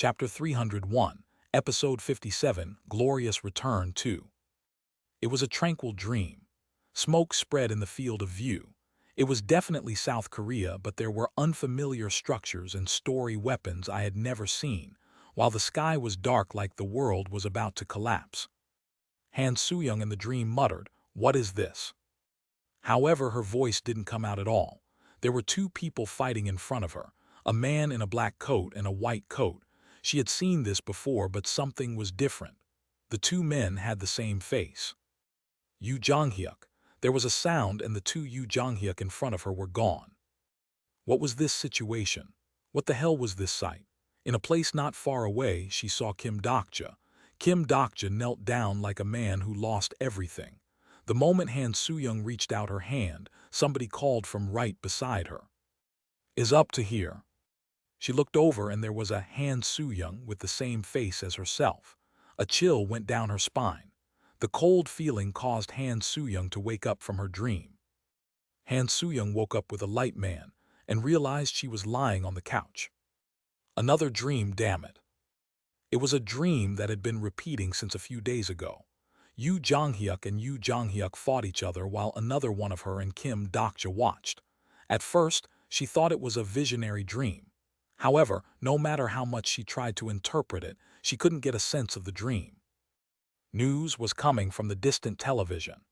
Chapter 301, Episode 57, Glorious Return 2. It was a tranquil dream. Smoke spread in the field of view. It was definitely South Korea, but there were unfamiliar structures and story weapons I had never seen, while the sky was dark like the world was about to collapse. Han Soo-young in the dream muttered, "What is this?" However, her voice didn't come out at all. There were two people fighting in front of her, a man in a black coat and a white coat. She had seen this before, but something was different. The two men had the same face. Yoo Jong-hyuk. There was a sound and the two Yoo Jong-hyuk in front of her were gone. What was this situation? What the hell was this sight? In a place not far away, she saw Kim Dokja. Kim Dokja knelt down like a man who lost everything. The moment Han Soo-young reached out her hand, somebody called from right beside her. "Is up to here." She looked over and there was a Han Soo-young with the same face as herself. A chill went down her spine. The cold feeling caused Han Soo-young to wake up from her dream. Han Soo-young woke up with a light man and realized she was lying on the couch. Another dream, damn it. It was a dream that had been repeating since a few days ago. Yoo Jong-hyuk and Yoo Jong-hyuk fought each other while another one of her and Kim Dokja watched. At first, she thought it was a visionary dream. However, no matter how much she tried to interpret it, she couldn't get a sense of the dream. News was coming from the distant television.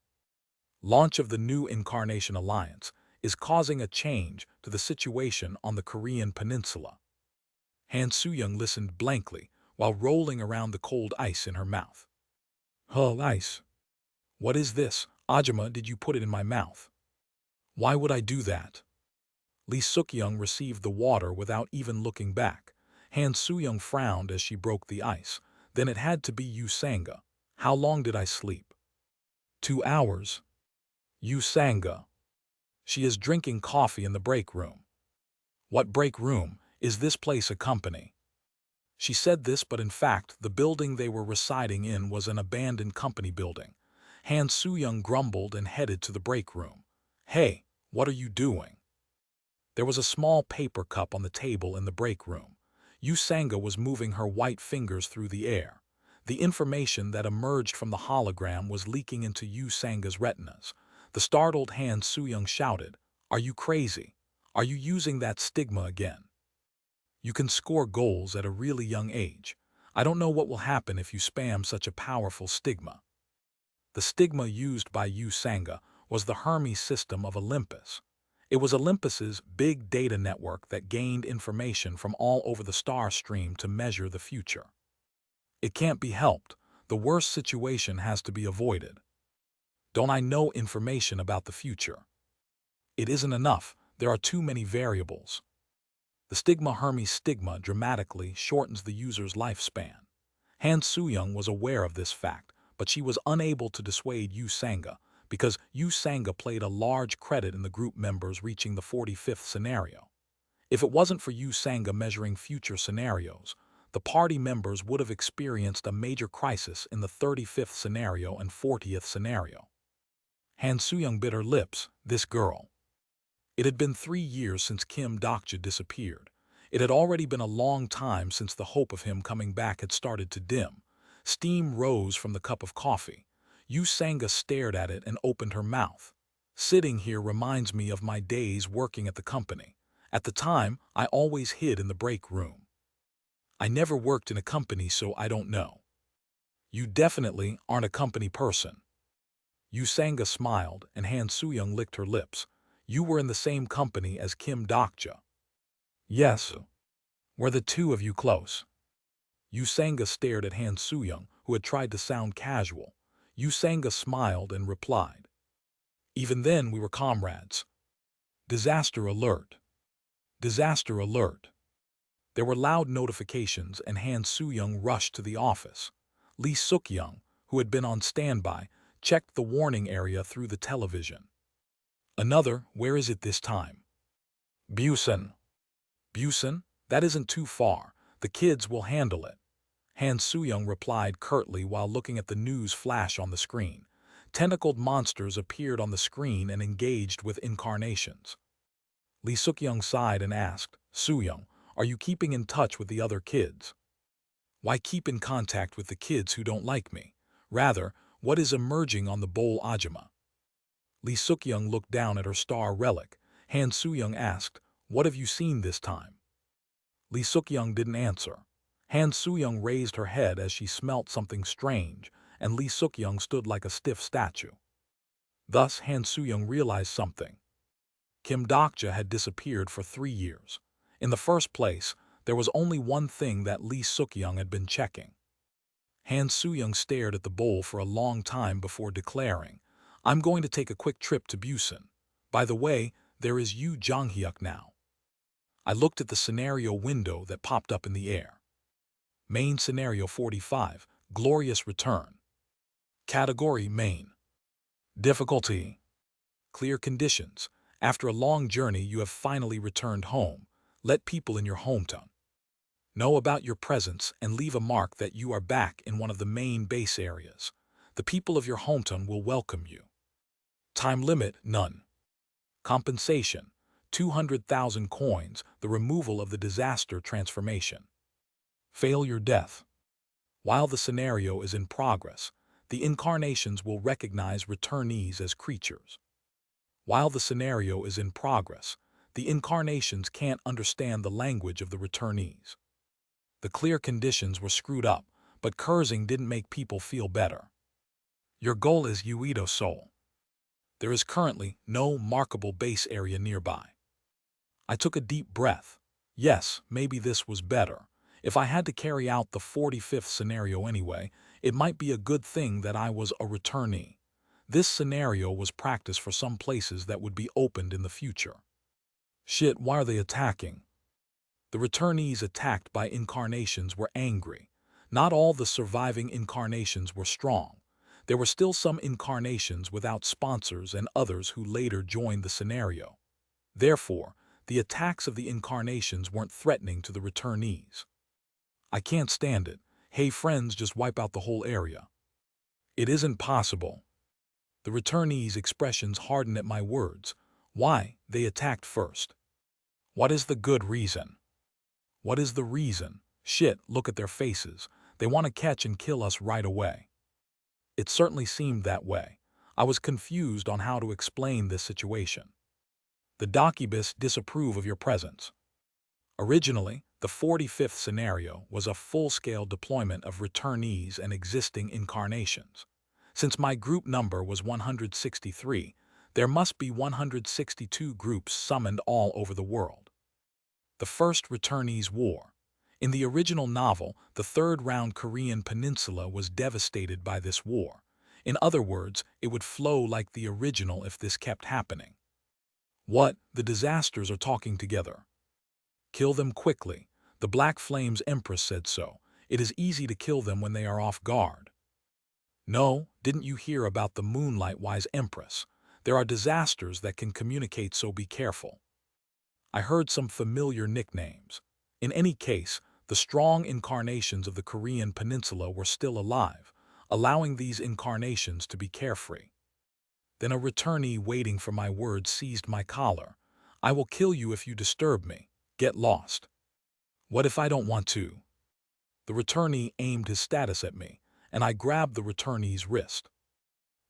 Launch of the new Incarnation Alliance is causing a change to the situation on the Korean peninsula. Han Soo-young listened blankly while rolling around the cold ice in her mouth. "Huh, ice. What is this? Ajima, did you put it in my mouth?" "Why would I do that?" Lee Suk-young received the water without even looking back. Han Soo-young frowned as she broke the ice. "Then it had to be Yoo Sang-ga. How long did I sleep?" 2 hours. Yoo Sang-ga. She is drinking coffee in the break room. What break room? Is this place a company? She said this, but in fact, the building they were residing in was an abandoned company building. Han Soo-young grumbled and headed to the break room. "Hey, what are you doing?" There was a small paper cup on the table in the break room. Yoo Sang-ga was moving her white fingers through the air. The information that emerged from the hologram was leaking into Yoo Sang-ga's retinas. The startled Han Soo-young shouted, "Are you crazy? Are you using that stigma again? You can score goals at a really young age. I don't know what will happen if you spam such a powerful stigma." The stigma used by Yoo Sang-ga was the Hermes system of Olympus. It was Olympus's big data network that gained information from all over the star stream to measure the future. It can't be helped. The worst situation has to be avoided. Don't I know information about the future? It isn't enough. There are too many variables. The stigma Hermes stigma dramatically shortens the user's lifespan. Han Soo-young was aware of this fact, but she was unable to dissuade Yoo Sang-ga because Yoo Sang-ga played a large credit in the group members reaching the 45th scenario. If it wasn't for Yoo Sang-ga measuring future scenarios, the party members would have experienced a major crisis in the 35th scenario and 40th scenario. Han Soo-young bit her lips. This girl. It had been 3 years since Kim Dokja disappeared. It had already been a long time since the hope of him coming back had started to dim. Steam rose from the cup of coffee. Yoo Sang-ga stared at it and opened her mouth. "Sitting here reminds me of my days working at the company. At the time, I always hid in the break room. I never worked in a company, so I don't know." "You definitely aren't a company person." Yoo Sang-ga smiled and Han Soo-young licked her lips. "You were in the same company as Kim Dokja." "Yes." "Were the two of you close?" Yoo Sang-ga stared at Han Soo-young, who had tried to sound casual. Yoo Sang-ga smiled and replied, "Even then we were comrades." Disaster alert. Disaster alert. There were loud notifications and Han Soo-young rushed to the office. Lee Suk-young, who had been on standby, checked the warning area through the television. "Another, where is it this time?" "Busan." "Busan? That isn't too far. The kids will handle it." Han Soo-young replied curtly while looking at the news flash on the screen. Tentacled monsters appeared on the screen and engaged with incarnations. Lee Suk-young sighed and asked, "Soo-young, are you keeping in touch with the other kids?" Why keep in contact with the kids who don't like me? Rather, what is emerging on the bowl Ajima? Lee Suk-young looked down at her star relic. Han Soo-young asked, "What have you seen this time?" Lee Suk-young didn't answer. Han Soo-young raised her head as she smelt something strange, and Lee Suk-young stood like a stiff statue. Thus, Han Soo-young realized something. Kim Dokja had disappeared for 3 years. In the first place, there was only one thing that Lee Suk-young had been checking. Han Soo-young stared at the bowl for a long time before declaring, "I'm going to take a quick trip to Busan. By the way, there is Yu Jonghyuk now." I looked at the scenario window that popped up in the air. Main Scenario 45, Glorious Return. Category Main. Difficulty. Clear conditions. After a long journey, you have finally returned home. Let people in your hometown know about your presence and leave a mark that you are back in one of the main base areas. The people of your hometown will welcome you. Time limit, none. Compensation, 200,000 coins, the removal of the disaster transformation. Failure death. While the scenario is in progress, the incarnations will recognize returnees as creatures. While the scenario is in progress, the incarnations can't understand the language of the returnees. The clear conditions were screwed up, but cursing didn't make people feel better. Your goal is Uedo Seoul. There is currently no markable base area nearby. I took a deep breath. Yes, maybe this was better. If I had to carry out the 45th scenario anyway, it might be a good thing that I was a returnee. This scenario was practice for some places that would be opened in the future. Shit, why are they attacking? The returnees attacked by incarnations were angry. Not all the surviving incarnations were strong. There were still some incarnations without sponsors and others who later joined the scenario. Therefore, the attacks of the incarnations weren't threatening to the returnees. I can't stand it. Hey friends, just wipe out the whole area. It isn't possible. The returnees' expressions hardened at my words. Why? They attacked first. What is the good reason? What is the reason? Shit, look at their faces. They want to catch and kill us right away. It certainly seemed that way. I was confused on how to explain this situation. The Dakibus disapprove of your presence. Originally, the 45th scenario was a full-scale deployment of returnees and existing incarnations. Since my group number was 163, there must be 162 groups summoned all over the world. The First Returnees War. In the original novel, the third-round Korean peninsula was devastated by this war. In other words, it would flow like the original if this kept happening. What? The disasters are talking together. Kill them quickly. The Black Flames Empress said so. It is easy to kill them when they are off guard. No, didn't you hear about the Moonlight-Wise Empress? There are disasters that can communicate, so be careful. I heard some familiar nicknames. In any case, the strong incarnations of the Korean peninsula were still alive, allowing these incarnations to be carefree. Then a returnee waiting for my words seized my collar. I will kill you if you disturb me. Get lost. What if I don't want to? The returnee aimed his status at me, and I grabbed the returnee's wrist.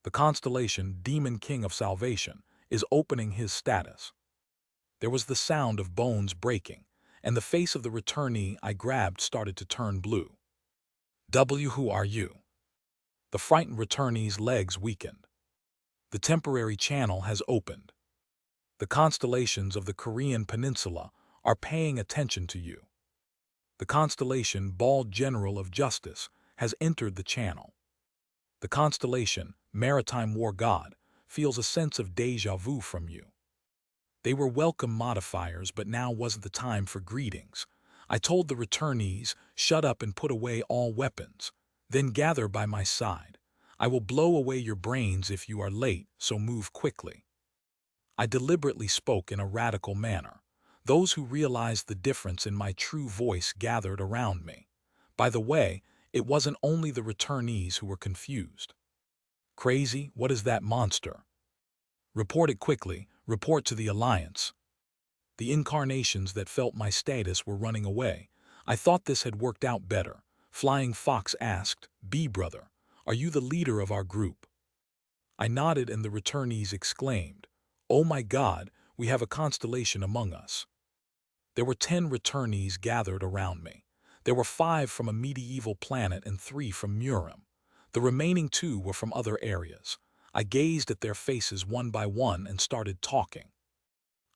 The constellation Demon King of Salvation is opening his status. There was the sound of bones breaking, and the face of the returnee I grabbed started to turn blue. Who are you? The frightened returnee's legs weakened. The temporary channel has opened. The constellations of the Korean peninsula are paying attention to you. The constellation Bald General of Justice has entered the channel. The constellation Maritime War God feels a sense of déjà vu from you. They were welcome modifiers, but now wasn't the time for greetings. I told the returnees, shut up and put away all weapons. Then gather by my side. I will blow away your brains if you are late, so move quickly. I deliberately spoke in a radical manner. Those who realized the difference in my true voice gathered around me. By the way, it wasn't only the returnees who were confused. Crazy, what is that monster? Report it quickly, report to the Alliance. The incarnations that felt my status were running away. I thought this had worked out better. Flying Fox asked, "B brother, are you the leader of our group?" I nodded and the returnees exclaimed, "Oh my God, we have a constellation among us." There were 10 returnees gathered around me. There were 5 from a medieval planet and 3 from Murim. The remaining 2 were from other areas. I gazed at their faces one by one and started talking.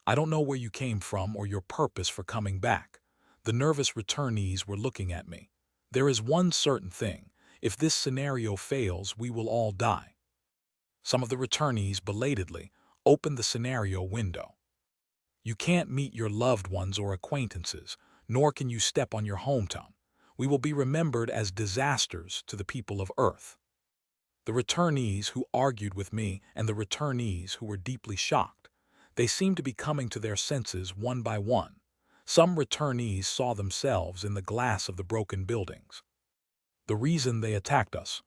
"I don't know where you came from or your purpose for coming back." The nervous returnees were looking at me. "There is one certain thing. If this scenario fails, we will all die." Some of the returnees belatedly opened the scenario window. "You can't meet your loved ones or acquaintances, nor can you step on your hometown. We will be remembered as disasters to the people of Earth." The returnees who argued with me and the returnees who were deeply shocked. They seemed to be coming to their senses one by one. Some returnees saw themselves in the glass of the broken buildings. "The reason they attacked us.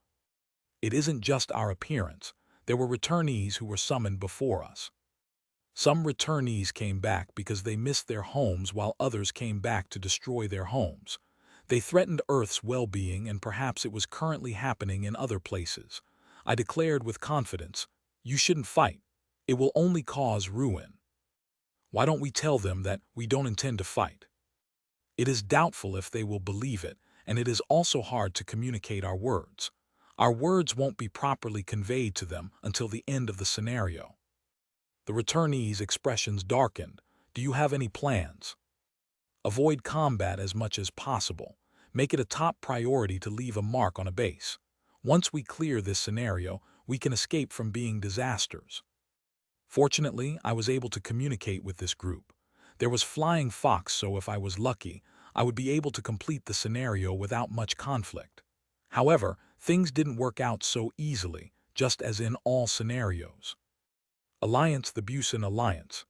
It isn't just our appearance. There were returnees who were summoned before us. Some returnees came back because they missed their homes while others came back to destroy their homes. They threatened Earth's well-being and perhaps it was currently happening in other places." I declared with confidence, "You shouldn't fight. It will only cause ruin." "Why don't we tell them that we don't intend to fight?" "It is doubtful if they will believe it, and it is also hard to communicate our words. Our words won't be properly conveyed to them until the end of the scenario." The returnees' expressions darkened. "Do you have any plans?" "Avoid combat as much as possible. Make it a top priority to leave a mark on a base. Once we clear this scenario, we can escape from being disasters." Fortunately, I was able to communicate with this group. There was Flying Fox, so if I was lucky, I would be able to complete the scenario without much conflict. However, things didn't work out so easily, just as in all scenarios. Alliance, the Busan Alliance.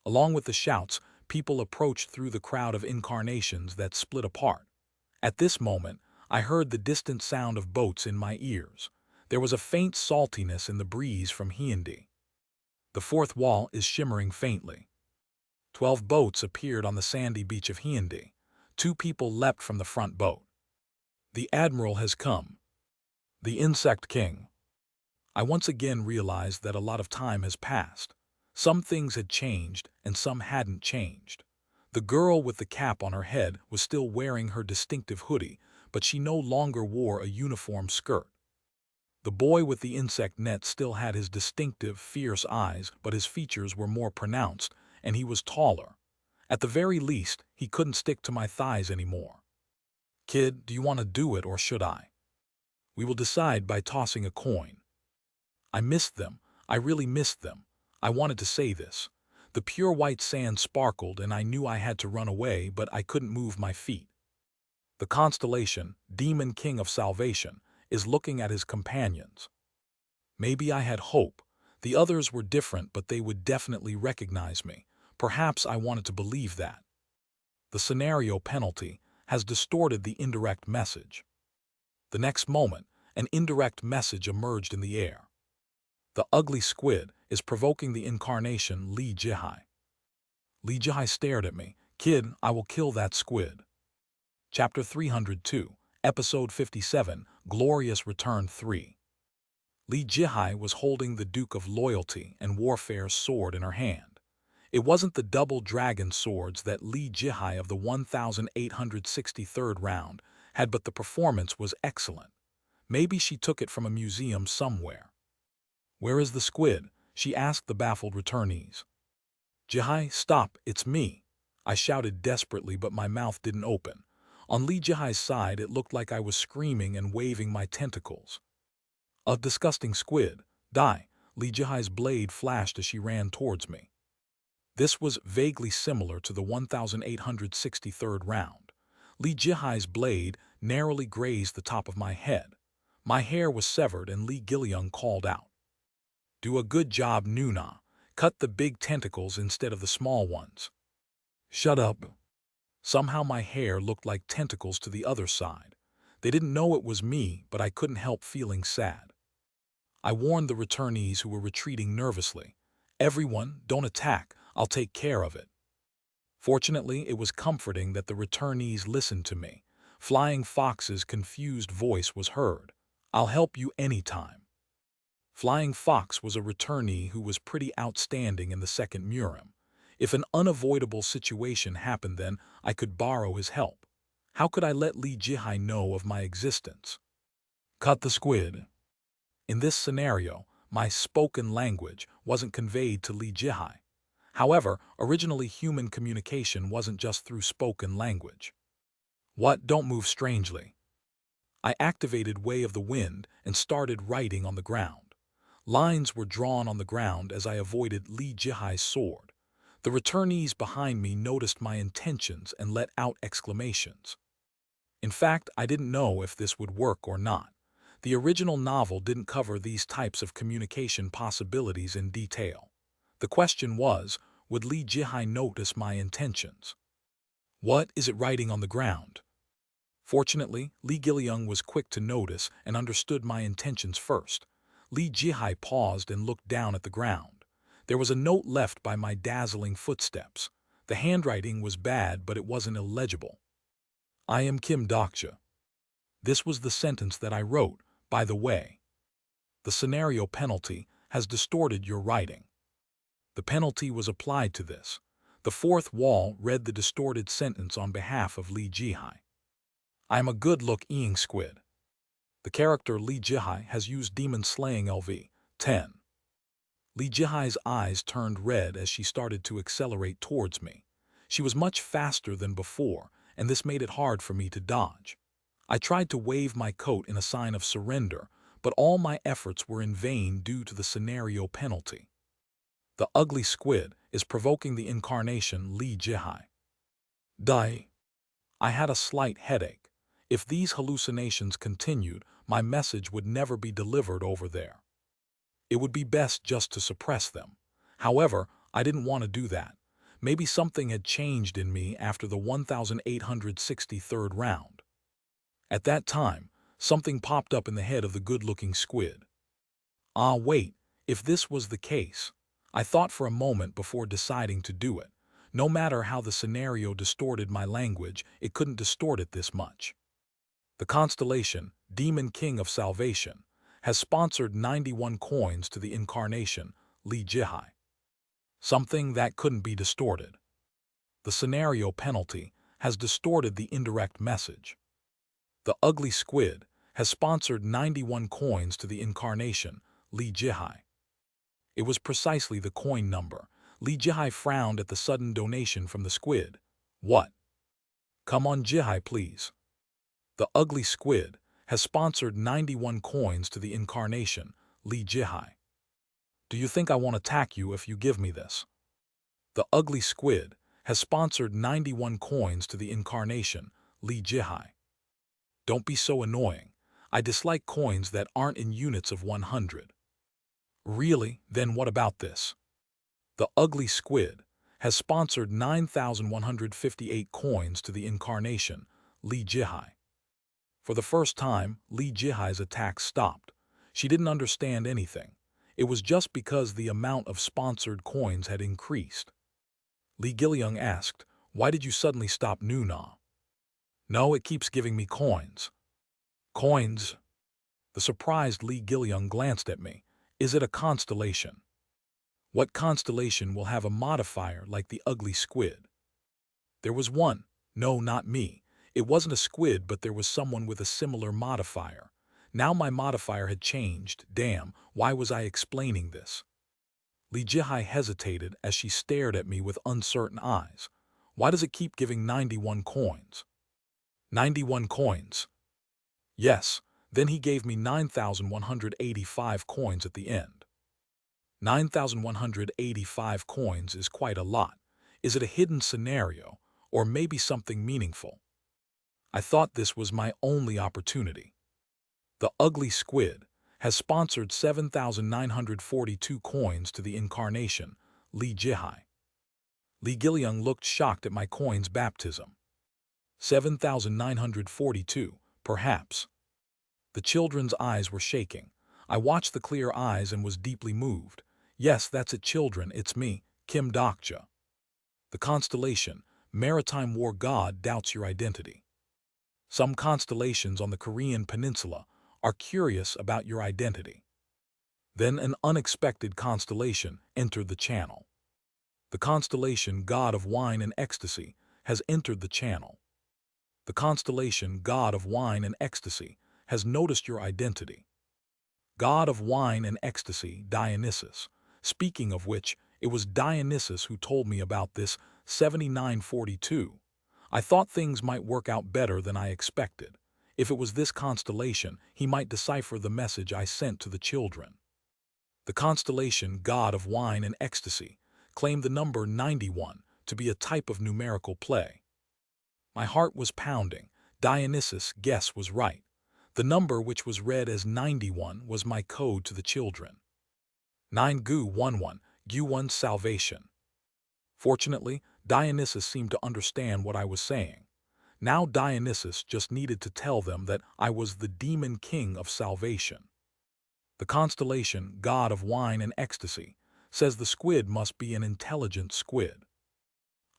Along with the shouts, people approached through the crowd of incarnations that split apart. At this moment, I heard the distant sound of boats in my ears. There was a faint saltiness in the breeze from Hyundai. The fourth wall is shimmering faintly. 12 boats appeared on the sandy beach of Hyundai. 2 people leapt from the front boat. "The Admiral has come. The Insect King." I once again realized that a lot of time has passed. Some things had changed and some hadn't changed. The girl with the cap on her head was still wearing her distinctive hoodie, but she no longer wore a uniform skirt. The boy with the insect net still had his distinctive, fierce eyes, but his features were more pronounced, and he was taller. At the very least, he couldn't stick to my thighs anymore. "Kid, do you want to do it or should I? We will decide by tossing a coin." I missed them. I really missed them. I wanted to say this. The pure white sand sparkled and I knew I had to run away, but I couldn't move my feet. The constellation, Demon King of Salvation, is looking at his companions. Maybe I had hope. The others were different, but they would definitely recognize me. Perhaps I wanted to believe that. The scenario penalty has distorted the indirect message. The next moment, an indirect message emerged in the air. "The ugly squid is provoking the incarnation Li Jihai." Li Jihai stared at me. "Kid, I will kill that squid." Chapter 302, Episode 57, Glorious Return 3. Li Jihai was holding the Duke of Loyalty and Warfare's sword in her hand. It wasn't the double dragon swords that Li Jihai of the 1863rd round had, but the performance was excellent. Maybe she took it from a museum somewhere. "Where is the squid?" she asked the baffled returnees. "Jihai, stop, it's me." I shouted desperately, but my mouth didn't open. On Li Jihai's side, it looked like I was screaming and waving my tentacles. "A disgusting squid. Die." Li Jihai's blade flashed as she ran towards me. This was vaguely similar to the 1863rd round. Li Jihai's blade narrowly grazed the top of my head. My hair was severed and Li Giliung called out, "Do a good job, Nuna. Cut the big tentacles instead of the small ones." "Shut up." Somehow my hair looked like tentacles to the other side. They didn't know it was me, but I couldn't help feeling sad. I warned the returnees who were retreating nervously. "Everyone, don't attack. I'll take care of it." Fortunately, it was comforting that the returnees listened to me. Flying Fox's confused voice was heard. "I'll help you anytime." Flying Fox was a returnee who was pretty outstanding in the second Murim. If an unavoidable situation happened then, I could borrow his help. How could I let Li Jihai know of my existence? Cut the squid. In this scenario, my spoken language wasn't conveyed to Li Jihai. However, originally human communication wasn't just through spoken language. What? Don't move strangely. I activated Way of the Wind and started writing on the ground. Lines were drawn on the ground as I avoided Li Jihai's sword. The returnees behind me noticed my intentions and let out exclamations. In fact, I didn't know if this would work or not. The original novel didn't cover these types of communication possibilities in detail. The question was, would Li Jihai notice my intentions? What is it writing on the ground? Fortunately, Li Giliang was quick to notice and understood my intentions first. Li Jihai paused and looked down at the ground. There was a note left by my dazzling footsteps. The handwriting was bad, but it wasn't illegible. "I am Kim Dokja." This was the sentence that I wrote. By the way, the scenario penalty has distorted your writing. The penalty was applied to this. The fourth wall read the distorted sentence on behalf of Li Jihai. "I am a good-looking squid." The character Li Jihai has used demon slaying LV 10. Li Jihai's eyes turned red as she started to accelerate towards me. She was much faster than before, and this made it hard for me to dodge. I tried to wave my coat in a sign of surrender, but all my efforts were in vain due to the scenario penalty. The ugly squid is provoking the incarnation Li Jihai. Die. I had a slight headache. If these hallucinations continued, my message would never be delivered over there. It would be best just to suppress them. However, I didn't want to do that. Maybe something had changed in me after the 1863rd round. At that time, something popped up in the head of the good-looking squid. Ah, wait, if this was the case. I thought for a moment before deciding to do it. No matter how the scenario distorted my language, it couldn't distort it this much. The constellation, Demon King of Salvation, has sponsored 91 coins to the incarnation, Li Jihai. Something that couldn't be distorted. The scenario penalty has distorted the indirect message. The ugly squid has sponsored 91 coins to the incarnation, Li Jihai. It was precisely the coin number. Li Jihai frowned at the sudden donation from the squid. "What? Come on, Jihai, please." The ugly squid has sponsored 91 coins to the incarnation, Li Jihai. "Do you think I won't attack you if you give me this?" The ugly squid has sponsored 91 coins to the incarnation, Li Jihai. "Don't be so annoying. I dislike coins that aren't in units of 100. "Really? Then what about this?" The ugly squid has sponsored 9,158 coins to the incarnation, Li Jihai. For the first time, Li Jihai's attack stopped. She didn't understand anything. It was just because the amount of sponsored coins had increased. Li Giliang asked, "Why did you suddenly stop Nuna?" "No, it keeps giving me coins." "Coins?" The surprised Li Giliang glanced at me. "Is it a constellation?" "What constellation will have a modifier like the ugly squid?" "There was one. No, not me. It wasn't a squid, but there was someone with a similar modifier. Now my modifier had changed. Damn, why was I explaining this?" Li Jihai hesitated as she stared at me with uncertain eyes. "Why does it keep giving 91 coins?" 91 coins? Yes, then he gave me 9,185 coins at the end. 9,185 coins is quite a lot. Is it a hidden scenario, or maybe something meaningful? I thought this was my only opportunity. The ugly squid has sponsored 7,942 coins to the incarnation, Li Jihai. Li Giliang looked shocked at my coin's baptism. 7,942, perhaps. The children's eyes were shaking. I watched the clear eyes and was deeply moved. "Yes, that's it, children, it's me, Kim Dokja. The constellation, maritime war god, doubts your identity." Some constellations on the Korean peninsula are curious about your identity. Then an unexpected constellation entered the channel. The constellation God of Wine and Ecstasy has entered the channel. The constellation God of Wine and Ecstasy has noticed your identity. God of Wine and Ecstasy, Dionysus. Speaking of which, it was Dionysus who told me about this 7942. I thought things might work out better than I expected. If it was this constellation, he might decipher the message I sent to the children. The constellation God of Wine and Ecstasy claimed the number 91 to be a type of numerical play. My heart was pounding. Dionysus' guess was right. The number which was read as 91 was my code to the children. 9 Gu 11, Gu 1 salvation. Fortunately, Dionysus seemed to understand what I was saying. Now Dionysus just needed to tell them that I was the demon king of salvation. The constellation God of Wine and Ecstasy says the squid must be an intelligent squid.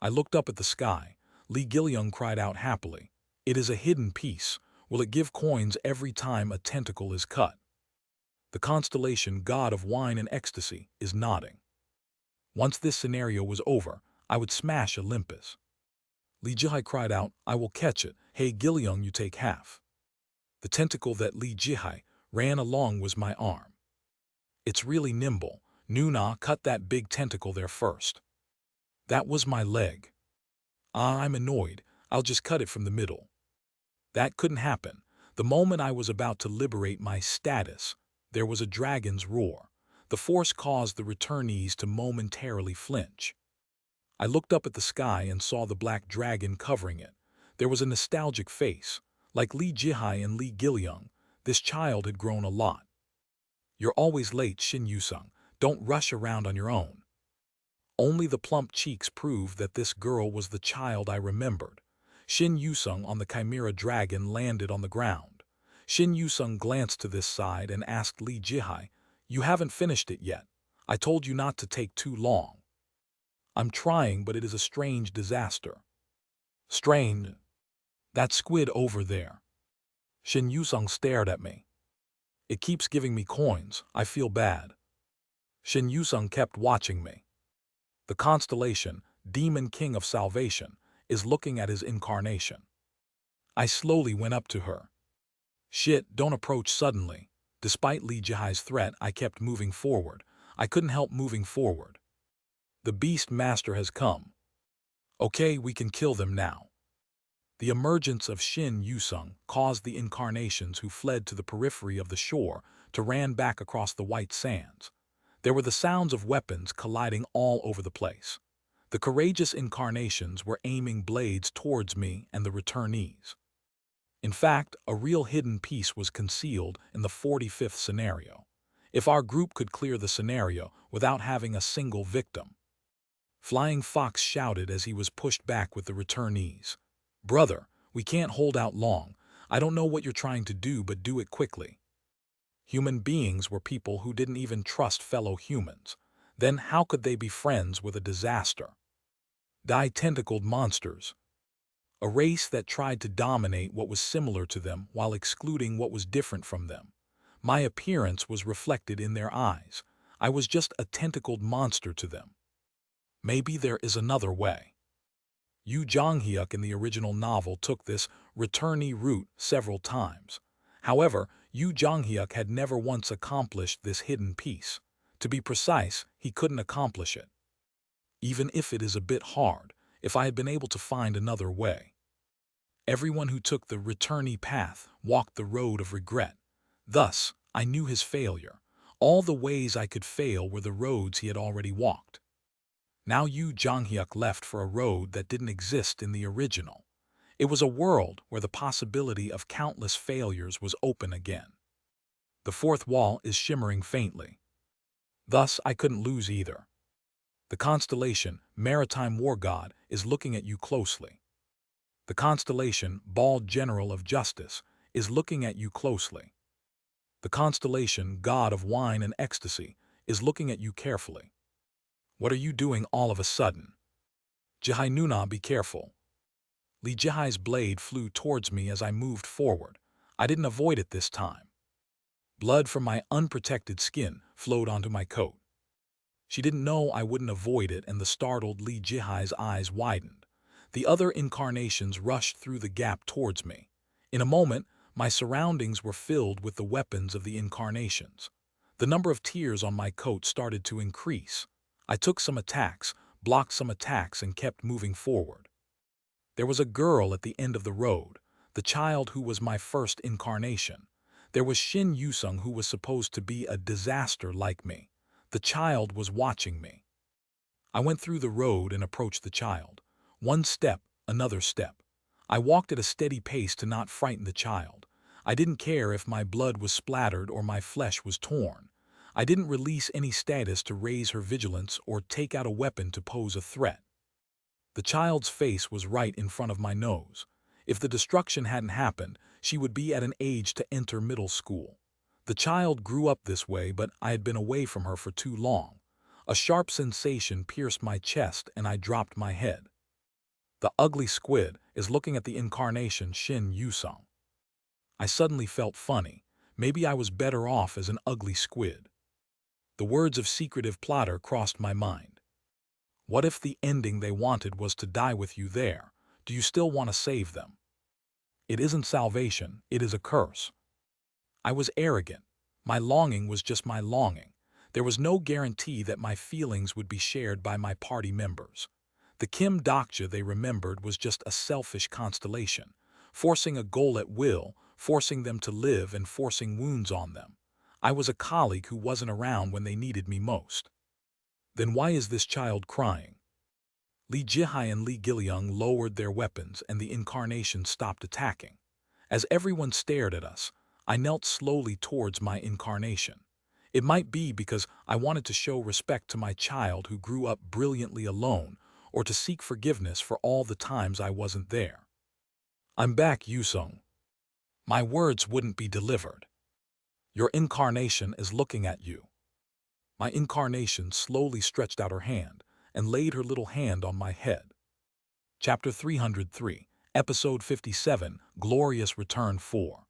I looked up at the sky. Lee Gil-young cried out happily. It is a hidden piece. Will it give coins every time a tentacle is cut? The constellation God of Wine and Ecstasy is nodding. Once this scenario was over, I would smash Olympus. Lee Jihai cried out, I will catch it. Hey Gil-young, you take half. The tentacle that Lee Jihai ran along was my arm. It's really nimble. Nuna, cut that big tentacle there first. That was my leg. I'm annoyed. I'll just cut it from the middle. That couldn't happen. The moment I was about to liberate my status, there was a dragon's roar. The force caused the returnees to momentarily flinch. I looked up at the sky and saw the black dragon covering it. There was a nostalgic face. Like Lee Jihai and Lee Gil-young, this child had grown a lot. You're always late, Shin Yu-sung. Don't rush around on your own. Only the plump cheeks proved that this girl was the child I remembered. Shin Yu-sung on the Chimera Dragon landed on the ground. Shin Yu-sung glanced to this side and asked Lee Jihai, You haven't finished it yet. I told you not to take too long. I'm trying, but it is a strange disaster. Strange? That squid over there. Shin Yu-sung stared at me. It keeps giving me coins. I feel bad. Shin Yu-sung kept watching me. The constellation, Demon King of Salvation, is looking at his incarnation. I slowly went up to her. Shit, don't approach suddenly. Despite Lee Jihai's threat, I kept moving forward. I couldn't help moving forward. The Beast Master has come. Okay, we can kill them now. The emergence of Shin Yu-sung caused the incarnations who fled to the periphery of the shore to ran back across the white sands. There were the sounds of weapons colliding all over the place. The courageous incarnations were aiming blades towards me and the returnees. In fact, a real hidden piece was concealed in the 45th scenario. If our group could clear the scenario without having a single victim. Flying Fox shouted as he was pushed back with the returnees. Brother, we can't hold out long. I don't know what you're trying to do, but do it quickly. Human beings were people who didn't even trust fellow humans. Then how could they be friends with a disaster? Tentacled monsters. A race that tried to dominate what was similar to them while excluding what was different from them. My appearance was reflected in their eyes. I was just a tentacled monster to them. Maybe there is another way. Yu Jong-hyuk in the original novel took this returnee route several times. However, Yu Jong-hyuk had never once accomplished this hidden piece. To be precise, he couldn't accomplish it. Even if it is a bit hard, if I had been able to find another way. Everyone who took the returnee path walked the road of regret. Thus, I knew his failure. All the ways I could fail were the roads he had already walked. Now Yu Jong-hyuk left for a road that didn't exist in the original. It was a world where the possibility of countless failures was open again. The fourth wall is shimmering faintly. Thus, I couldn't lose either. The constellation, Maritime War God, is looking at you closely. The constellation, Bald General of Justice, is looking at you closely. The constellation, God of Wine and Ecstasy, is looking at you carefully. What are you doing all of a sudden? Jihai Nuna, be careful. Li Jihai's blade flew towards me as I moved forward. I didn't avoid it this time. Blood from my unprotected skin flowed onto my coat. She didn't know I wouldn't avoid it, and the startled Li Jihai's eyes widened. The other incarnations rushed through the gap towards me. In a moment, my surroundings were filled with the weapons of the incarnations. The number of tears on my coat started to increase. I took some attacks, blocked some attacks, and kept moving forward. There was a girl at the end of the road, the child who was my first incarnation. There was Shin Yusung, who was supposed to be a disaster like me. The child was watching me. I went through the road and approached the child. One step, another step. I walked at a steady pace to not frighten the child. I didn't care if my blood was splattered or my flesh was torn. I didn't release any status to raise her vigilance or take out a weapon to pose a threat. The child's face was right in front of my nose. If the destruction hadn't happened, she would be at an age to enter middle school. The child grew up this way, but I had been away from her for too long. A sharp sensation pierced my chest and I dropped my head. The ugly squid is looking at the incarnation Shin Yusung. I suddenly felt funny. Maybe I was better off as an ugly squid. The words of secretive plotter crossed my mind. What if the ending they wanted was to die with you there? Do you still want to save them? It isn't salvation, it is a curse. I was arrogant. My longing was just my longing. There was no guarantee that my feelings would be shared by my party members. The Kim Dokja they remembered was just a selfish constellation, forcing a goal at will, forcing them to live and forcing wounds on them. I was a colleague who wasn't around when they needed me most. Then why is this child crying? Li Jihai and Li Giliang lowered their weapons and the incarnation stopped attacking. As everyone stared at us, I knelt slowly towards my incarnation. It might be because I wanted to show respect to my child who grew up brilliantly alone, or to seek forgiveness for all the times I wasn't there. I'm back, Yusung. My words wouldn't be delivered. Your incarnation is looking at you. My incarnation slowly stretched out her hand and laid her little hand on my head. Chapter 303, Episode 57, Glorious Return 4.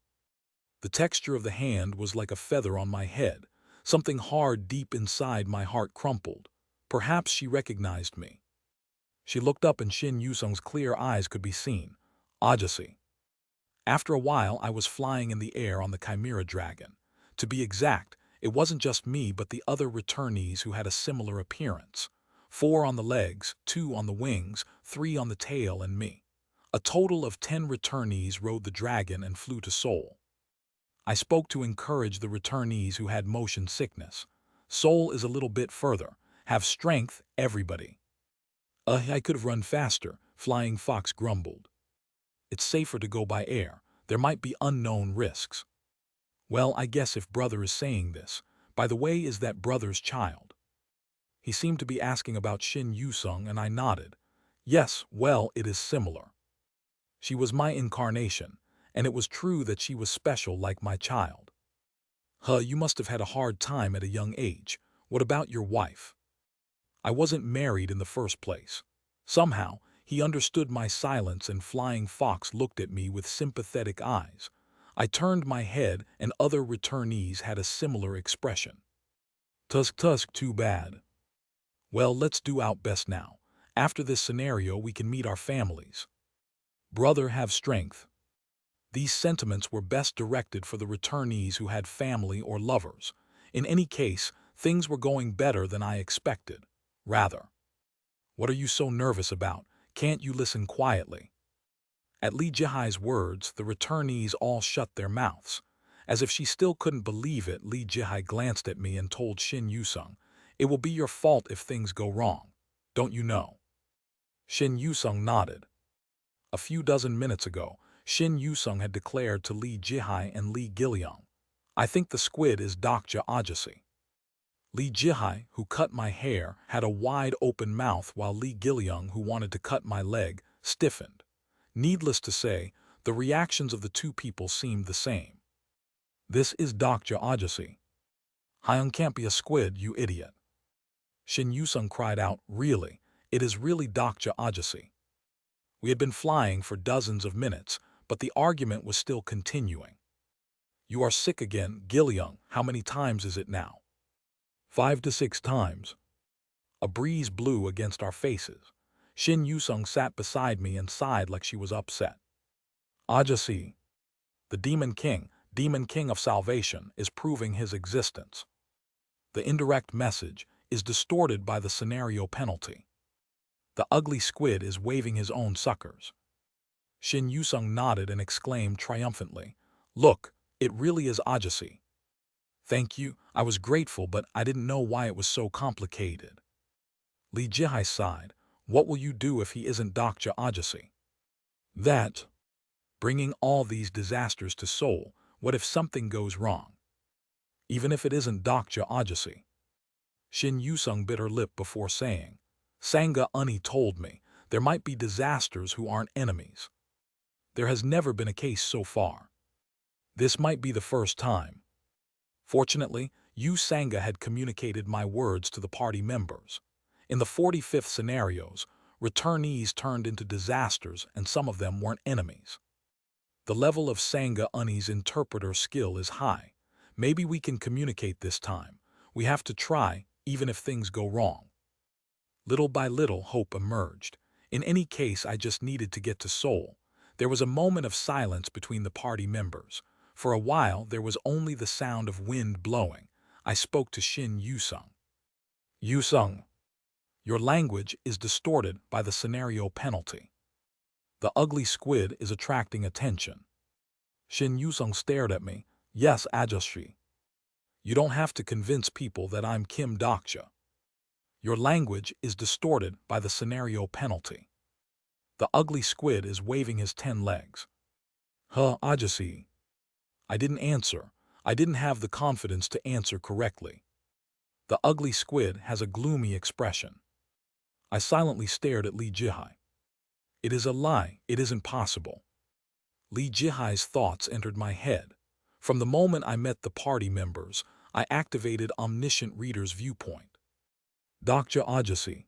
The texture of the hand was like a feather on my head. Something hard deep inside my heart crumpled. Perhaps she recognized me. She looked up and Shin Yusung's clear eyes could be seen. Ajasi. After a while, I was flying in the air on the Chimera Dragon. To be exact, it wasn't just me but the other returnees who had a similar appearance. 4 on the legs, 2 on the wings, 3 on the tail, and me. A total of 10 returnees rode the dragon and flew to Seoul. I spoke to encourage the returnees who had motion sickness. Seoul is a little bit further. Have strength, everybody. I could have run faster, Flying Fox grumbled. It's safer to go by air. There might be unknown risks. Well, I guess if brother is saying this, by the way, is that brother's child? He seemed to be asking about Shin Yusung and I nodded. Yes, well, it is similar. She was my incarnation, and it was true that she was special like my child. You must have had a hard time at a young age. What about your wife? I wasn't married in the first place. Somehow, he understood my silence and Flying Fox looked at me with sympathetic eyes. I turned my head and other returnees had a similar expression. Tusk, too bad. Well, let's do our best now. After this scenario, we can meet our families. Brother, have strength. These sentiments were best directed for the returnees who had family or lovers. In any case, things were going better than I expected. Rather. What are you so nervous about? Can't you listen quietly? At Li Jihai's words, the returnees all shut their mouths. As if she still couldn't believe it, Li Jihai glanced at me and told Shin Yusung, "It will be your fault if things go wrong. Don't you know?" Shin Yusung nodded. A few dozen minutes ago, Shin Yusung had declared to Li Jihai and Li Giliang, "I think the squid is Dokja Ajasi." Li Jihai, who cut my hair, had a wide open mouth while Li Giliang, who wanted to cut my leg, stiffened. Needless to say, the reactions of the two people seemed the same. This is Dokja Ajasi. Hyung can't be a squid, you idiot. Shin Yusung cried out, "Really? It is really Dokja Ajasi." We had been flying for dozens of minutes, but the argument was still continuing. You are sick again, Gil-young. How many times is it now? 5 to 6 times. A breeze blew against our faces. Shin Yusung sat beside me and sighed like she was upset. Ajasi, the Demon King of Salvation, is proving his existence. The indirect message is distorted by the scenario penalty. The ugly squid is waving his own suckers. Shin Yusung nodded and exclaimed triumphantly, Look, it really is Ajasi. Thank you, I was grateful, but I didn't know why it was so complicated. Li Jihai sighed. What will you do if he isn't Dr. Ajasi? That. Bringing all these disasters to Seoul, what if something goes wrong? Even if it isn't Dr. Ajasi. Shin Yusung bit her lip before saying, Sangha Uni told me there might be disasters who aren't enemies. There has never been a case so far. This might be the first time. Fortunately, Yu Sangha had communicated my words to the party members. In the 45th scenarios, returnees turned into disasters and some of them weren't enemies. The level of Sangha Uni's interpreter skill is high. Maybe we can communicate this time. We have to try, even if things go wrong. Little by little, hope emerged. In any case, I just needed to get to Seoul. There was a moment of silence between the party members. For a while, there was only the sound of wind blowing. I spoke to Shin Yusung. Yusung, your language is distorted by the scenario penalty. The ugly squid is attracting attention. Shin Yusung stared at me. Yes, Ajashri. You don't have to convince people that I'm Kim Dokja. Your language is distorted by the scenario penalty. The ugly squid is waving his 10 legs. Huh, Ajasi. I didn't answer. I didn't have the confidence to answer correctly. The ugly squid has a gloomy expression. I silently stared at Li Jihai. It is a lie. It isn't possible. Li Jihai's thoughts entered my head. From the moment I met the party members, I activated Omniscient Reader's Viewpoint. Dr. Ajasi.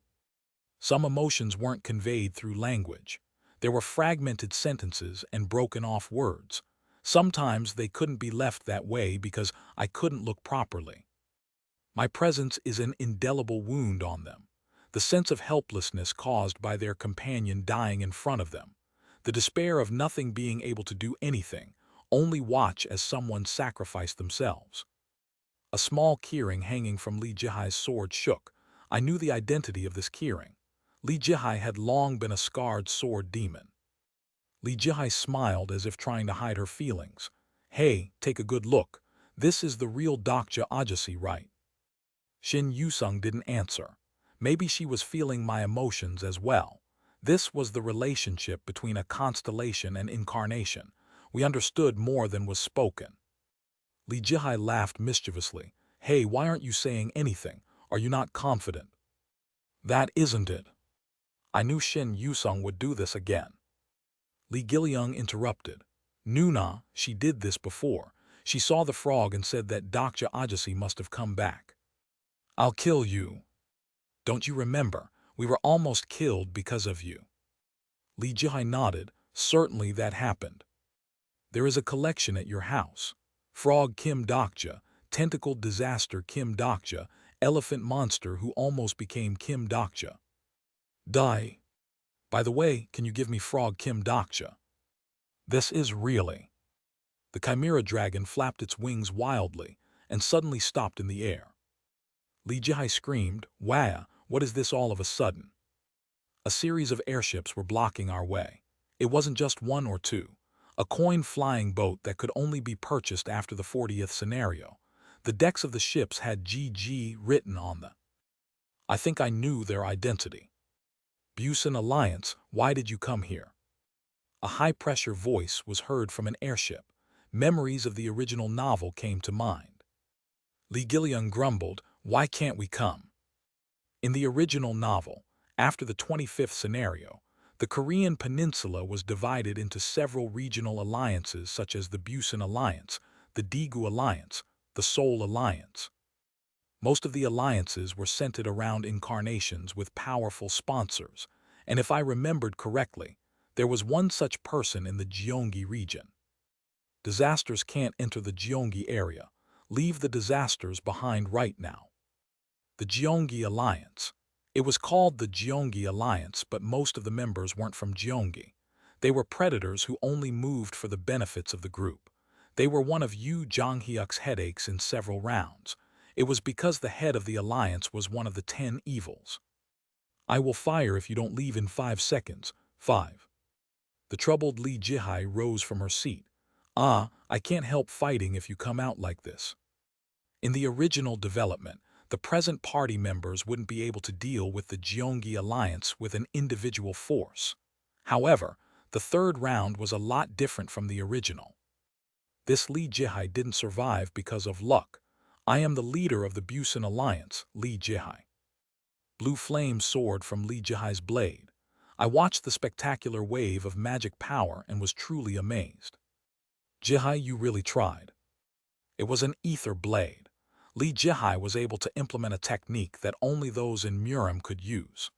Some emotions weren't conveyed through language. There were fragmented sentences and broken-off words. Sometimes they couldn't be left that way because I couldn't look properly. My presence is an indelible wound on them. The sense of helplessness caused by their companion dying in front of them. The despair of nothing being able to do anything, only watch as someone sacrificed themselves. A small keyring hanging from Li Jihai's sword shook. I knew the identity of this keyring. Li Jihai had long been a scarred sword demon. Li Jihai smiled as if trying to hide her feelings. Hey, take a good look. This is the real Dr. Ajasi, right? Shin Yusung didn't answer. Maybe she was feeling my emotions as well. This was the relationship between a constellation and incarnation. We understood more than was spoken. Li Jihai laughed mischievously. Hey, why aren't you saying anything? Are you not confident? That isn't it. I knew Shin Yusung would do this again. Li Giliung interrupted. Nuna, she did this before. She saw the frog and said that Dr. Ajasi must have come back. I'll kill you. Don't you remember? We were almost killed because of you. Li Jihai nodded. Certainly that happened. There is a collection at your house. Frog Kim Dokja, Tentacled Disaster Kim Dokja, Elephant Monster who almost became Kim Dokja. Die. By the way, can you give me Frog Kim Dokja? This is really. The Chimera Dragon flapped its wings wildly and suddenly stopped in the air. Li Jihai screamed, Wow, what is this all of a sudden? A series of airships were blocking our way. It wasn't just one or two. A coin-flying boat that could only be purchased after the 40th scenario. The decks of the ships had GG written on them. I think I knew their identity. Busan Alliance, why did you come here? A high-pressure voice was heard from an airship. Memories of the original novel came to mind. Li Giliung grumbled, why can't we come? In the original novel, after the 25th scenario, the Korean peninsula was divided into several regional alliances such as the Busan Alliance, the Daegu Alliance, the Seoul Alliance. Most of the alliances were centered around incarnations with powerful sponsors, and if I remembered correctly, There was one such person in the Gyeonggi region. Disasters can't enter the Gyeonggi area. Leave the disasters behind right now. The Gyeonggi Alliance. It was called the Gyeonggi Alliance, but most of the members weren't from Gyeonggi. They were predators who only moved for the benefits of the group. They were one of Yu Jonghyuk's headaches in several rounds. It was because the head of the alliance was one of the 10 evils. I will fire if you don't leave in 5 seconds. 5. The troubled Lee Jihai rose from her seat. I can't help fighting if you come out like this. In the original development, the present party members wouldn't be able to deal with the Gyeonggi Alliance with an individual force. However, the third round was a lot different from the original. This Lee Jihai didn't survive because of luck. I am the leader of the Busan Alliance, Lee Jihai. Blue flame soared from Lee Jihai's blade. I watched the spectacular wave of magic power and was truly amazed. Jihai, you really tried. It was an ether blade. Lee Jihai was able to implement a technique that only those in Murim could use.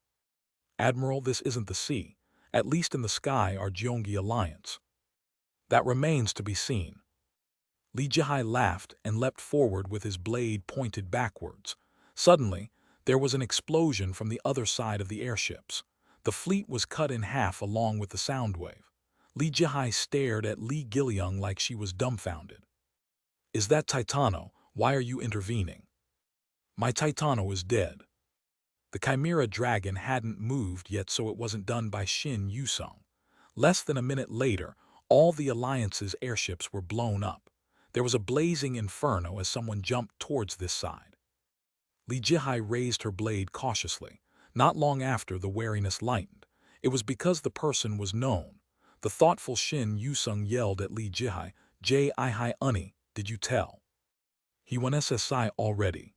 Admiral, this isn't the sea. At least in the sky are Gyeonggi Alliance. That remains to be seen. Lee Jihai laughed and leapt forward with his blade pointed backwards. Suddenly, there was an explosion from the other side of the airships. The fleet was cut in half along with the sound wave. Lee Jihai stared at Lee Gilyoung like she was dumbfounded. Is that Titano? Why are you intervening? My Titano is dead. The Chimera Dragon hadn't moved yet, so it wasn't done by Shin Yusung. Less than a minute later, all the Alliance's airships were blown up. There was a blazing inferno as someone jumped towards this side. Lee Jihai raised her blade cautiously. Not long after, the wariness lightened. It was because the person was known. The thoughtful Shin Yusung yelled at Lee Jihai, J-I-Hi Unni, did you tell? He won SSI already.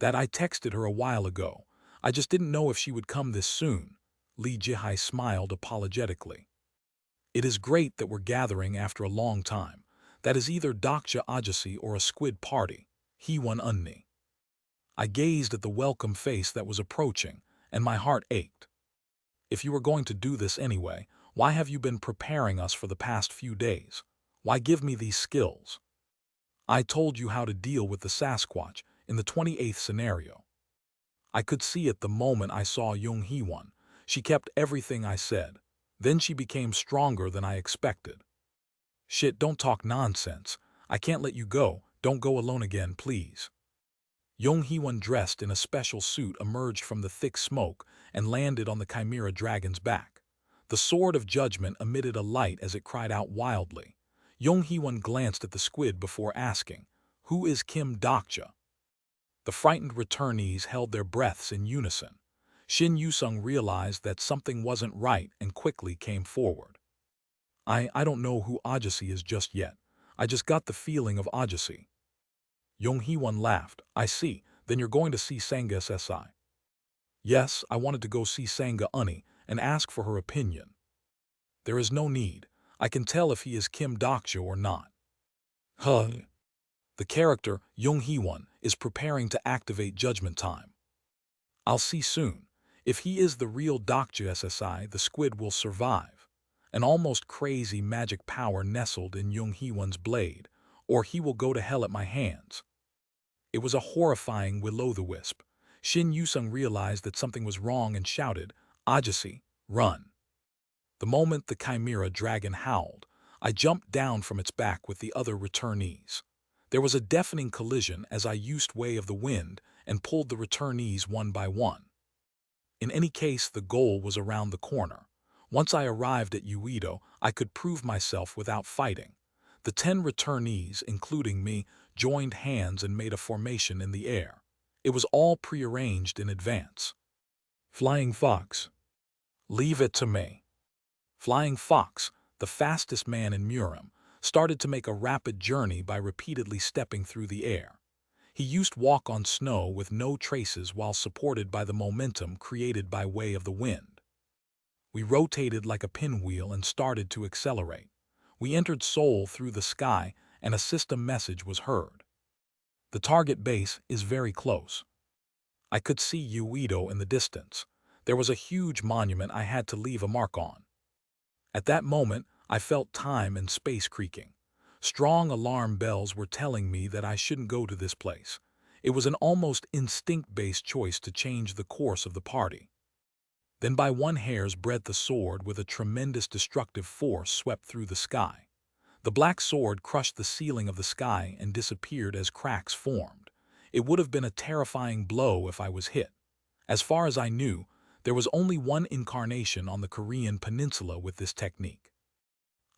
That I texted her a while ago. I just didn't know if she would come this soon. Lee Jihai smiled apologetically. It is great that we're gathering after a long time. That is either Daksha Ajasi or a squid party. He won Unni. I gazed at the welcome face that was approaching, and my heart ached. If you were going to do this anyway, why have you been preparing us for the past few days? Why give me these skills? I told you how to deal with the Sasquatch in the 28th scenario. I could see it the moment I saw Jung Hee-won. She kept everything I said. Then she became stronger than I expected. Shit, don't talk nonsense. I can't let you go. Don't go alone again, please. Jung Hee-won, dressed in a special suit, emerged from the thick smoke and landed on the Chimera Dragon's back. The Sword of Judgment emitted a light as it cried out wildly. Jung Hee-won glanced at the squid before asking, "Who is Kim Daksha?" The frightened returnees held their breaths in unison. Shin Yusung realized that something wasn't right and quickly came forward. I don't know who Ajasi is just yet. I just got the feeling of Ajasi. Jung Hee-won laughed. I see. Then you're going to see Sangha SSI. Yes, I wanted to go see Sangha Unni and ask for her opinion. There is no need. I can tell if he is Kim Daksha or not. The character, Jung Hee-won, is preparing to activate Judgment Time. I'll see soon. If he is the real Daksha SSI, the squid will survive. An almost crazy magic power nestled in Jung Hee-won's blade, or he will go to hell at my hands. It was a horrifying will-o'-the-wisp. Shin Yusung realized that something was wrong and shouted, Ajasi, run. The moment the Chimera Dragon howled, I jumped down from its back with the other returnees. There was a deafening collision as I used Way of the Wind and pulled the returnees one by one. In any case, the goal was around the corner. Once I arrived at Uedo, I could prove myself without fighting. The 10 returnees, including me, joined hands and made a formation in the air. It was all prearranged in advance. Flying Fox. Leave it to me. Flying Fox, the fastest man in Murim, started to make a rapid journey by repeatedly stepping through the air. He used walk on snow with no traces while supported by the momentum created by Way of the Wind. We rotated like a pinwheel and started to accelerate. We entered Seoul through the sky and a system message was heard. The target base is very close. I could see Uedo in the distance. There was a huge monument I had to leave a mark on. At that moment, I felt time and space creaking. Strong alarm bells were telling me that I shouldn't go to this place. It was an almost instinct-based choice to change the course of the party. Then by one hair's breadth a sword with a tremendous destructive force swept through the sky. The black sword crushed the ceiling of the sky and disappeared as cracks formed. It would have been a terrifying blow if I was hit. As far as I knew, there was only one incarnation on the Korean peninsula with this technique.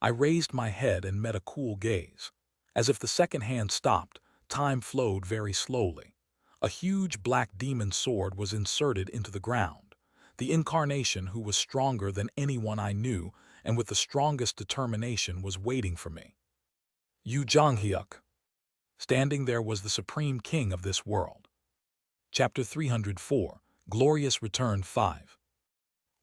I raised my head and met a cool gaze. As if the second hand stopped, time flowed very slowly. A huge black demon sword was inserted into the ground. The incarnation, who was stronger than anyone I knew and with the strongest determination, was waiting for me. Yu Jonghyuk. Standing there was the supreme king of this world. Chapter 304, Glorious Return 5.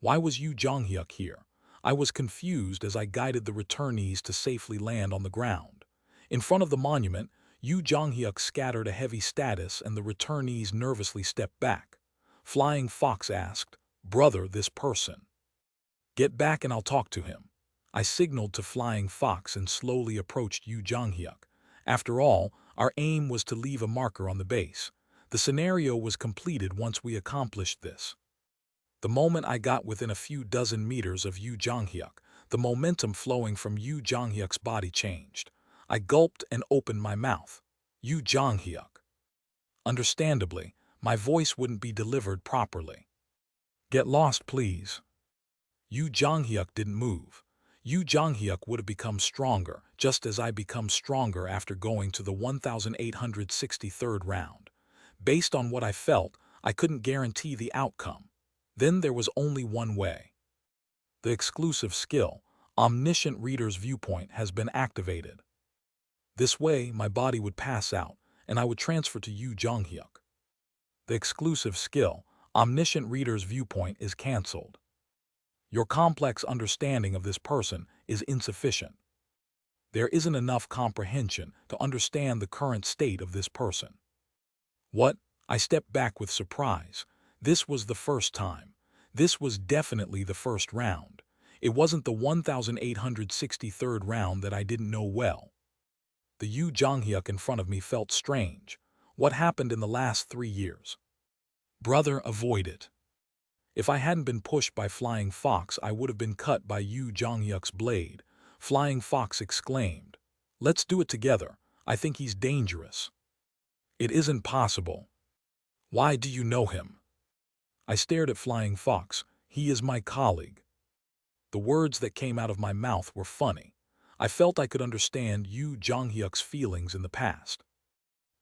Why was Yu Jonghyuk here? I was confused as I guided the returnees to safely land on the ground. In front of the monument, Yu Jonghyuk scattered a heavy status and the returnees nervously stepped back. Flying Fox asked, "Brother, this person." "Get back and I'll talk to him." I signaled to Flying Fox and slowly approached Yu Jonghyuk. After all, our aim was to leave a marker on the base. The scenario was completed once we accomplished this. The moment I got within a few dozen meters of Yu Jonghyuk, the momentum flowing from Yu Jonghyuk's body changed. I gulped and opened my mouth. Yu Jonghyuk. Understandably, my voice wouldn't be delivered properly. "Get lost, please." Yu Jonghyuk didn't move. Yu Jonghyuk would have become stronger, just as I become stronger after going to the 1863rd round. Based on what I felt, I couldn't guarantee the outcome. Then there was only one way. The exclusive skill, Omniscient Reader's Viewpoint, has been activated. This way, my body would pass out, and I would transfer to Yu Jonghyuk. The exclusive skill, Omniscient Reader's Viewpoint, is cancelled. Your complex understanding of this person is insufficient. There isn't enough comprehension to understand the current state of this person. What? I stepped back with surprise. This was the first time. This was definitely the first round. It wasn't the 1863rd round that I didn't know well. The Yu Jonghyuk in front of me felt strange. What happened in the last 3 years? Brother, avoid it. If I hadn't been pushed by Flying Fox, I would have been cut by Yu Jonghyuk's blade. Flying Fox exclaimed, "Let's do it together. I think he's dangerous." "It isn't possible." "Why, do you know him?" I stared at Flying Fox. "He is my colleague." The words that came out of my mouth were funny. I felt I could understand Yu Jonghyuk's feelings in the past.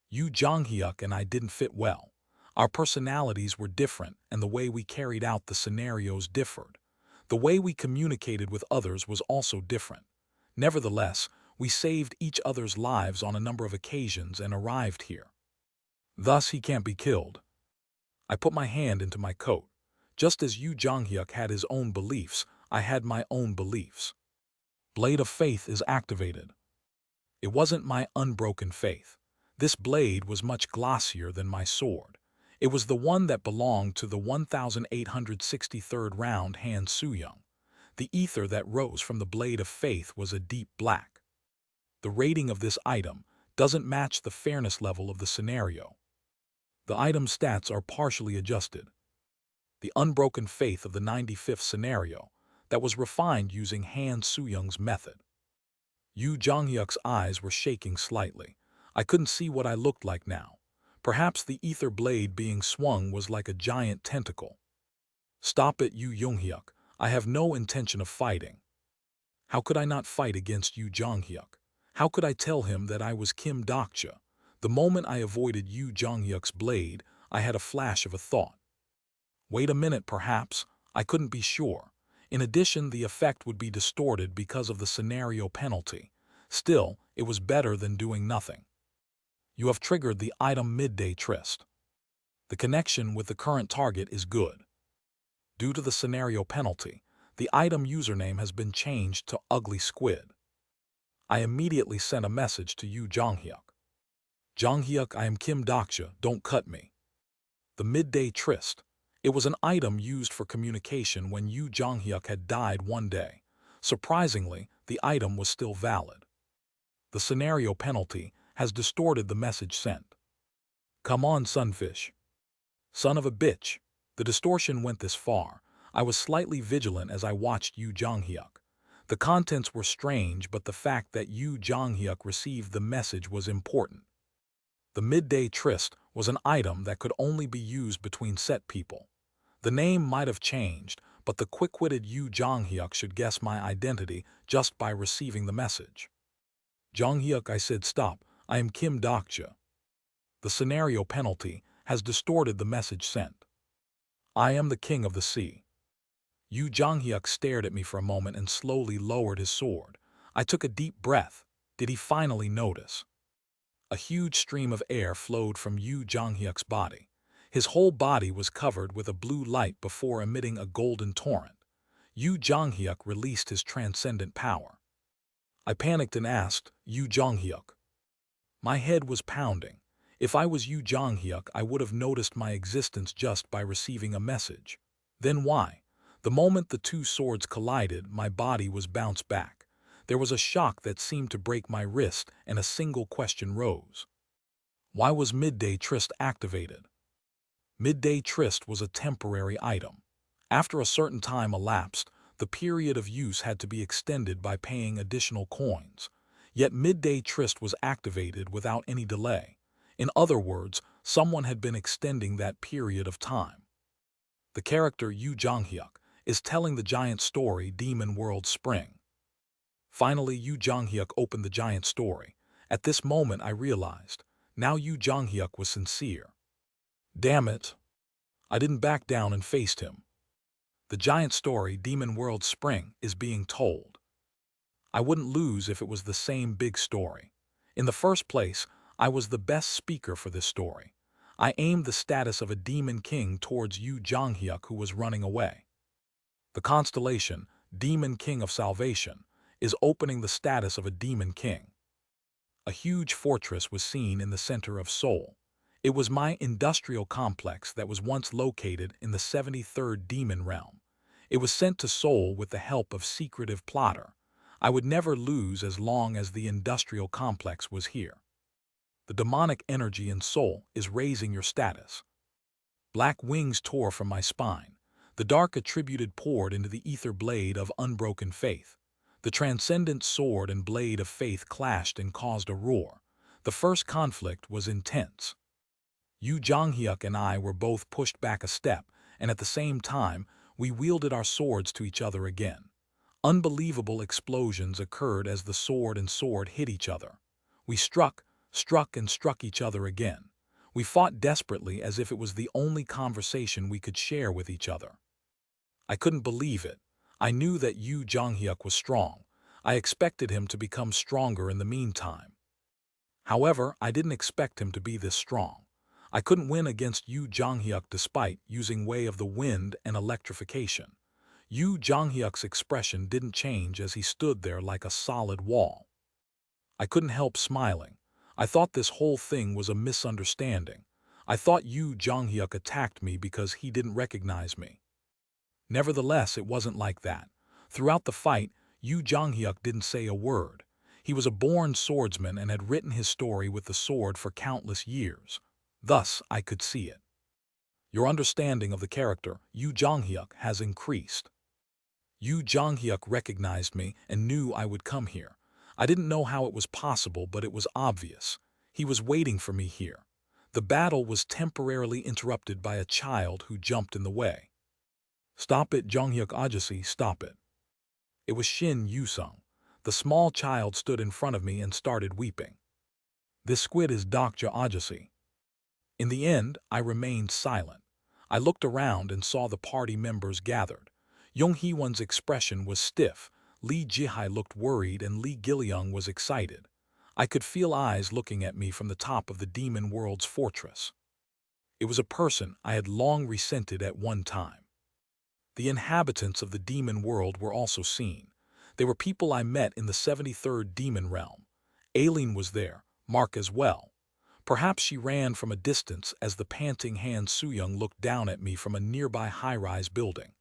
Yu Jonghyuk and I didn't fit well. Our personalities were different, and the way we carried out the scenarios differed. The way we communicated with others was also different. Nevertheless, we saved each other's lives on a number of occasions and arrived here. Thus, he can't be killed. I put my hand into my coat. Just as Yu Jonghyuk had his own beliefs, I had my own beliefs. Blade of Faith is activated. It wasn't my unbroken faith. This blade was much glossier than my sword. It was the one that belonged to the 1863rd round Han Soo-young. The ether that rose from the Blade of Faith was a deep black. The rating of this item doesn't match the fairness level of the scenario. The item's stats are partially adjusted. The unbroken faith of the 95th scenario that was refined using Han Soo-young's method. Yu Jonghyuk's eyes were shaking slightly. I couldn't see what I looked like now. Perhaps the ether blade being swung was like a giant tentacle. "Stop it, Yu Jonghyuk. I have no intention of fighting." How could I not fight against Yu Jonghyuk? How could I tell him that I was Kim Dokcha? The moment I avoided Yu Jonghyuk's blade, I had a flash of a thought. Wait a minute, perhaps. I couldn't be sure. In addition, the effect would be distorted because of the scenario penalty. Still, it was better than doing nothing. You have triggered the item Midday Tryst. The connection with the current target is good. Due to the scenario penalty, the item username has been changed to Ugly Squid. I immediately sent a message to Yu Jonghyuk. "Jonghyuk, I am Kim Dokcha, don't cut me." The Midday Tryst. It was an item used for communication when Yu Jonghyuk had died one day. Surprisingly, the item was still valid. The scenario penalty has distorted the message sent. Come on, sunfish. Son of a bitch. The distortion went this far. I was slightly vigilant as I watched Yu Jonghyuk. The contents were strange, but the fact that Yu Jonghyuk received the message was important. The midday tryst was an item that could only be used between set people. The name might have changed, but the quick-witted Yu Jonghyuk should guess my identity just by receiving the message. Jonghyuk, I said, stop. I am Kim Dokja. The scenario penalty has distorted the message sent. I am the king of the sea. Yu Jonghyuk stared at me for a moment and slowly lowered his sword. I took a deep breath. Did he finally notice? A huge stream of air flowed from Yu Jonghyuk's body. His whole body was covered with a blue light before emitting a golden torrent. Yu Jonghyuk released his transcendent power. I panicked and asked, Yu Jonghyuk. My head was pounding. If I was Yu Jonghyuk, I would have noticed my existence just by receiving a message. Then why? The moment the two swords collided, my body was bounced back. There was a shock that seemed to break my wrist, and a single question rose. Why was Midday Tryst activated? Midday Tryst was a temporary item. After a certain time elapsed, the period of use had to be extended by paying additional coins. Yet Midday Tryst was activated without any delay. In other words, someone had been extending that period of time. The character Yu Jonghyuk is telling the giant story Demon World Spring. Finally, Yu Jonghyuk opened the giant story. At this moment, I realized. Now Yu Jonghyuk was sincere. Damn it. I didn't back down and faced him. The giant story Demon World Spring is being told. I wouldn't lose if it was the same big story. In the first place, I was the best speaker for this story. I aimed the status of a demon king towards Yu Jonghyuk, who was running away. The constellation, Demon King of Salvation, is opening the status of a demon king. A huge fortress was seen in the center of Seoul. It was my industrial complex that was once located in the 73rd Demon Realm. It was sent to Seoul with the help of secretive plotter. I would never lose as long as the industrial complex was here. The demonic energy in Seoul is raising your status. Black wings tore from my spine. The dark attributed poured into the ether blade of unbroken faith. The transcendent sword and blade of faith clashed and caused a roar. The first conflict was intense. Yu Jonghyuk and I were both pushed back a step, and at the same time, we wielded our swords to each other again. Unbelievable explosions occurred as the sword and sword hit each other. We struck and struck each other again. We fought desperately as if it was the only conversation we could share with each other. I couldn't believe it. I knew that Yu Jonghyuk was strong. I expected him to become stronger in the meantime. However, I didn't expect him to be this strong. I couldn't win against Yu Jonghyuk despite using Way of the Wind and electrification. Yu Jonghyuk's expression didn't change as he stood there like a solid wall. I couldn't help smiling. I thought this whole thing was a misunderstanding. I thought Yu Jonghyuk attacked me because he didn't recognize me. Nevertheless, it wasn't like that. Throughout the fight, Yu Jonghyuk didn't say a word. He was a born swordsman and had written his story with the sword for countless years. Thus, I could see it. Your understanding of the character Yu Jonghyuk has increased. Yu Jonghyuk recognized me and knew I would come here. I didn't know how it was possible, but it was obvious. He was waiting for me here. The battle was temporarily interrupted by a child who jumped in the way. Stop it, Jonghyuk Ajasi, stop it. It was Shin Yusung. The small child stood in front of me and started weeping. This squid is Dokja Ajasi. In the end, I remained silent. I looked around and saw the party members gathered. Yong Hee-won's expression was stiff. Lee Ji-hai looked worried and Lee Gil-young was excited. I could feel eyes looking at me from the top of the demon world's fortress. It was a person I had long resented at one time. The inhabitants of the demon world were also seen. They were people I met in the 73rd Demon Realm. Aileen was there, Mark as well. Perhaps she ran from a distance as the panting Han Soo-young looked down at me from a nearby high-rise building.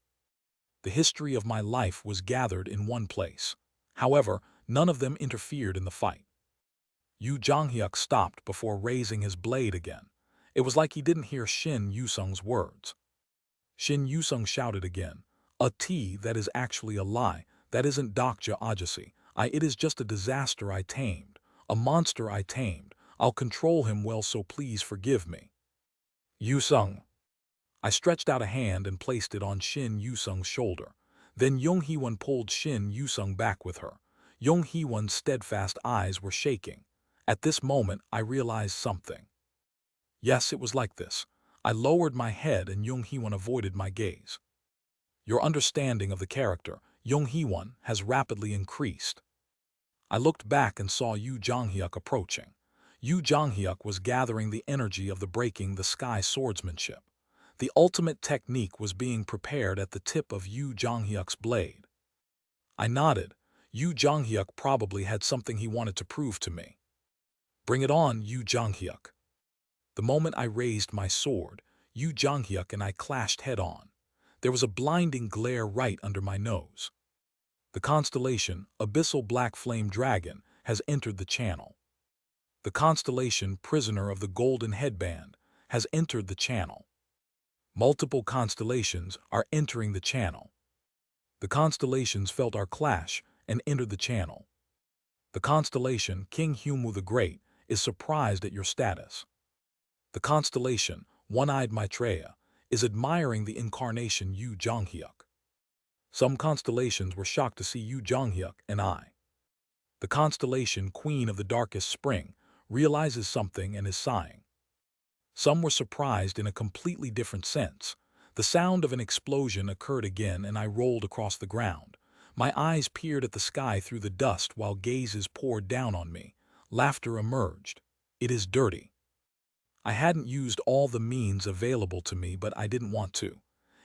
The history of my life was gathered in one place. However, none of them interfered in the fight. Yu Jonghyuk stopped before raising his blade again. It was like he didn't hear Shin Yusung's words. Shin Yusung shouted again, "A T that is actually a lie, that isn't Dokja Ajasi. It is just a disaster I tamed, a monster I tamed. I'll control him well, so please forgive me." Yusung. I stretched out a hand and placed it on Shin Yusung's shoulder. Then Yong Hee-won pulled Shin Yusung back with her. Yong Hee-won's steadfast eyes were shaking. At this moment, I realized something. Yes, it was like this. I lowered my head and Yong Hee-won avoided my gaze. Your understanding of the character, Yong Hee-won, has rapidly increased. I looked back and saw Yu Jonghyuk approaching. Yu Jonghyuk was gathering the energy of the breaking the sky swordsmanship. The ultimate technique was being prepared at the tip of Yu Jonghyuk's blade. I nodded. Yu Jonghyuk probably had something he wanted to prove to me. Bring it on, Yu Jonghyuk. The moment I raised my sword, Yu Jonghyuk and I clashed head-on. There was a blinding glare right under my nose. The constellation, Abyssal Black Flame Dragon, has entered the channel. The constellation, Prisoner of the Golden Headband, has entered the channel. Multiple constellations are entering the channel. The constellations felt our clash and entered the channel. The constellation, King Humu the Great, is surprised at your status. The constellation, One-Eyed Maitreya, is admiring the incarnation Yu Jonghyuk. Some constellations were shocked to see Yu Jonghyuk and I. The constellation, Queen of the Darkest Spring, realizes something and is sighing. Some were surprised in a completely different sense. The sound of an explosion occurred again and I rolled across the ground. My eyes peered at the sky through the dust while gazes poured down on me. Laughter emerged. It is dirty. I hadn't used all the means available to me, but I didn't want to.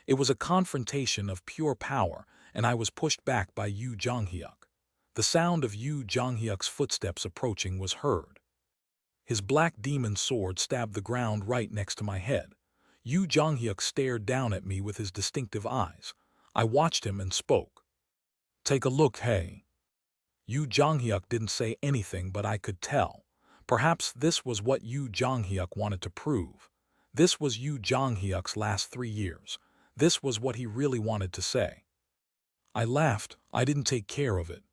It was a confrontation of pure power, and I was pushed back by Yu Jonghyuk. The sound of Yu Jonghyuk's footsteps approaching was heard. His black demon sword stabbed the ground right next to my head. Yu Jonghyuk stared down at me with his distinctive eyes. I watched him and spoke. "Take a look, hey." Yu Jonghyuk didn't say anything, but I could tell. Perhaps this was what Yu Jonghyuk wanted to prove. This was Yu Jonghyuk's last 3 years. This was what he really wanted to say. I laughed. I didn't take care of it.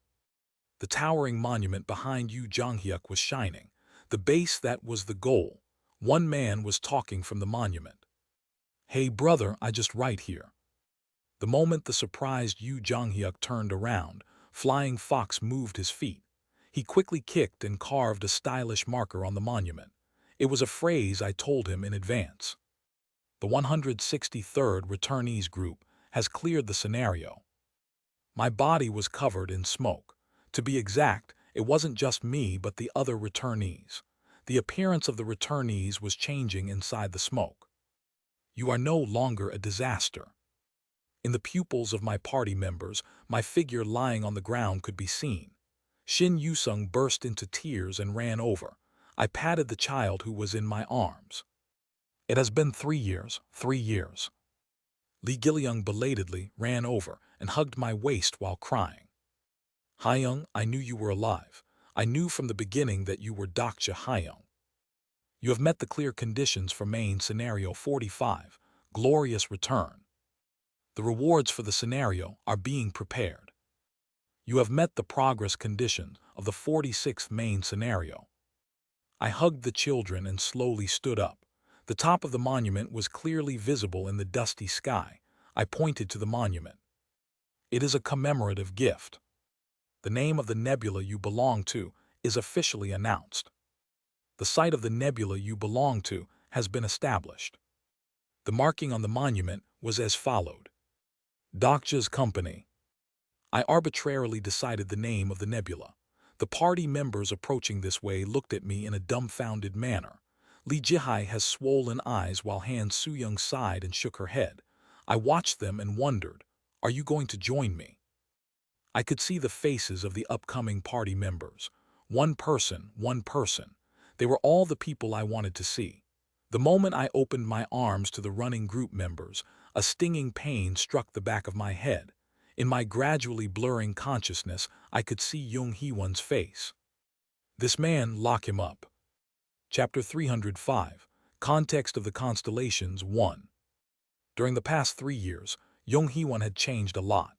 The towering monument behind Yu Jonghyuk was shining. The base that was the goal. One man was talking from the monument. "Hey brother, I just right here." The moment the surprised Yu Jonghyuk turned around, Flying Fox moved his feet. He quickly kicked and carved a stylish marker on the monument. It was a phrase I told him in advance. The 163rd Returnees Group has cleared the scenario. My body was covered in smoke. To be exact, it wasn't just me but the other returnees. The appearance of the returnees was changing inside the smoke. You are no longer a disaster. In the pupils of my party members, my figure lying on the ground could be seen. Shin Yusung burst into tears and ran over. I patted the child who was in my arms. It has been 3 years, 3 years. Lee Gilyoung belatedly ran over and hugged my waist while crying. Hayoung, I knew you were alive. I knew from the beginning that you were Dokja Hayoung. You have met the clear conditions for main scenario 45, Glorious Return. The rewards for the scenario are being prepared. You have met the progress condition of the 46th main scenario. I hugged the children and slowly stood up. The top of the monument was clearly visible in the dusty sky. I pointed to the monument. It is a commemorative gift. The name of the nebula you belong to is officially announced. The site of the nebula you belong to has been established. The marking on the monument was as followed. Dokja's Company. I arbitrarily decided the name of the nebula. The party members approaching this way looked at me in a dumbfounded manner. Lee Jihai has swollen eyes while Han Soo-young sighed and shook her head. I watched them and wondered, are you going to join me? I could see the faces of the upcoming party members. One person, one person. They were all the people I wanted to see. The moment I opened my arms to the running group members, A stinging pain struck the back of my head. In my gradually blurring consciousness, I could see Jung Hee-won's face. This man, lock him up. Chapter 305. Context of the Constellations 1. During the past 3 years, Jung Hee-won had changed a lot.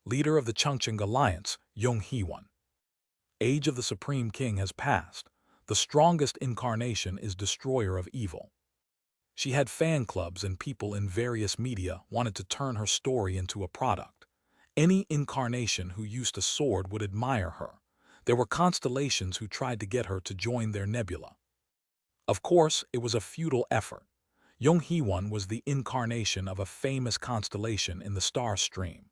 Leader of the Chungcheong Alliance, Jung Hee-won. Age of the Supreme King has passed. The strongest incarnation is destroyer of evil. She had fan clubs and people in various media wanted to turn her story into a product. Any incarnation who used a sword would admire her. There were constellations who tried to get her to join their nebula. Of course, it was a futile effort. Jung Hee-won was the incarnation of a famous constellation in the star stream.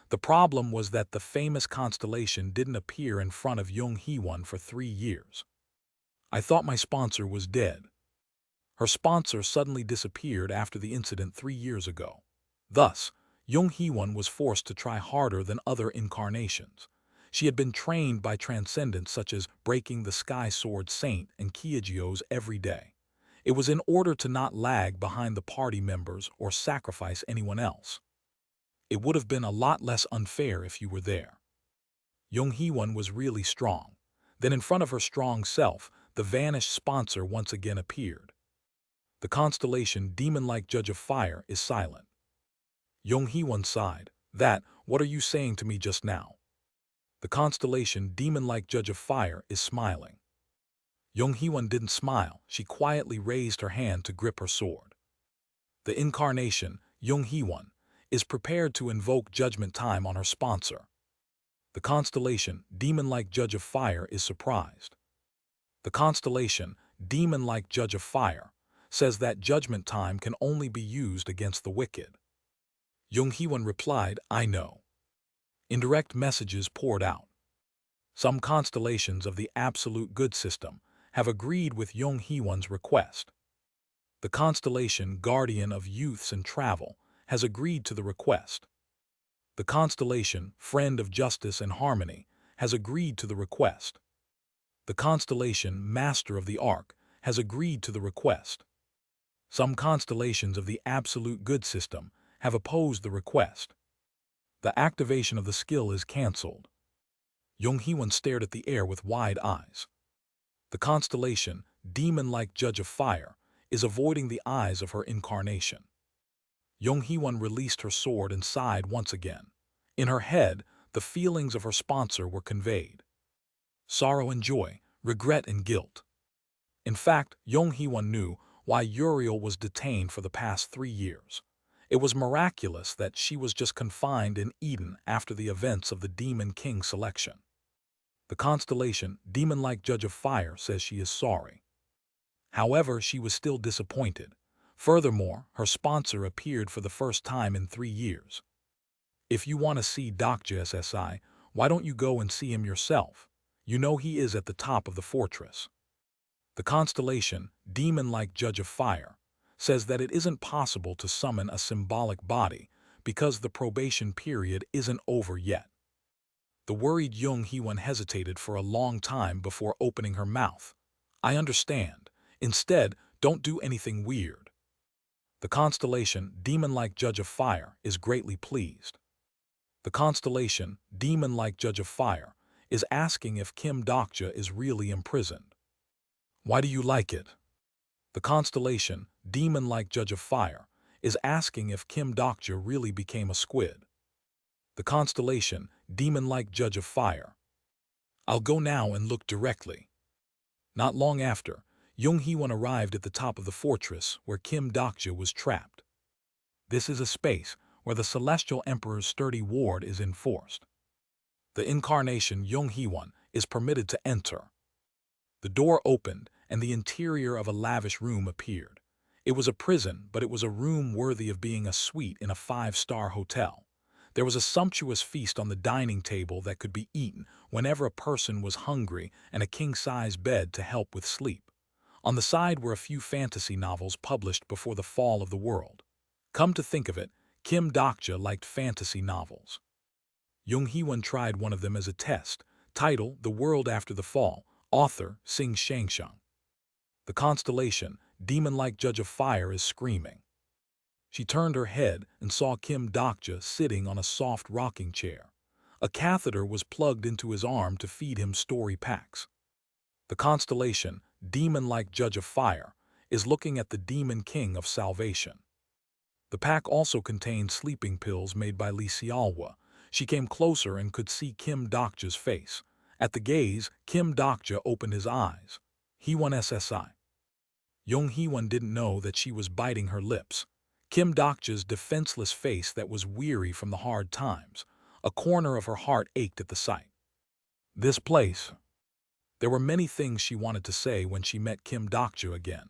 The problem was that the famous constellation didn't appear in front of Jung Hee-won for 3 years. I thought my sponsor was dead. Her sponsor suddenly disappeared after the incident 3 years ago. Thus, Jung Hee-won was forced to try harder than other incarnations. She had been trained by transcendents such as breaking the Sky Sword Saint and Kyejios every day. It was in order to not lag behind the party members or sacrifice anyone else. It would have been a lot less unfair if you were there. Jung Hee-won was really strong. Then in front of her strong self, the vanished sponsor once again appeared. The constellation demon-like Judge of Fire is silent. Jung Hee-won sighed. What are you saying to me just now? The constellation demon-like Judge of Fire is smiling. Jung Hee-won didn't smile. She quietly raised her hand to grip her sword. The incarnation, Jung Hee-won, is prepared to invoke judgment time on her sponsor. The constellation, demon-like Judge of Fire, is surprised. The constellation, demon-like Judge of Fire, says that judgment time can only be used against the wicked. Jung Hee-won replied, I know. Indirect messages poured out. Some constellations of the absolute good system have agreed with Jung Hee-won's request. The constellation Guardian of Youths and Travel has agreed to the request. The constellation Friend of Justice and Harmony has agreed to the request. The constellation Master of the Ark has agreed to the request. Some constellations of the absolute good system have opposed the request. The activation of the skill is cancelled. Jung Hee-won stared at the air with wide eyes. The constellation, demon-like Judge of Fire, is avoiding the eyes of her incarnation. Jung Hee-won released her sword and sighed once again. In her head, the feelings of her sponsor were conveyed. Sorrow and joy, regret and guilt. In fact, Jung Hee-won knew why Uriel was detained for the past 3 years. It was miraculous that she was just confined in Eden after the events of the Demon King selection. The constellation, demon-like Judge of Fire, says she is sorry. However, she was still disappointed. Furthermore, her sponsor appeared for the first time in 3 years. If you want to see Dr. SSI, why don't you go and see him yourself? You know he is at the top of the fortress. The constellation, demon-like Judge of Fire, says that it isn't possible to summon a symbolic body because the probation period isn't over yet. The worried Jung Hee-won hesitated for a long time before opening her mouth. I understand. Instead, don't do anything weird. The constellation, demon-like Judge of Fire, is greatly pleased. The constellation, demon-like Judge of Fire, is asking if Kim Dokja is really imprisoned. Why do you like it? The constellation, demon-like Judge of Fire, is asking if Kim Dokja really became a squid. The constellation, demon-like Judge of Fire. I'll go now and look directly. Not long after, Jung Hee-won arrived at the top of the fortress where Kim Dokja was trapped. This is a space where the Celestial Emperor's sturdy ward is enforced. The incarnation Jung Hee-won is permitted to enter. The door opened and the interior of a lavish room appeared. It was a prison, but it was a room worthy of being a suite in a 5-star hotel. There was a sumptuous feast on the dining table that could be eaten whenever a person was hungry and a king-size bed to help with sleep. On the side were a few fantasy novels published before the fall of the world. Come to think of it, Kim Dokja liked fantasy novels. Jung Hee-won tried one of them as a test. Title, The World After the Fall. Author, Sing-Shong. The constellation, demon-like Judge of Fire, is screaming. She turned her head and saw Kim Dokja sitting on a soft rocking chair. A catheter was plugged into his arm to feed him story packs. The constellation, demon-like judge of fire, is looking at the demon king of salvation. The pack also contained sleeping pills made by Lee Xiaohua. She came closer and could see Kim Dokja's face. At the gaze, Kim Dokja opened his eyes. Heewon SSI. Young Heewon didn't know that she was biting her lips. Kim Dokja's defenseless face that was weary from the hard times. A corner of her heart ached at the sight. This place. There were many things she wanted to say when she met Kim Dokja again.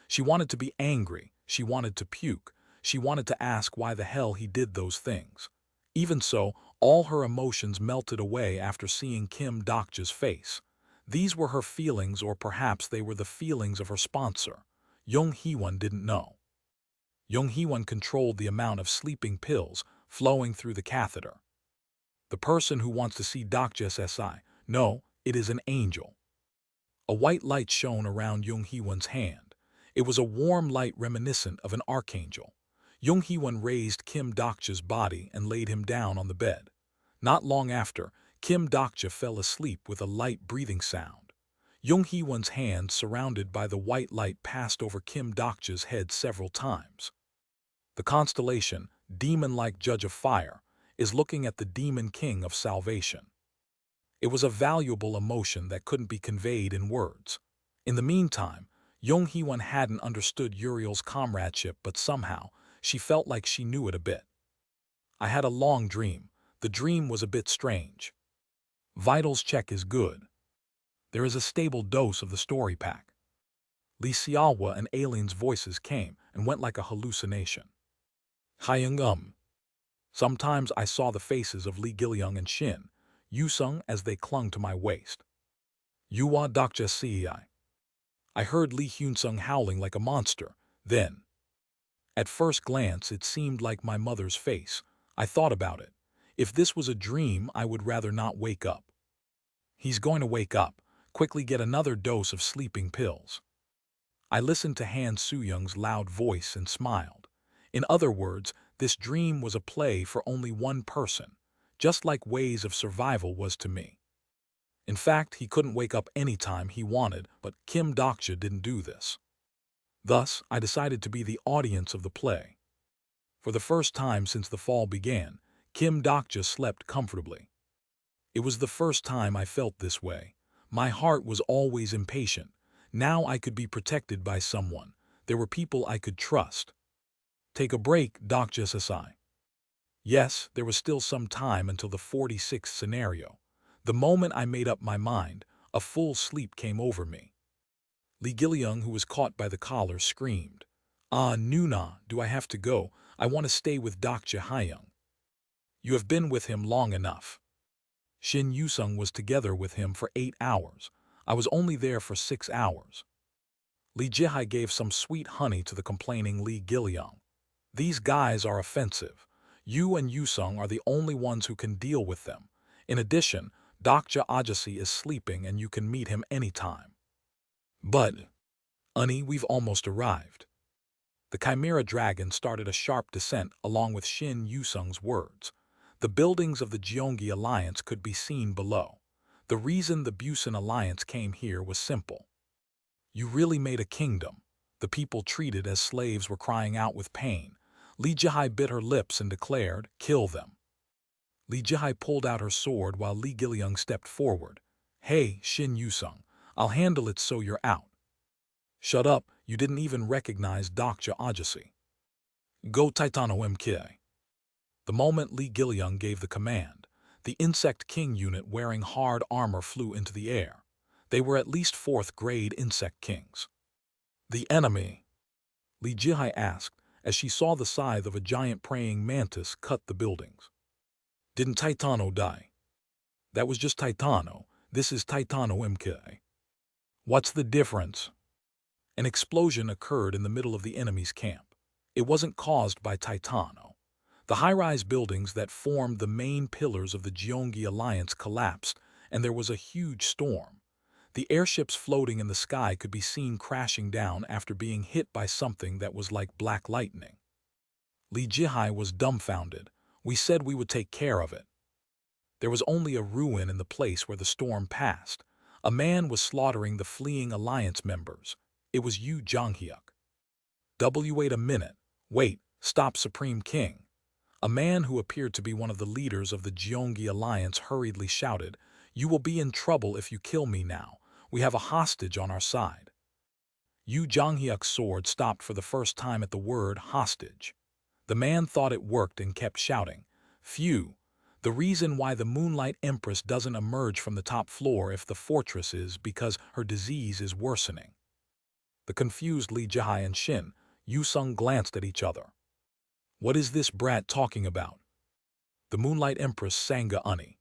She wanted to be angry. She wanted to puke. She wanted to ask why the hell he did those things. Even so, all her emotions melted away after seeing Kim Dokja's face. These were her feelings, or perhaps they were the feelings of her sponsor. Young Heewon didn't know. Young Heewon controlled the amount of sleeping pills flowing through the catheter. The person who wants to see Dokja SSI, no, it is an angel. A white light shone around Young Heewon's hand. It was a warm light reminiscent of an archangel. Young Heewon raised Kim Dokja's body and laid him down on the bed. Not long after, Kim Dokja fell asleep with a light breathing sound. Young Heewon's hand, surrounded by the white light, passed over Kim Dokja's head several times. The constellation, demon-like judge of fire, is looking at the demon king of salvation. It was a valuable emotion that couldn't be conveyed in words. In the meantime, Young Heewon hadn't understood Uriel's comradeship, but somehow, she felt like she knew it a bit. I had a long dream. The dream was a bit strange. Vitals check is good. There is a stable dose of the story pack. Lee Xiaohua and Alien's voices came and went like a hallucination. Hyung. Sometimes I saw the faces of Lee Gilyoung and Shin Yusung as they clung to my waist. Yuwa Dokja Cei. I heard Lee Hyunsung howling like a monster. Then, at first glance, it seemed like my mother's face. I thought about it. If this was a dream, I would rather not wake up. He's going to wake up. Quickly get another dose of sleeping pills. I listened to Han Soo-young's loud voice and smiled. In other words, this dream was a play for only one person, just like Ways of Survival was to me. In fact, he couldn't wake up any time he wanted, but Kim Dokja didn't do this. Thus, I decided to be the audience of the play. For the first time since the fall began, Kim Dokja slept comfortably. It was the first time I felt this way. My heart was always impatient. Now I could be protected by someone. There were people I could trust. Take a break, Dokja SSI. Yes, there was still some time until the 46th scenario. The moment I made up my mind, a full sleep came over me. Lee Gilyoung, who was caught by the collar, screamed, "Ah, Nuna, do I have to go? I want to stay with Dokja Hyung." "You have been with him long enough." Shin Yusung was together with him for 8 hours. I was only there for 6 hours. Lee Jihai gave some sweet honey to the complaining Lee Gilyoung. "These guys are offensive. You and Yusung are the only ones who can deal with them. In addition, Dokja Ajasi is sleeping and you can meet him anytime." "But, Unni, we've almost arrived." The Chimera Dragon started a sharp descent along with Shin Yusung's words. The buildings of the Gyeonggi Alliance could be seen below. The reason the Busan Alliance came here was simple. You really made a kingdom. The people treated as slaves were crying out with pain. Lee Jihai bit her lips and declared, "Kill them." Lee Jihai pulled out her sword while Lee Gilyoung stepped forward. "Hey, Shin Yusung, I'll handle it so you're out." "Shut up, you didn't even recognize Dokja Ajasi." "Go Titano MK." The moment Lee Gilyoung gave the command, the Insect King unit wearing hard armor flew into the air. They were at least 4th-grade Insect Kings. "The enemy?" Lee Jihai asked as she saw the scythe of a giant praying mantis cut the buildings. "Didn't Titano die?" "That was just Titano. This is Titano MK." "What's the difference?" An explosion occurred in the middle of the enemy's camp. It wasn't caused by Titano. The high-rise buildings that formed the main pillars of the Gyeonggi Alliance collapsed, and there was a huge storm. The airships floating in the sky could be seen crashing down after being hit by something that was like black lightning. Li Jihai was dumbfounded. We said we would take care of it. There was only a ruin in the place where the storm passed. A man was slaughtering the fleeing alliance members. It was Yu Zhanghyuk. Wait a minute. Wait, stop, Supreme King. A man who appeared to be one of the leaders of the Gyeonggi alliance hurriedly shouted, "You will be in trouble if you kill me now. We have a hostage on our side." Yu Zhanghyuk's sword stopped for the first time at the word hostage. The man thought it worked and kept shouting, "Phew! The reason why the Moonlight Empress doesn't emerge from the top floor if the fortress is because her disease is worsening." The confused Li Jihai and Shin Yu-sung glanced at each other. "What is this brat talking about?" "The Moonlight Empress Sanga Uni."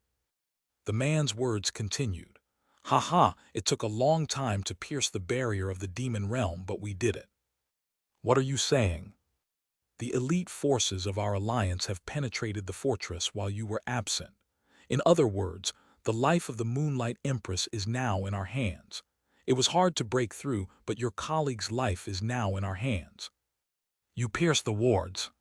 The man's words continued. "Ha ha, it took a long time to pierce the barrier of the demon realm, but we did it." "What are you saying?" "The elite forces of our alliance have penetrated the fortress while you were absent. In other words, the life of the Moonlight Empress is now in our hands. It was hard to break through, but your colleague's life is now in our hands." "You pierced the wards."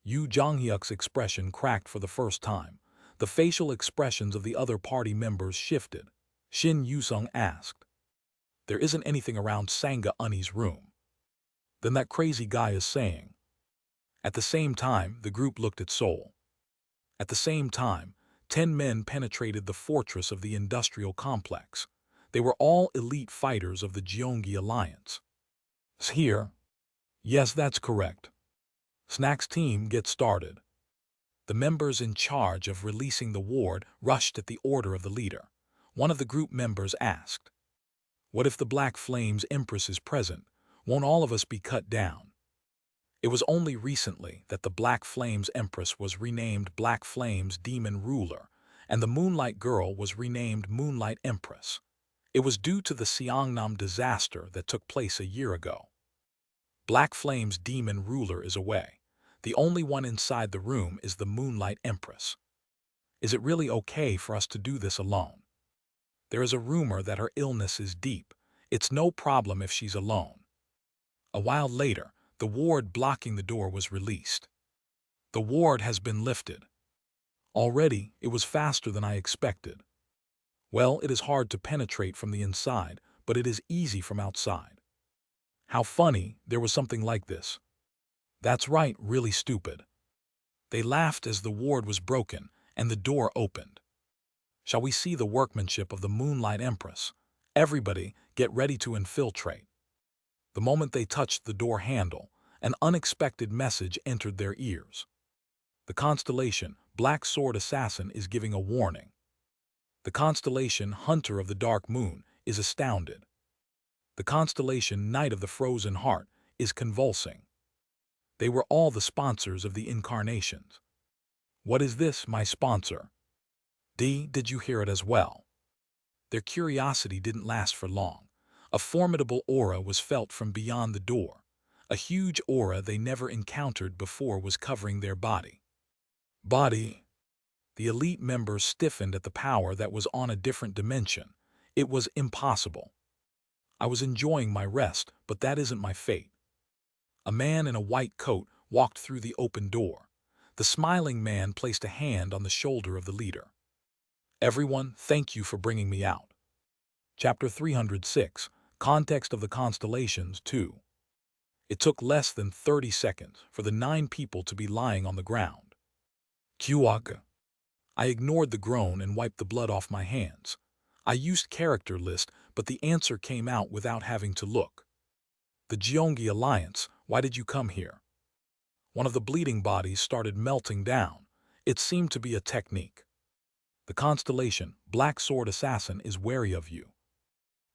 Yu Zhanghyuk's expression cracked for the first time. The facial expressions of the other party members shifted. Shin Yu-sung asked, "There isn't anything around Sanga Uni's room." "Then that crazy guy is saying." At the same time, the group looked at Seoul. At the same time, 10 men penetrated the fortress of the industrial complex. They were all elite fighters of the Gyeonggi alliance. "Here?" "Yes, that's correct." "Snack's team, get started." The members in charge of releasing the ward rushed at the order of the leader. One of the group members asked, "What if the Black Flames Empress is present? Won't all of us be cut down?" It was only recently that the Black Flames Empress was renamed Black Flames Demon Ruler, and the Moonlight Girl was renamed Moonlight Empress. It was due to the Seongnam disaster that took place a year ago. Black Flame's Demon Ruler is away. The only one inside the room is the Moonlight Empress. Is it really okay for us to do this alone? There is a rumor that her illness is deep. It's no problem if she's alone. A while later, the ward blocking the door was released. "The ward has been lifted." "Already, it was faster than I expected." "Well, it is hard to penetrate from the inside, but it is easy from outside." "How funny, there was something like this." "That's right, really stupid." They laughed as the ward was broken and the door opened. "Shall we see the workmanship of the Moonlight Empress? Everybody, get ready to infiltrate." The moment they touched the door handle, an unexpected message entered their ears. The constellation Black Sword Assassin is giving a warning. The constellation Hunter of the Dark Moon is astounded. The constellation Night of the Frozen Heart is convulsing. They were all the sponsors of the incarnations. "What is this, my sponsor?" Did you hear it as well?" Their curiosity didn't last for long. A formidable aura was felt from beyond the door. A huge aura they never encountered before was covering their body. "Body." The elite members stiffened at the power that was on a different dimension. It was impossible. "I was enjoying my rest, but that isn't my fate." A man in a white coat walked through the open door. The smiling man placed a hand on the shoulder of the leader. "Everyone, thank you for bringing me out." Chapter 306, Context of the Constellations 2. It took less than 30 seconds for the 9 people to be lying on the ground. "Kyuag." I ignored the groan and wiped the blood off my hands. I used character list, but the answer came out without having to look. "The Gyeonggi Alliance, why did you come here?" One of the bleeding bodies started melting down. It seemed to be a technique. "The constellation Black Sword Assassin is wary of you."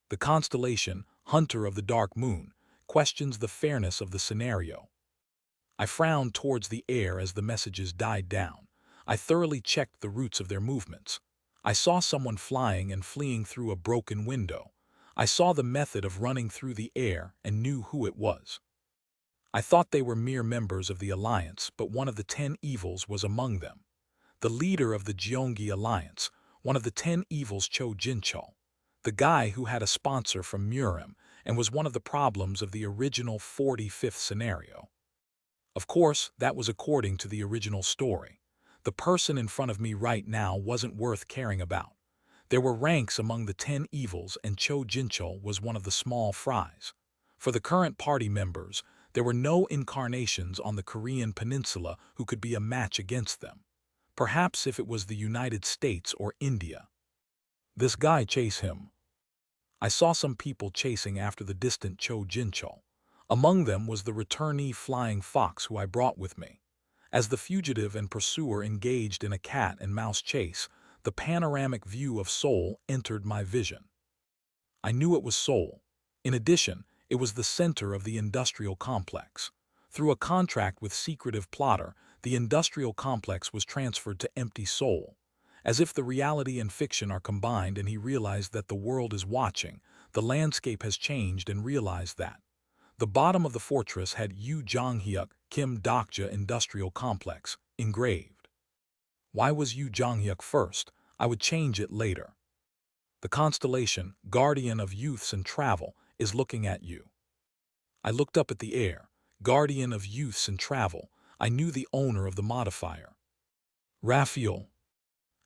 The constellation Hunter of the Dark Moon questions the fairness of the scenario. I frowned towards the air as the messages died down. I thoroughly checked the routes of their movements. I saw someone flying and fleeing through a broken window. I saw the method of running through the air and knew who it was. I thought they were mere members of the Alliance, but one of the 10 evils was among them. The leader of the Gyeonggi Alliance, one of the 10 evils, Cho Jinchul, the guy who had a sponsor from Murim and was one of the problems of the original 45th scenario. Of course, that was according to the original story. The person in front of me right now wasn't worth caring about. There were ranks among the 10 evils, and Cho Jinchul was one of the small fries. For the current party members, there were no incarnations on the Korean peninsula who could be a match against them. Perhaps if it was the United States or India. This guy chased him. I saw some people chasing after the distant Cho Jinchul. Among them was the returnee flying fox who I brought with me. As the fugitive and pursuer engaged in a cat and mouse chase, the panoramic view of Seoul entered my vision. I knew it was Seoul. In addition, it was the center of the industrial complex. Through a contract with secretive plotter, the industrial complex was transferred to empty Seoul. As if the reality and fiction are combined and he realized that the world is watching, the landscape has changed and realized that. The bottom of the fortress had Yu Jonghyuk Kim Dokja Industrial Complex engraved. Why was Yu Jonghyuk first? I would change it later. The constellation, guardian of youths and travel, is looking at you. I looked up at the air. Guardian of youths and travel. I knew the owner of the modifier. Raphael.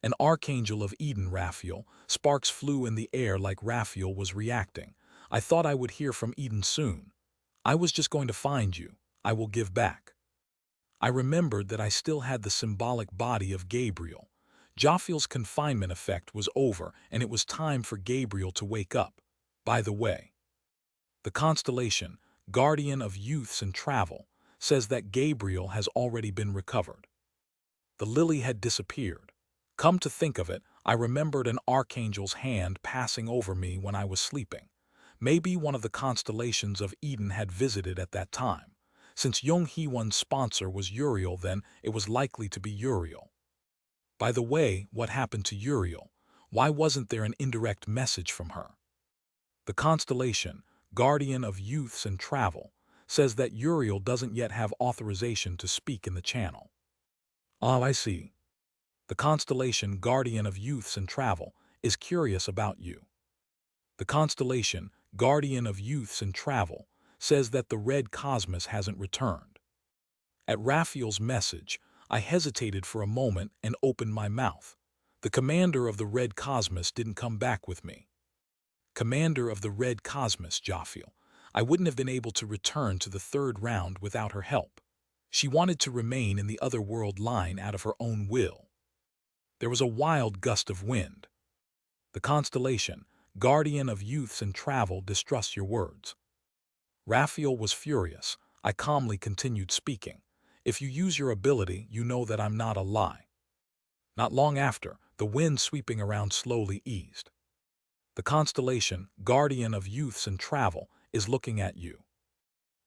An archangel of Eden. Raphael. Sparks flew in the air like Raphael was reacting. I thought I would hear from Eden soon. I was just going to find you. I will give back. I remembered that I still had the symbolic body of Gabriel. Jophiel's confinement effect was over, and it was time for Gabriel to wake up. By the way, the constellation, guardian of youths and travel, says that Gabriel has already been recovered. The lily had disappeared. Come to think of it, I remembered an archangel's hand passing over me when I was sleeping. Maybe one of the constellations of Eden had visited at that time. Since Jung Hee-won's sponsor was Uriel, then it was likely to be Uriel. By the way, what happened to Uriel? Why wasn't there an indirect message from her? The constellation, guardian of youths and travel, says that Uriel doesn't yet have authorization to speak in the channel. Oh, I see. The constellation, guardian of youths and travel, is curious about you. The constellation, guardian of youths and travel, says that the red cosmos hasn't returned. At Raphael's message, I hesitated for a moment and opened my mouth. The commander of the red cosmos didn't come back with me. Commander of the red cosmos, Jophiel. I wouldn't have been able to return to the third round without her help. She wanted to remain in the otherworld line out of her own will. There was a wild gust of wind. The constellation, guardian of youths and travel, distrusts your words. Raphael was furious. I calmly continued speaking. If you use your ability, you know that I'm not a lie. Not long after, the wind sweeping around slowly eased. The constellation, guardian of youths and travel, is looking at you.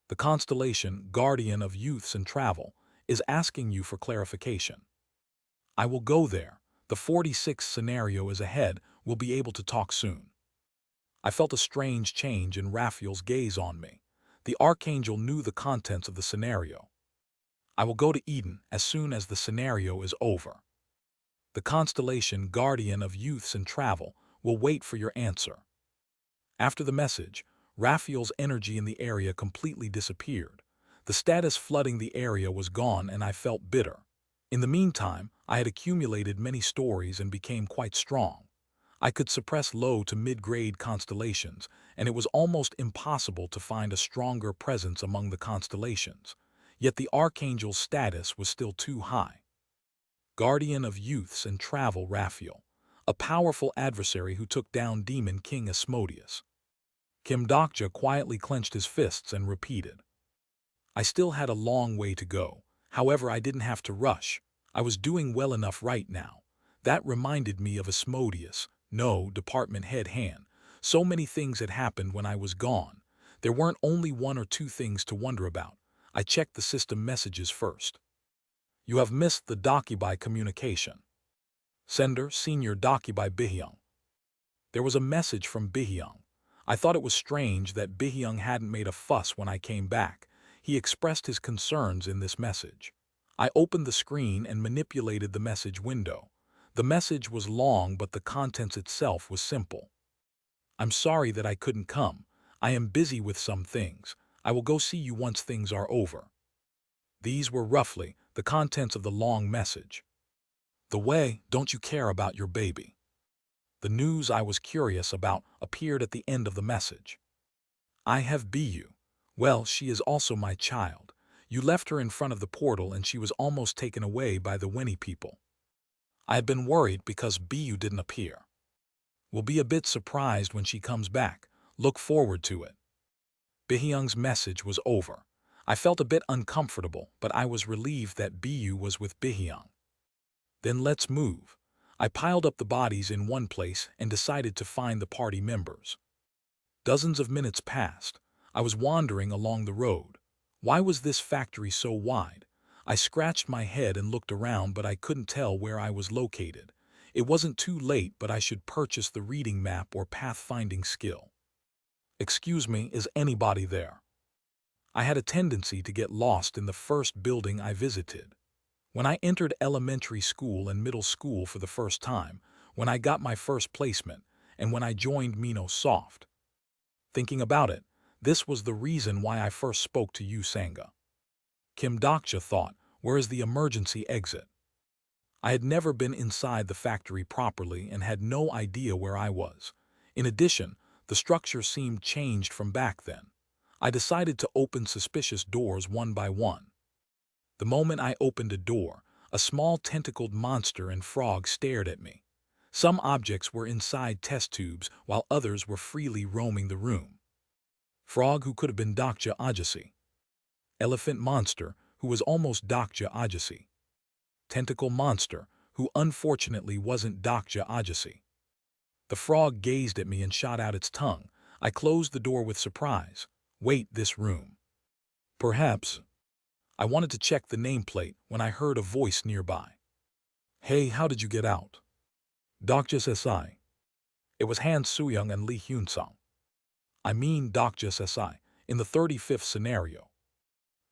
The constellation, guardian of youths and travel, is asking you for clarification. I will go there. The 46th scenario is ahead. We'll be able to talk soon. I felt a strange change in Raphael's gaze on me. The archangel knew the contents of the scenario. I will go to Eden as soon as the scenario is over. The constellation, guardian of youths and travel, will wait for your answer. After the message, Raphael's energy in the area completely disappeared. The status flooding the area was gone, and I felt bitter. In the meantime, I had accumulated many stories and became quite strong. I could suppress low to mid-grade constellations, and it was almost impossible to find a stronger presence among the constellations. Yet the archangel's status was still too high. Guardian of youths and travel, Raphael, a powerful adversary who took down Demon King Asmodeus. Kim Dokja quietly clenched his fists and repeated. I still had a long way to go. However, I didn't have to rush. I was doing well enough right now. That reminded me of Asmodeus. No, department head Han. So many things had happened when I was gone. There weren't only one or two things to wonder about. I checked the system messages first. You have missed the Dakibai communication. Sender, Senior Dakibai Bihyung. There was a message from Bihyung. I thought it was strange that Bihyung hadn't made a fuss when I came back. He expressed his concerns in this message. I opened the screen and manipulated the message window. The message was long, but the contents itself was simple. I'm sorry that I couldn't come. I am busy with some things. I will go see you once things are over. These were roughly the contents of the long message. The way, don't you care about your baby? The news I was curious about appeared at the end of the message. I have Bu. Well, she is also my child. You left her in front of the portal and she was almost taken away by the Winnie people. I had been worried because Bu didn't appear. Will be a bit surprised when she comes back. Look forward to it. Bihyung's message was over. I felt a bit uncomfortable, but I was relieved that Bu was with Bihyung. Then let's move. I piled up the bodies in one place and decided to find the party members. Dozens of minutes passed. I was wandering along the road. Why was this factory so wide? I scratched my head and looked around, but I couldn't tell where I was located. It wasn't too late, but I should purchase the reading map or pathfinding skill. Excuse me, is anybody there? I had a tendency to get lost in the first building I visited. When I entered elementary school and middle school for the first time, when I got my first placement, and when I joined Mino Soft. Thinking about it, this was the reason why I first spoke to you, Sangha. Kim Dokcha thought, where is the emergency exit? I had never been inside the factory properly and had no idea where I was. In addition, the structure seemed changed from back then. I decided to open suspicious doors one by one. The moment I opened a door, a small tentacled monster and frog stared at me. Some objects were inside test tubes while others were freely roaming the room. Frog who could have been Dokcha Ajasi. Elephant monster who was almost Dokcha Ajasi. Tentacle monster who unfortunately wasn't Dokcha Ajasi. The frog gazed at me and shot out its tongue. I closed the door with surprise. Wait, this room. Perhaps. I wanted to check the nameplate when I heard a voice nearby. Hey, how did you get out? Dokja Sesai. It was Han Suyong and Lee Hyun-sung. I mean Dokja Sesai, in the 35th scenario.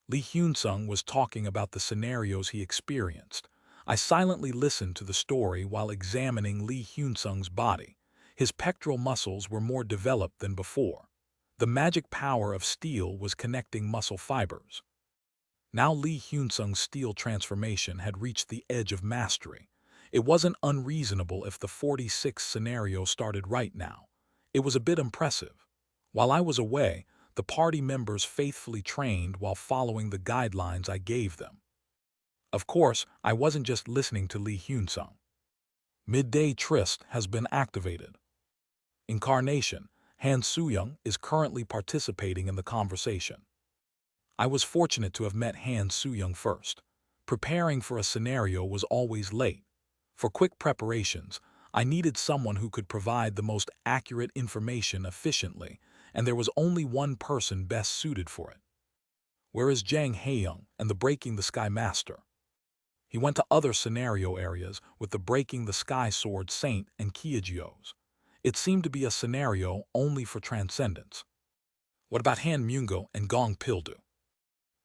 Lee Hyun-sung was talking about the scenarios he experienced. I silently listened to the story while examining Lee Hyun-sung's body. His pectoral muscles were more developed than before. The magic power of steel was connecting muscle fibers. Now Lee Hyun-sung's steel transformation had reached the edge of mastery. It wasn't unreasonable if the 46th scenario started right now. It was a bit impressive. While I was away, the party members faithfully trained while following the guidelines I gave them. Of course, I wasn't just listening to Lee Hyun-sung. Midday Tryst has been activated. Incarnation, Han Suyong is currently participating in the conversation. I was fortunate to have met Han Suyong first. Preparing for a scenario was always late. For quick preparations, I needed someone who could provide the most accurate information efficiently, and there was only one person best suited for it. Where is Jang Haeyoung and the Breaking the Sky Master? He went to other scenario areas with the Breaking the Sky Sword Saint and Kyejios. It seemed to be a scenario only for transcendence. What about Han Myungo and Gong Pildu?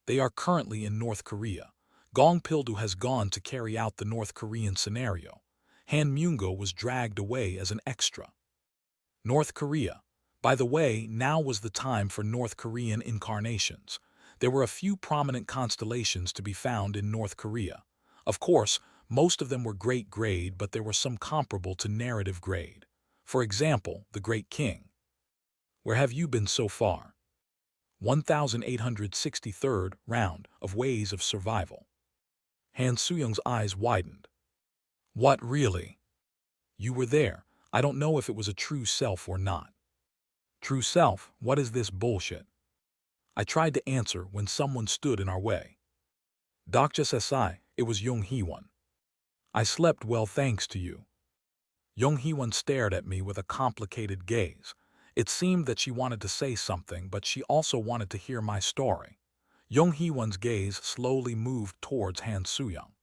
They are currently in North Korea. Gong Pildu has gone to carry out the North Korean scenario. Han Myungo was dragged away as an extra. North Korea. By the way, now was the time for North Korean incarnations. There were a few prominent constellations to be found in North Korea. Of course, most of them were great grade, but there were some comparable to narrative grade. For example, the Great King. Where have you been so far? 1863rd round of Ways of Survival. Han Suyong's eyes widened. What, really? You were there. I don't know if it was a true self or not. True self? What is this bullshit? I tried to answer when someone stood in our way. Dokja Sesai, it was Jung Hee-won. I slept well thanks to you. Jung Hee-won stared at me with a complicated gaze. It seemed that she wanted to say something, but she also wanted to hear my story. Jung Hee-won's gaze slowly moved towards Han Suyong.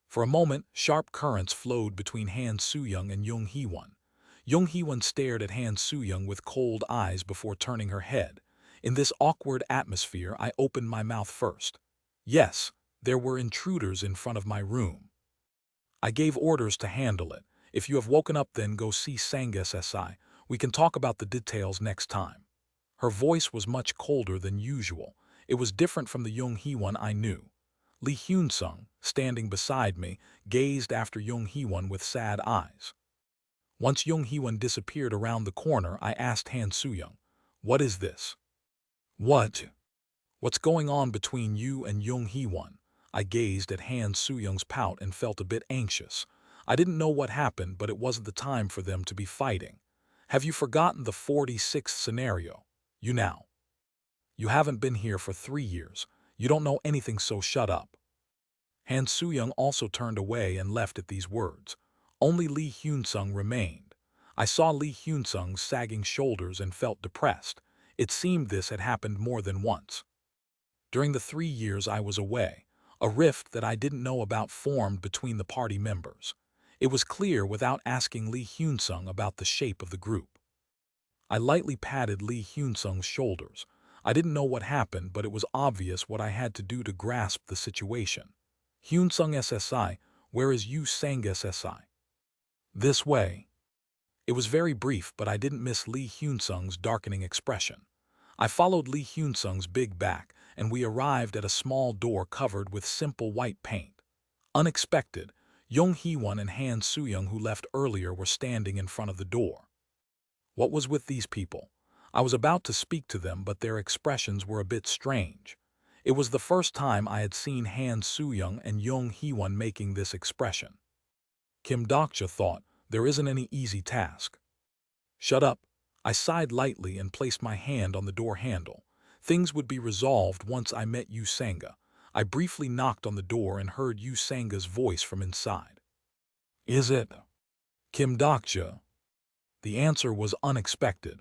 For a moment, sharp currents flowed between Han Suyong and Jung Hee-won. Jung Hee-won stared at Han Suyong with cold eyes before turning her head. In this awkward atmosphere, I opened my mouth first. Yes, there were intruders in front of my room. I gave orders to handle it. If you have woken up, then go see Sangha SI. We can talk about the details next time. Her voice was much colder than usual. It was different from the Jung Hee-won I knew. Lee Hyun-sung, standing beside me, gazed after Jung Hee-won with sad eyes. Once Jung Hee-won disappeared around the corner, I asked Han Soo-young, "What is this? What? What's going on between you and Jung Hee-won?" I gazed at Han Soo-young's pout and felt a bit anxious. I didn't know what happened, but it wasn't the time for them to be fighting. Have you forgotten the 46th scenario? You haven't been here for 3 years. You don't know anything, so shut up. Han Soo-young also turned away and left at these words. Only Lee Hyun-sung remained. I saw Lee Hyun-sung's sagging shoulders and felt depressed. It seemed this had happened more than once. During the 3 years I was away, a rift that I didn't know about formed between the party members. It was clear without asking Lee Hyun-sung about the shape of the group. I lightly patted Lee Hyun-sung's shoulders. I didn't know what happened, but it was obvious what I had to do to grasp the situation. Hyun-sung SSI, where is Yu Sang SSI? This way. It was very brief, but I didn't miss Lee Hyun-sung's darkening expression. I followed Lee Hyun-sung's big back, and we arrived at a small door covered with simple white paint. Unexpected, Jung Hee-won and Han Soo-young, who left earlier, were standing in front of the door. What was with these people? I was about to speak to them, but their expressions were a bit strange. It was the first time I had seen Han Soo-young and Jung Hee-won making this expression. Kim Dokja thought, there isn't any easy task. Shut up. I sighed lightly and placed my hand on the door handle. Things would be resolved once I met Yu Sanga. I briefly knocked on the door and heard Yu Sanga's voice from inside. Is it Kim Dokja? The answer was unexpected.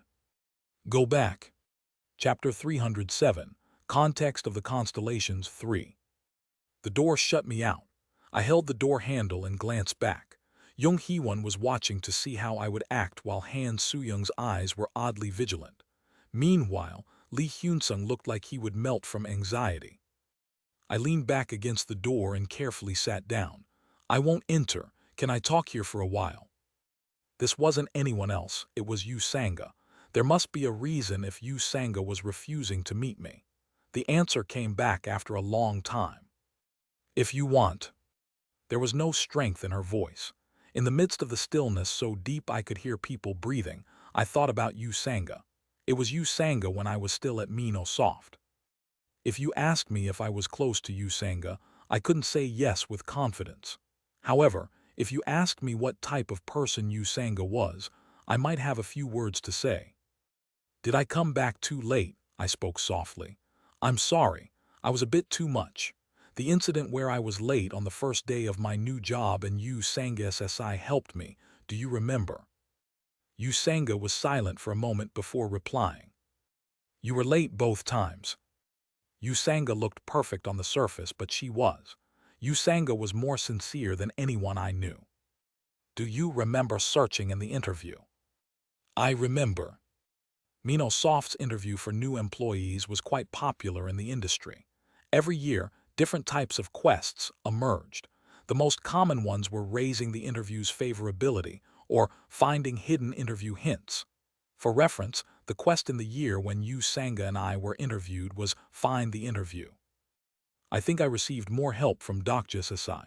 Go back. Chapter 307, Context of the Constellations 3. The door shut me out. I held the door handle and glanced back. Jung Hee-won was watching to see how I would act, while Han Soo-young's eyes were oddly vigilant. Meanwhile, Lee Hyun-sung looked like he would melt from anxiety. I leaned back against the door and carefully sat down. I won't enter. Can I talk here for a while? This wasn't anyone else. It was Yu Sanga. There must be a reason if Yu Sanga was refusing to meet me. The answer came back after a long time. If you want. There was no strength in her voice. In the midst of the stillness so deep I could hear people breathing, I thought about Yu Sanga. It was Yu Sanga when I was still at Minosoft. If you asked me if I was close to Yu Sanga, I couldn't say yes with confidence. However, if you asked me what type of person Yu Sanga was, I might have a few words to say. Did I come back too late? I spoke softly. I'm sorry. I was a bit too much. The incident where I was late on the first day of my new job and Yu Sanga SSI helped me. Do you remember? Yu Sanga was silent for a moment before replying. You were late both times. Yu Sanga looked perfect on the surface, but she was. Yu Sanga was more sincere than anyone I knew. Do you remember searching in the interview? I remember. Minosoft's interview for new employees was quite popular in the industry. Every year, different types of quests emerged. The most common ones were raising the interview's favorability or finding hidden interview hints. For reference, the quest in the year when Yu Sanga and I were interviewed was Find the Interview. I think I received more help from Dokja SSI.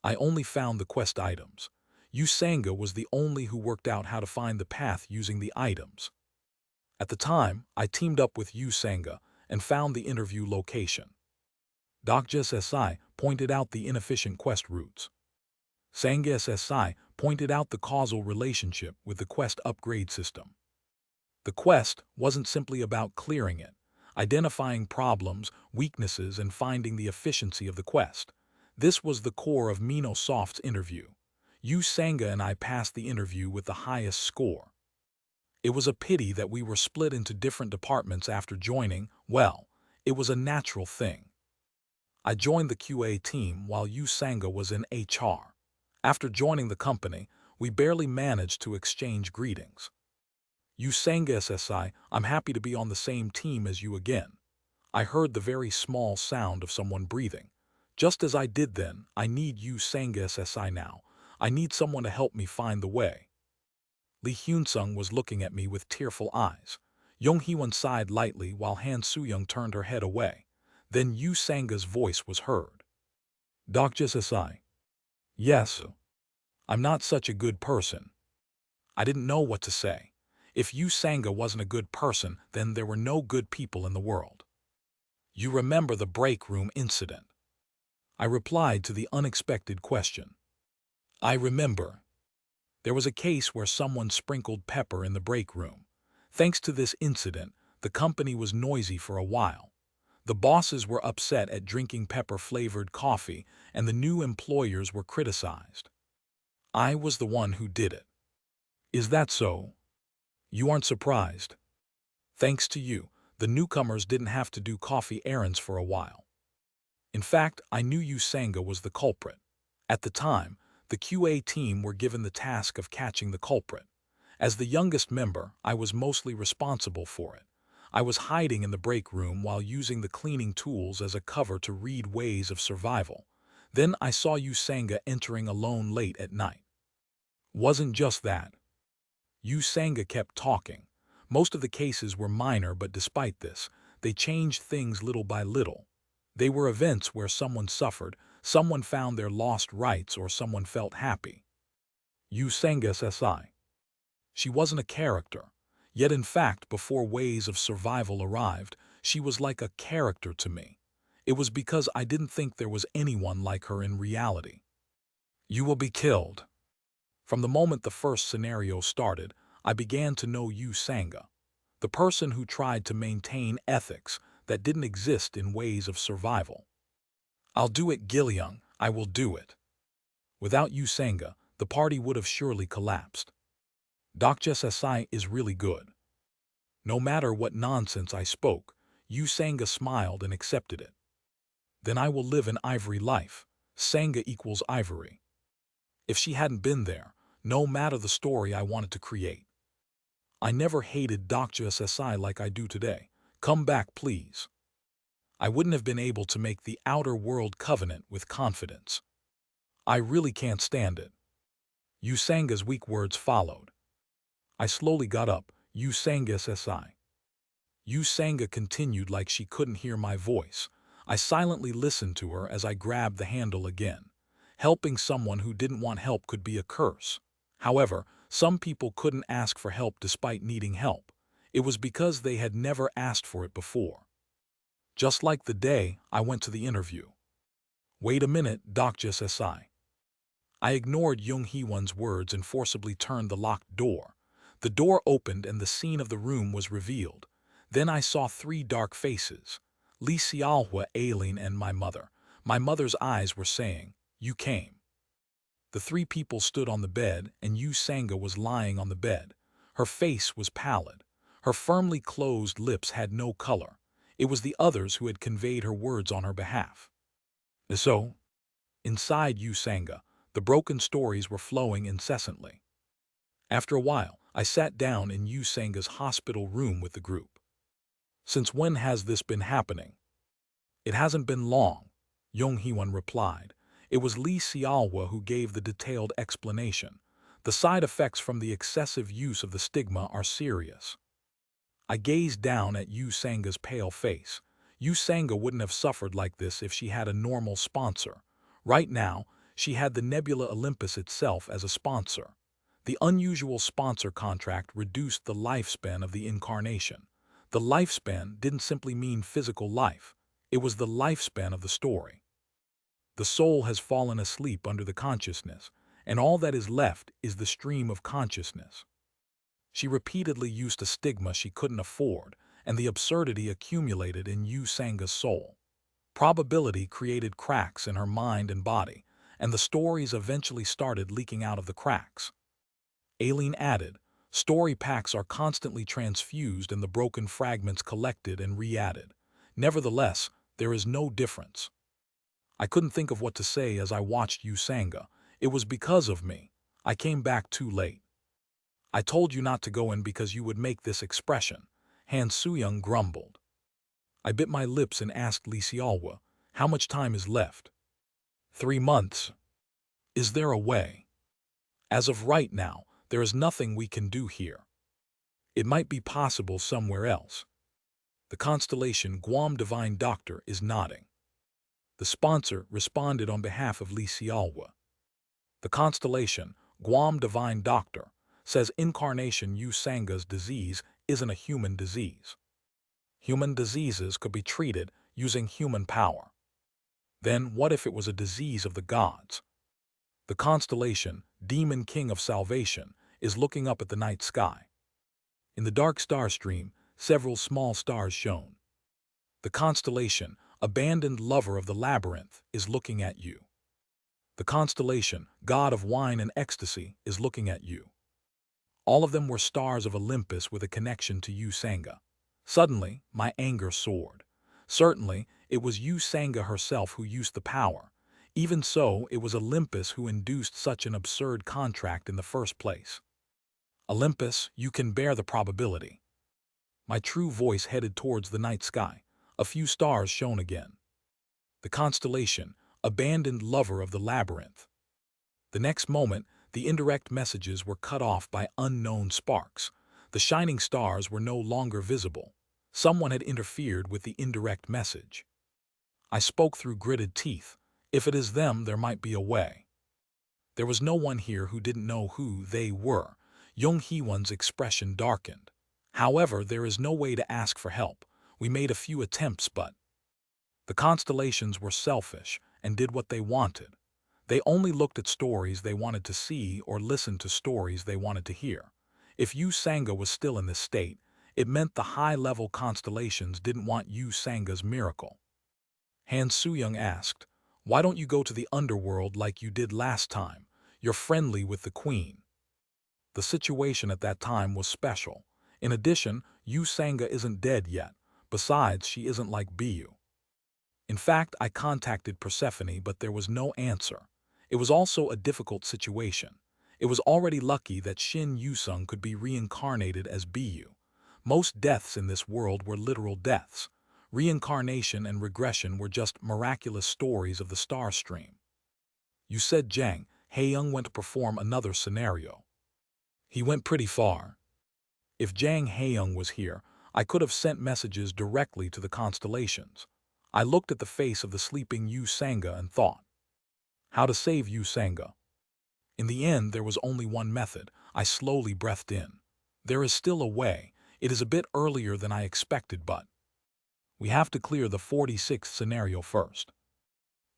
I only found the quest items. Yu Sanga was the only who worked out how to find the path using the items. At the time, I teamed up with Yu Sanga and found the interview location. Dokja SSI pointed out the inefficient quest routes. Sanga SSI pointed out the causal relationship with the quest upgrade system. The quest wasn't simply about clearing it, identifying problems, weaknesses, and finding the efficiency of the quest. This was the core of Minosoft's interview. Yu Sanga and I passed the interview with the highest score. It was a pity that we were split into different departments after joining. Well, it was a natural thing. I joined the QA team while Yu Sanga was in HR. After joining the company, we barely managed to exchange greetings. Yu Sanga SSI, I'm happy to be on the same team as you again. I heard the very small sound of someone breathing. Just as I did then, I need Yu Sanga SSI now. I need someone to help me find the way. Lee Hyun-sung was looking at me with tearful eyes. Jung Hee-won sighed lightly while Han Soo-young turned her head away. Then Yu Sanga's voice was heard. Dr. Sasai. Yes. I'm not such a good person. I didn't know what to say. If Yu Sanga wasn't a good person, then there were no good people in the world. You remember the break room incident? I replied to the unexpected question. I remember. There was a case where someone sprinkled pepper in the break room. Thanks to this incident, the company was noisy for a while. The bosses were upset at drinking pepper-flavored coffee, and the new employers were criticized. I was the one who did it. Is that so? You aren't surprised. Thanks to you, the newcomers didn't have to do coffee errands for a while. In fact, I knew Yu Sanga was the culprit. At the time, the QA team were given the task of catching the culprit. As the youngest member, I was mostly responsible for it. I was hiding in the break room while using the cleaning tools as a cover to read ways of survival. Then I saw Yu Sanga entering alone late at night. Wasn't just that. Yu Sanga kept talking. Most of the cases were minor, but despite this, they changed things little by little. They were events where someone suffered, someone found their lost rights, or someone felt happy. Yu Sanga SI. She wasn't a character. Yet in fact, before ways of survival arrived, she was like a character to me. It was because I didn't think there was anyone like her in reality. You will be killed. From the moment the first scenario started, I began to know Yu Sanga, the person who tried to maintain ethics that didn't exist in ways of survival. I'll do it, Gilyung, I will do it. Without Yu Sanga, the party would have surely collapsed. Dr. Sasai is really good. No matter what nonsense I spoke, Yu Sanga smiled and accepted it. Then I will live an ivory life. Sanga equals ivory. If she hadn't been there, no matter the story I wanted to create. I never hated Dr. Sasai like I do today. Come back, please. I wouldn't have been able to make the outer world covenant with confidence. I really can't stand it. Yu Sanga's weak words followed. I slowly got up. Yu Sanga SI. Yu Sanga continued like she couldn't hear my voice. I silently listened to her as I grabbed the handle again. Helping someone who didn't want help could be a curse. However, some people couldn't ask for help despite needing help. It was because they had never asked for it before. Just like the day I went to the interview. Wait a minute, Dr. SI. I ignored Jung Hee-won's words and forcibly turned the locked door. The door opened and the scene of the room was revealed. Then I saw three dark faces. Lee Xiaohua, Aileen, and my mother. My mother's eyes were saying, "You came." The three people stood on the bed, and Yu Sanga was lying on the bed. Her face was pallid. Her firmly closed lips had no color. It was the others who had conveyed her words on her behalf. So, inside Yu Sanga, the broken stories were flowing incessantly. After a while, I sat down in Yu Sanga's hospital room with the group. Since when has this been happening? It hasn't been long, Jung Hee-won replied. It was Lee Xiaohua who gave the detailed explanation. The side effects from the excessive use of the stigma are serious. I gazed down at Yu Sanga's pale face. Yu Sanga wouldn't have suffered like this if she had a normal sponsor. Right now, she had the Nebula Olympus itself as a sponsor. The unusual sponsor contract reduced the lifespan of the incarnation. The lifespan didn't simply mean physical life. It was the lifespan of the story. The soul has fallen asleep under the consciousness, and all that is left is the stream of consciousness. She repeatedly used a stigma she couldn't afford, and the absurdity accumulated in Yu Sanga's soul. Probability created cracks in her mind and body, and the stories eventually started leaking out of the cracks. Aileen added, story packs are constantly transfused and the broken fragments collected and re-added. Nevertheless, there is no difference. I couldn't think of what to say as I watched Yu Sanga. It was because of me. I came back too late. I told you not to go in because you would make this expression. Han Soo-young grumbled. I bit my lips and asked Lee Xiaohua, how much time is left? 3 months. Is there a way? As of right now, there is nothing we can do here. It might be possible somewhere else. The constellation Guam Divine Doctor is nodding. The sponsor responded on behalf of Li Xiaohua. The constellation Guam Divine Doctor says Incarnation Yu Sanga's disease isn't a human disease. Human diseases could be treated using human power. Then what if it was a disease of the gods? The constellation Demon King of Salvation is looking up at the night sky. In the dark star stream, several small stars shone. The constellation Abandoned Lover of the Labyrinth is looking at you. The constellation God of Wine and Ecstasy is looking at you. All of them were stars of Olympus with a connection to Yu Sanga. Suddenly, my anger soared. Certainly, it was Yu Sanga herself who used the power. Even so, it was Olympus who induced such an absurd contract in the first place. Olympus, you can bear the probability. My true voice headed towards the night sky. A few stars shone again. The constellation, Abandoned Lover of the Labyrinth. The next moment, the indirect messages were cut off by unknown sparks. The shining stars were no longer visible. Someone had interfered with the indirect message. I spoke through gritted teeth. If it is them, there might be a way. There was no one here who didn't know who they were. Young Hee-won's expression darkened. However, there is no way to ask for help. We made a few attempts, but the constellations were selfish and did what they wanted. They only looked at stories they wanted to see or listened to stories they wanted to hear. If Yu Sanga was still in this state, it meant the high-level constellations didn't want Yu Sanga's miracle. Han Suyong asked, "Why don't you go to the underworld like you did last time? You're friendly with the queen." The situation at that time was special. In addition, Yu Sanga isn't dead yet. Besides, she isn't like Bu. In fact, I contacted Persephone, but there was no answer. It was also a difficult situation. It was already lucky that Shin Yusung could be reincarnated as Bu. Most deaths in this world were literal deaths. Reincarnation and regression were just miraculous stories of the star stream. You said Jang Haeyoung went to perform another scenario. He went pretty far. If Jang Haeyoung was here, I could have sent messages directly to the constellations. I looked at the face of the sleeping Yu Sanga and thought, how to save Yu Sanga? In the end, there was only one method. I slowly breathed in. There is still a way. It is a bit earlier than I expected, but we have to clear the 46th scenario first.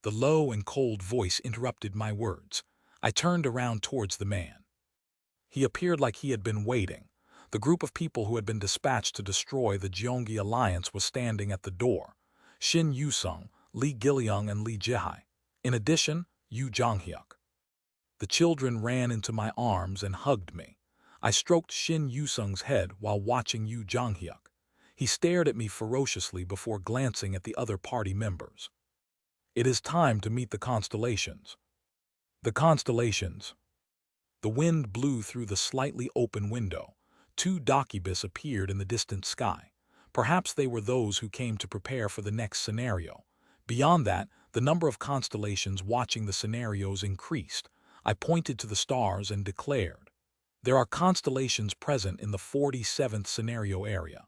The low and cold voice interrupted my words. I turned around towards the man. He appeared like he had been waiting. The group of people who had been dispatched to destroy the Gyeonggi Alliance was standing at the door. Shin Yusung, Lee Gileong, and Lee Jihai. In addition, Yu Jonghyuk. The children ran into my arms and hugged me. I stroked Shin Yusung's head while watching Yu Jonghyuk. He stared at me ferociously before glancing at the other party members. It is time to meet the constellations. The constellations. The wind blew through the slightly open window. 2 dakibus appeared in the distant sky. Perhaps they were those who came to prepare for the next scenario. Beyond that, the number of constellations watching the scenarios increased. I pointed to the stars and declared, "There are constellations present in the 47th scenario area."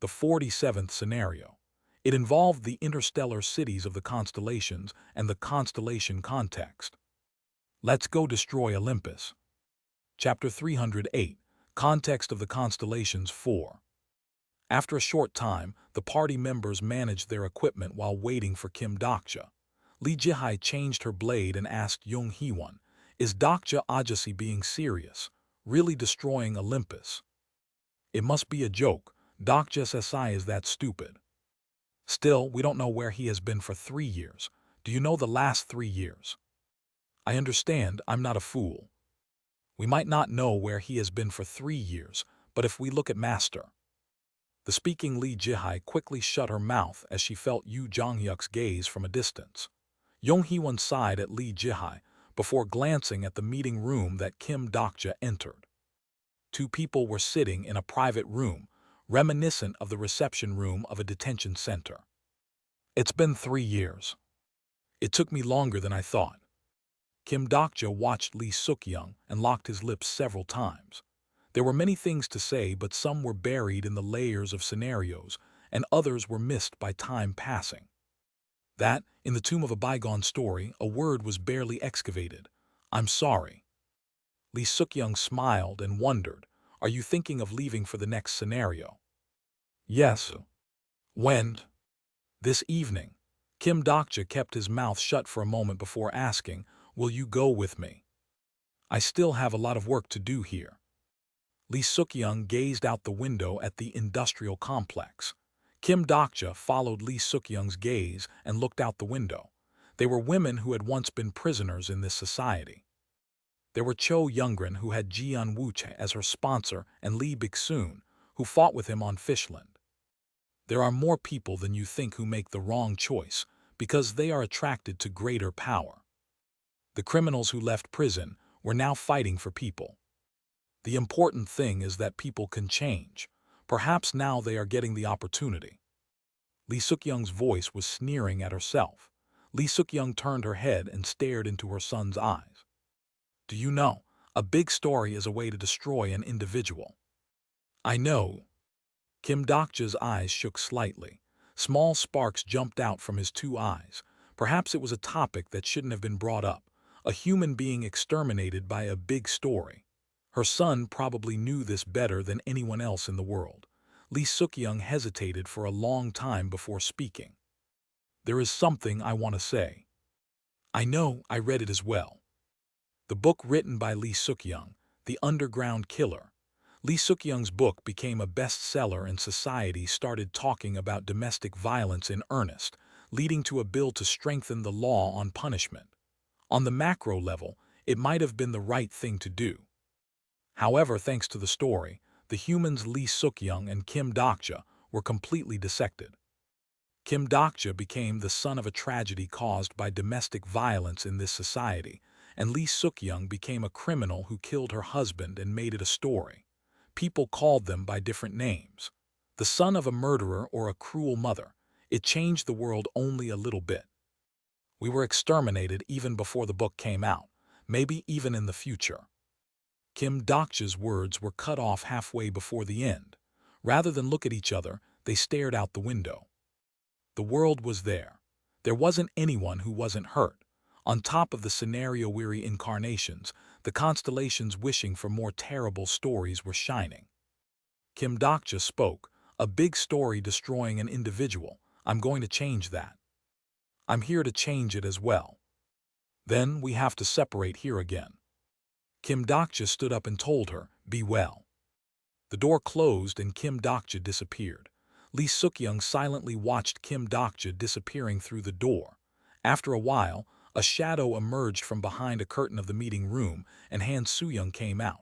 The 47th scenario. It involved the interstellar cities of the constellations and the constellation context. Let's go destroy Olympus. Chapter 308. Context of the Constellations 4. After a short time, the party members managed their equipment while waiting for Kim Dokja. Lee Jihai changed her blade and asked Young Hee-won, "Is Dokja Ajasi being serious? Really destroying Olympus?" "It must be a joke. Dokja Sesai is that stupid." "Still, we don't know where he has been for 3 years. Do you know the last 3 years?" "I understand, I'm not a fool. We might not know where he has been for 3 years, but if we look at Master." The speaking Lee Jihai quickly shut her mouth as she felt Yu Jonghyuk's gaze from a distance. Young Hee-won sighed at Lee Jihai before glancing at the meeting room that Kim Dokja entered. 2 people were sitting in a private room, reminiscent of the reception room of a detention center. "It's been 3 years. It took me longer than I thought." Kim Dokja watched Lee Suk-young and locked his lips several times. There were many things to say, but some were buried in the layers of scenarios, and others were missed by time passing. That, in the tomb of a bygone story, a word was barely excavated. I'm sorry. Lee Suk-young smiled and wondered, are you thinking of leaving for the next scenario? Yes. When? This evening. Kim Dokja kept his mouth shut for a moment before asking, will you go with me? I still have a lot of work to do here. Lee Suk-young gazed out the window at the industrial complex. Kim Dokja followed Lee Suk-young's gaze and looked out the window. They were women who had once been prisoners in this society. There were Cho Youngrin, who had Jian Wuche as her sponsor, and Lee Bik-soon, who fought with him on Fishland. There are more people than you think who make the wrong choice, because they are attracted to greater power. The criminals who left prison were now fighting for people. The important thing is that people can change. Perhaps now they are getting the opportunity. Lee Suk-young's voice was sneering at herself. Lee Suk-young turned her head and stared into her son's eyes. Do you know, a big story is a way to destroy an individual. I know. Kim Dokja's eyes shook slightly. Small sparks jumped out from his two eyes. Perhaps it was a topic that shouldn't have been brought up. A human being exterminated by a big story. Her son probably knew this better than anyone else in the world. Lee Suk-young hesitated for a long time before speaking. There is something I want to say. I know, I read it as well. The book written by Lee Suk-young, The Underground Killer. Lee Suk-young's book became a bestseller and society started talking about domestic violence in earnest, leading to a bill to strengthen the law on punishment. On the macro level, it might have been the right thing to do. However, thanks to the story, the humans Lee Suk-young and Kim Dokja were completely dissected. Kim Dokja became the son of a tragedy caused by domestic violence in this society, and Lee Suk-young became a criminal who killed her husband and made it a story. People called them by different names. The son of a murderer or a cruel mother. It changed the world only a little bit. We were exterminated even before the book came out, maybe even in the future. Kim Dokja's words were cut off halfway before the end. Rather than look at each other, they stared out the window. The world was there. There wasn't anyone who wasn't hurt. On top of the scenario-weary incarnations, the constellations wishing for more terrible stories were shining. Kim Dokja spoke, a big story destroying an individual. I'm going to change that. I'm here to change it as well. Then we have to separate here again. Kim Dokja stood up and told her, be well. The door closed and Kim Dokja disappeared. Lee Suk-young silently watched Kim Dokja disappearing through the door. After a while, a shadow emerged from behind a curtain of the meeting room and Han Soo-young came out.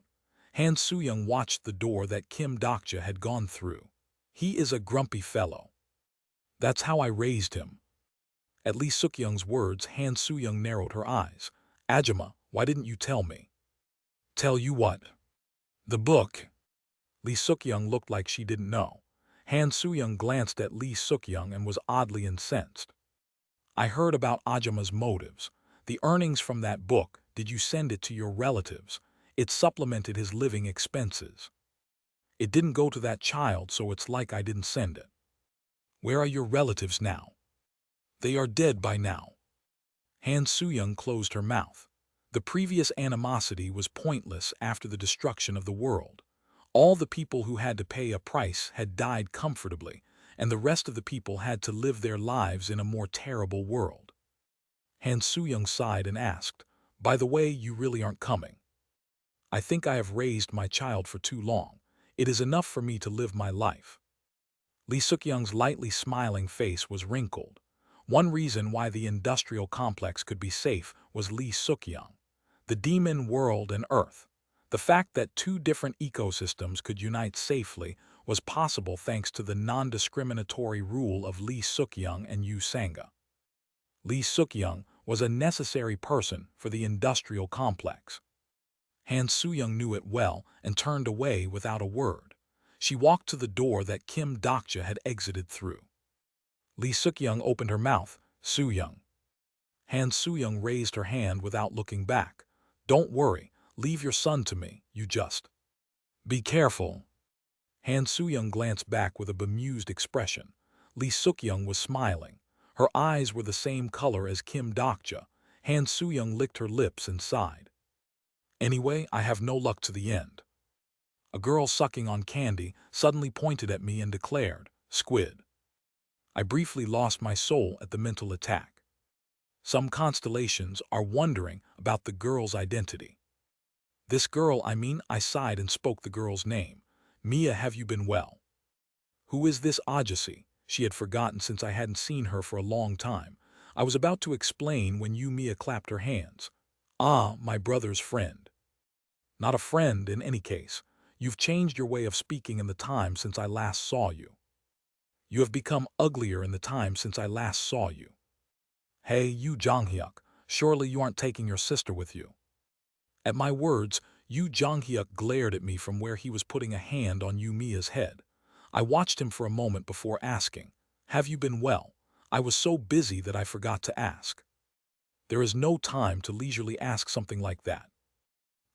Han Soo-young watched the door that Kim Dokja had gone through. He is a grumpy fellow. That's how I raised him. At Lee Suk-young's words, Han Soo-young narrowed her eyes. Ajima, why didn't you tell me? Tell you what? The book. Lee Suk-young looked like she didn't know. Han Soo-young glanced at Lee Suk-young and was oddly incensed. I heard about Ajima's motives. The earnings from that book, did you send it to your relatives? It supplemented his living expenses. It didn't go to that child, so it's like I didn't send it. Where are your relatives now? They are dead by now. Han Soo-young closed her mouth. The previous animosity was pointless after the destruction of the world. All the people who had to pay a price had died comfortably, and the rest of the people had to live their lives in a more terrible world. Han Soo-young sighed and asked, by the way, you really aren't coming. I think I have raised my child for too long. It is enough for me to live my life. Lee Suk-young's lightly smiling face was wrinkled. One reason why the industrial complex could be safe was Lee Suk-young. The demon world and Earth. The fact that two different ecosystems could unite safely was possible thanks to the non-discriminatory rule of Lee Suk-young and Yu Sanga. Lee Suk-young was a necessary person for the industrial complex. Han Soo-young knew it well and turned away without a word. She walked to the door that Kim Dokja had exited through. Lee Suk-young opened her mouth. Soo-young. Han Soo-young raised her hand without looking back. Don't worry, leave your son to me, you just. Be careful. Han Soo-young glanced back with a bemused expression. Lee Suk-young was smiling. Her eyes were the same color as Kim Dokja. Han Soo-young licked her lips and sighed. Anyway, I have no luck to the end. A girl sucking on candy suddenly pointed at me and declared, "Squid." I briefly lost my soul at the mental attack. Some constellations are wondering about the girl's identity. This girl, I sighed and spoke the girl's name. Mia, have you been well? Who is this Ajasi? She had forgotten since I hadn't seen her for a long time. I was about to explain when Mia clapped her hands. Ah, my brother's friend. Not a friend in any case. You've changed your way of speaking in the time since I last saw you. You have become uglier in the time since I last saw you. Hey, you Jonghyuk, surely you aren't taking your sister with you. At my words, Yu Jonghyuk glared at me from where he was putting a hand on Mia's head. I watched him for a moment before asking, "Have you been well?" I was so busy that I forgot to ask. There is no time to leisurely ask something like that.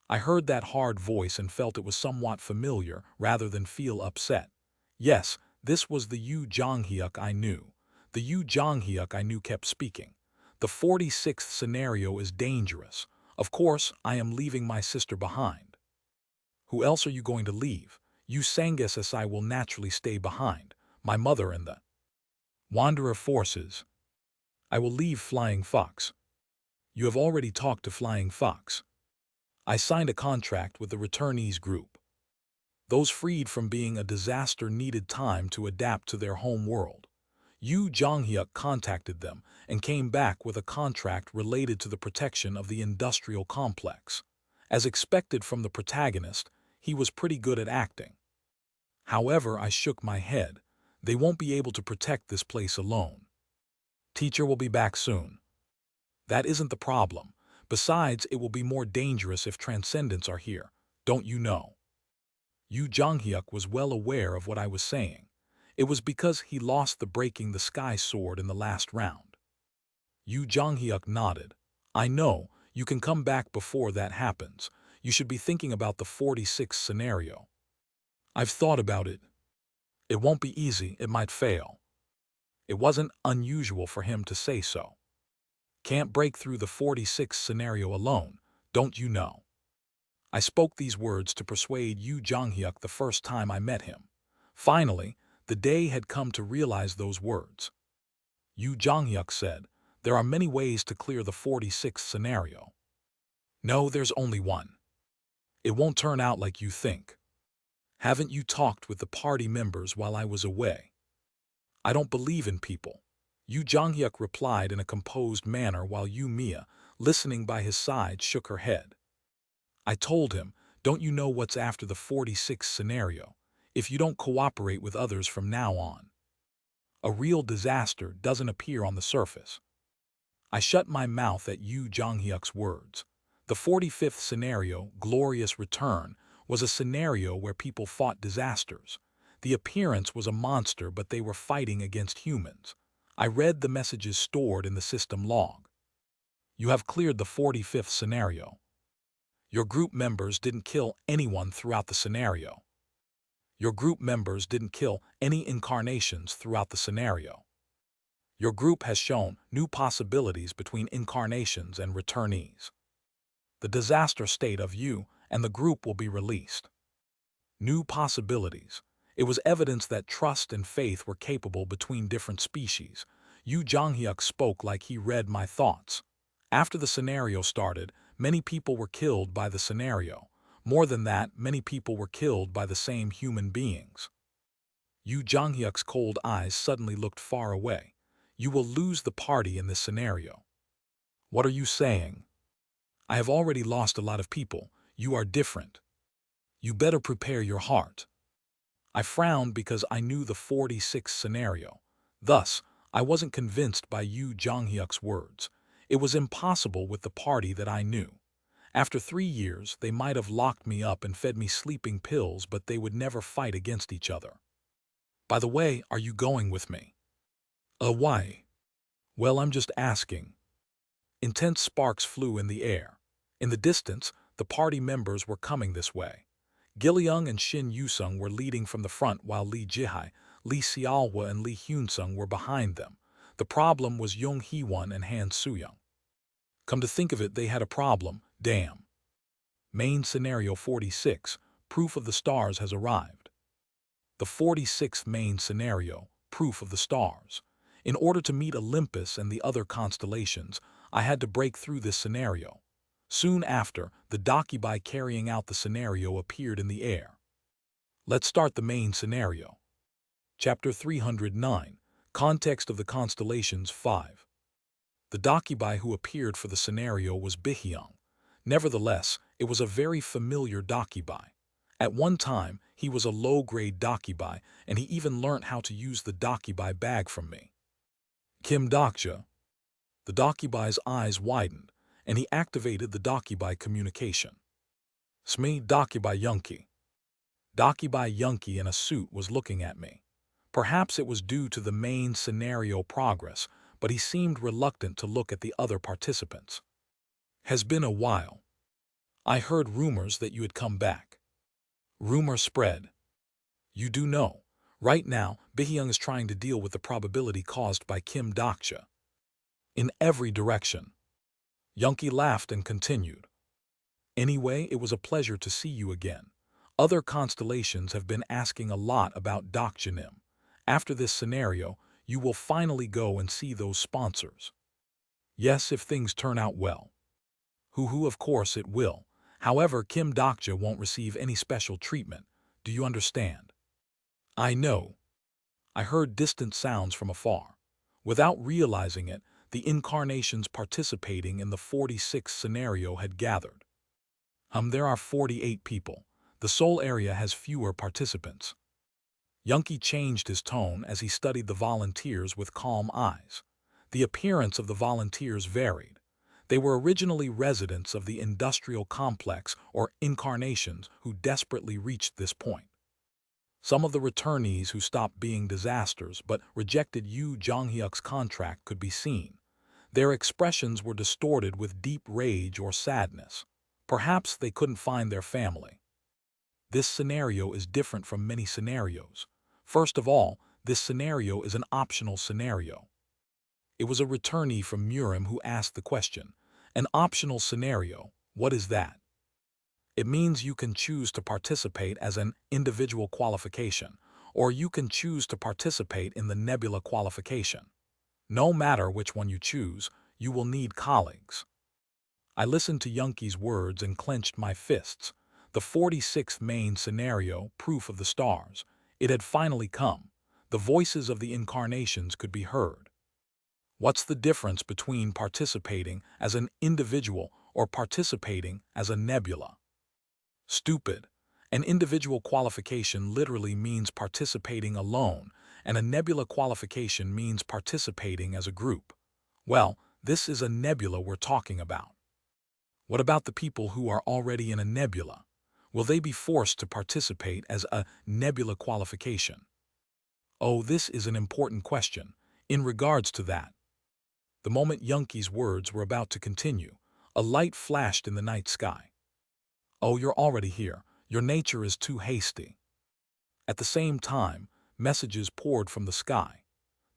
I heard that hard voice and felt it was somewhat familiar rather than feel upset. Yes, this was the Yu Jonghyuk I knew. The Yu Jonghyuk I knew kept speaking. The 46th scenario is dangerous. Of course, I am leaving my sister behind. Who else are you going to leave? You Sangus as I will naturally stay behind. My mother and the Wanderer forces. I will leave Flying Fox. You have already talked to Flying Fox. I signed a contract with the returnees group. Those freed from being a disaster needed time to adapt to their home world. Yu Jonghyuk contacted them and came back with a contract related to the protection of the industrial complex. As expected from the protagonist, he was pretty good at acting. However, I shook my head. They won't be able to protect this place alone. Teacher will be back soon. That isn't the problem. Besides, it will be more dangerous if transcendents are here, don't you know? Yu Jonghyuk was well aware of what I was saying. It was because he lost the breaking the sky sword in the last round. Yu Jonghyuk nodded. I know, you can come back before that happens. You should be thinking about the 46th scenario. I've thought about it. It won't be easy, it might fail. It wasn't unusual for him to say so. Can't break through the 46th scenario alone, don't you know? I spoke these words to persuade Yu Jonghyuk the first time I met him. Finally, the day had come to realize those words. Yu Jonghyuk said, there are many ways to clear the 46th scenario. No, there's only one. It won't turn out like you think. Haven't you talked with the party members while I was away? I don't believe in people. Yu Jonghyuk replied in a composed manner while Mia, listening by his side, shook her head. I told him, don't you know what's after the 46th scenario, if you don't cooperate with others from now on? A real disaster doesn't appear on the surface. I shut my mouth at Yu Jonghyuk's words. The 45th scenario, Glorious Return, was a scenario where people fought disasters. The appearance was a monster, but they were fighting against humans. I read the messages stored in the system log. You have cleared the 45th scenario. Your group members didn't kill anyone throughout the scenario. Your group members didn't kill any incarnations throughout the scenario. Your group has shown new possibilities between incarnations and returnees. The disaster state of you and the group will be released. New possibilities. It was evidence that trust and faith were capable between different species. Yu Jonghyuk spoke like he read my thoughts. After the scenario started, many people were killed by the scenario. More than that, many people were killed by the same human beings. Yu Jonghyuk's cold eyes suddenly looked far away. You will lose the party in this scenario. What are you saying? I have already lost a lot of people. You are different. You better prepare your heart. I frowned because I knew the 46th scenario. Thus, I wasn't convinced by Yu Jonghyuk's words. It was impossible with the party that I knew. After 3 years, they might have locked me up and fed me sleeping pills, but they would never fight against each other. By the way, are you going with me? Why? Well, I'm just asking. Intense sparks flew in the air. In the distance, the party members were coming this way. Gileung and Shin Yusung were leading from the front while Lee Jihai, Lee Xiaohua and Lee Hyunsung were behind them. The problem was Jung Hee-won and Han Soo-young. Come to think of it, they had a problem, damn. Main Scenario 46, Proof of the Stars has arrived. The 46th main scenario, Proof of the Stars. In order to meet Olympus and the other constellations, I had to break through this scenario. Soon after, the Dakibai carrying out the scenario appeared in the air. Let's start the main scenario. Chapter 309, Context of the Constellations 5. The Dakibai who appeared for the scenario was Bihyung. Nevertheless, it was a very familiar Dakibai. At one time, he was a low-grade Dakibai, and he even learnt how to use the Dakibai bag from me. Kim Daksha. The Dakibai's eyes widened, and he activated the Dakibai communication. Sme Dakibai Yunki. Dakibai Yunki in a suit was looking at me. Perhaps it was due to the main scenario progress, but he seemed reluctant to look at the other participants. Has been a while. I heard rumors that you had come back. Rumor spread. You do know. Right now, Bihyung is trying to deal with the probability caused by Kim Daksha. In every direction. Yunki laughed and continued. Anyway, it was a pleasure to see you again. Other constellations have been asking a lot about Dakshanim. After this scenario, you will finally go and see those sponsors. Yes, if things turn out well. Of course it will. However, Kim Daksha won't receive any special treatment. Do you understand? I know. I heard distant sounds from afar. Without realizing it, the incarnations participating in the 46th scenario had gathered. There are 48 people. The Seoul area has fewer participants. Yunki changed his tone as he studied the volunteers with calm eyes. The appearance of the volunteers varied. They were originally residents of the industrial complex or incarnations who desperately reached this point. Some of the returnees who stopped being disasters but rejected Yu Jonghyuk's contract could be seen. Their expressions were distorted with deep rage or sadness. Perhaps they couldn't find their family. This scenario is different from many scenarios. First of all, this scenario is an optional scenario. It was a returnee from Murim who asked the question, an optional scenario, what is that? It means you can choose to participate as an individual qualification, or you can choose to participate in the nebula qualification. No matter which one you choose, you will need colleagues. I listened to Yunki's words and clenched my fists. The 46th main scenario, Proof of the Stars. It had finally come. The voices of the incarnations could be heard. What's the difference between participating as an individual or participating as a nebula? Stupid. An individual qualification literally means participating alone, and a nebula qualification means participating as a group. Well, this is a nebula we're talking about. What about the people who are already in a nebula? Will they be forced to participate as a nebula qualification? Oh, this is an important question. In regards to that, the moment Yunki's words were about to continue, a light flashed in the night sky. Oh, you're already here. Your nature is too hasty. At the same time, messages poured from the sky.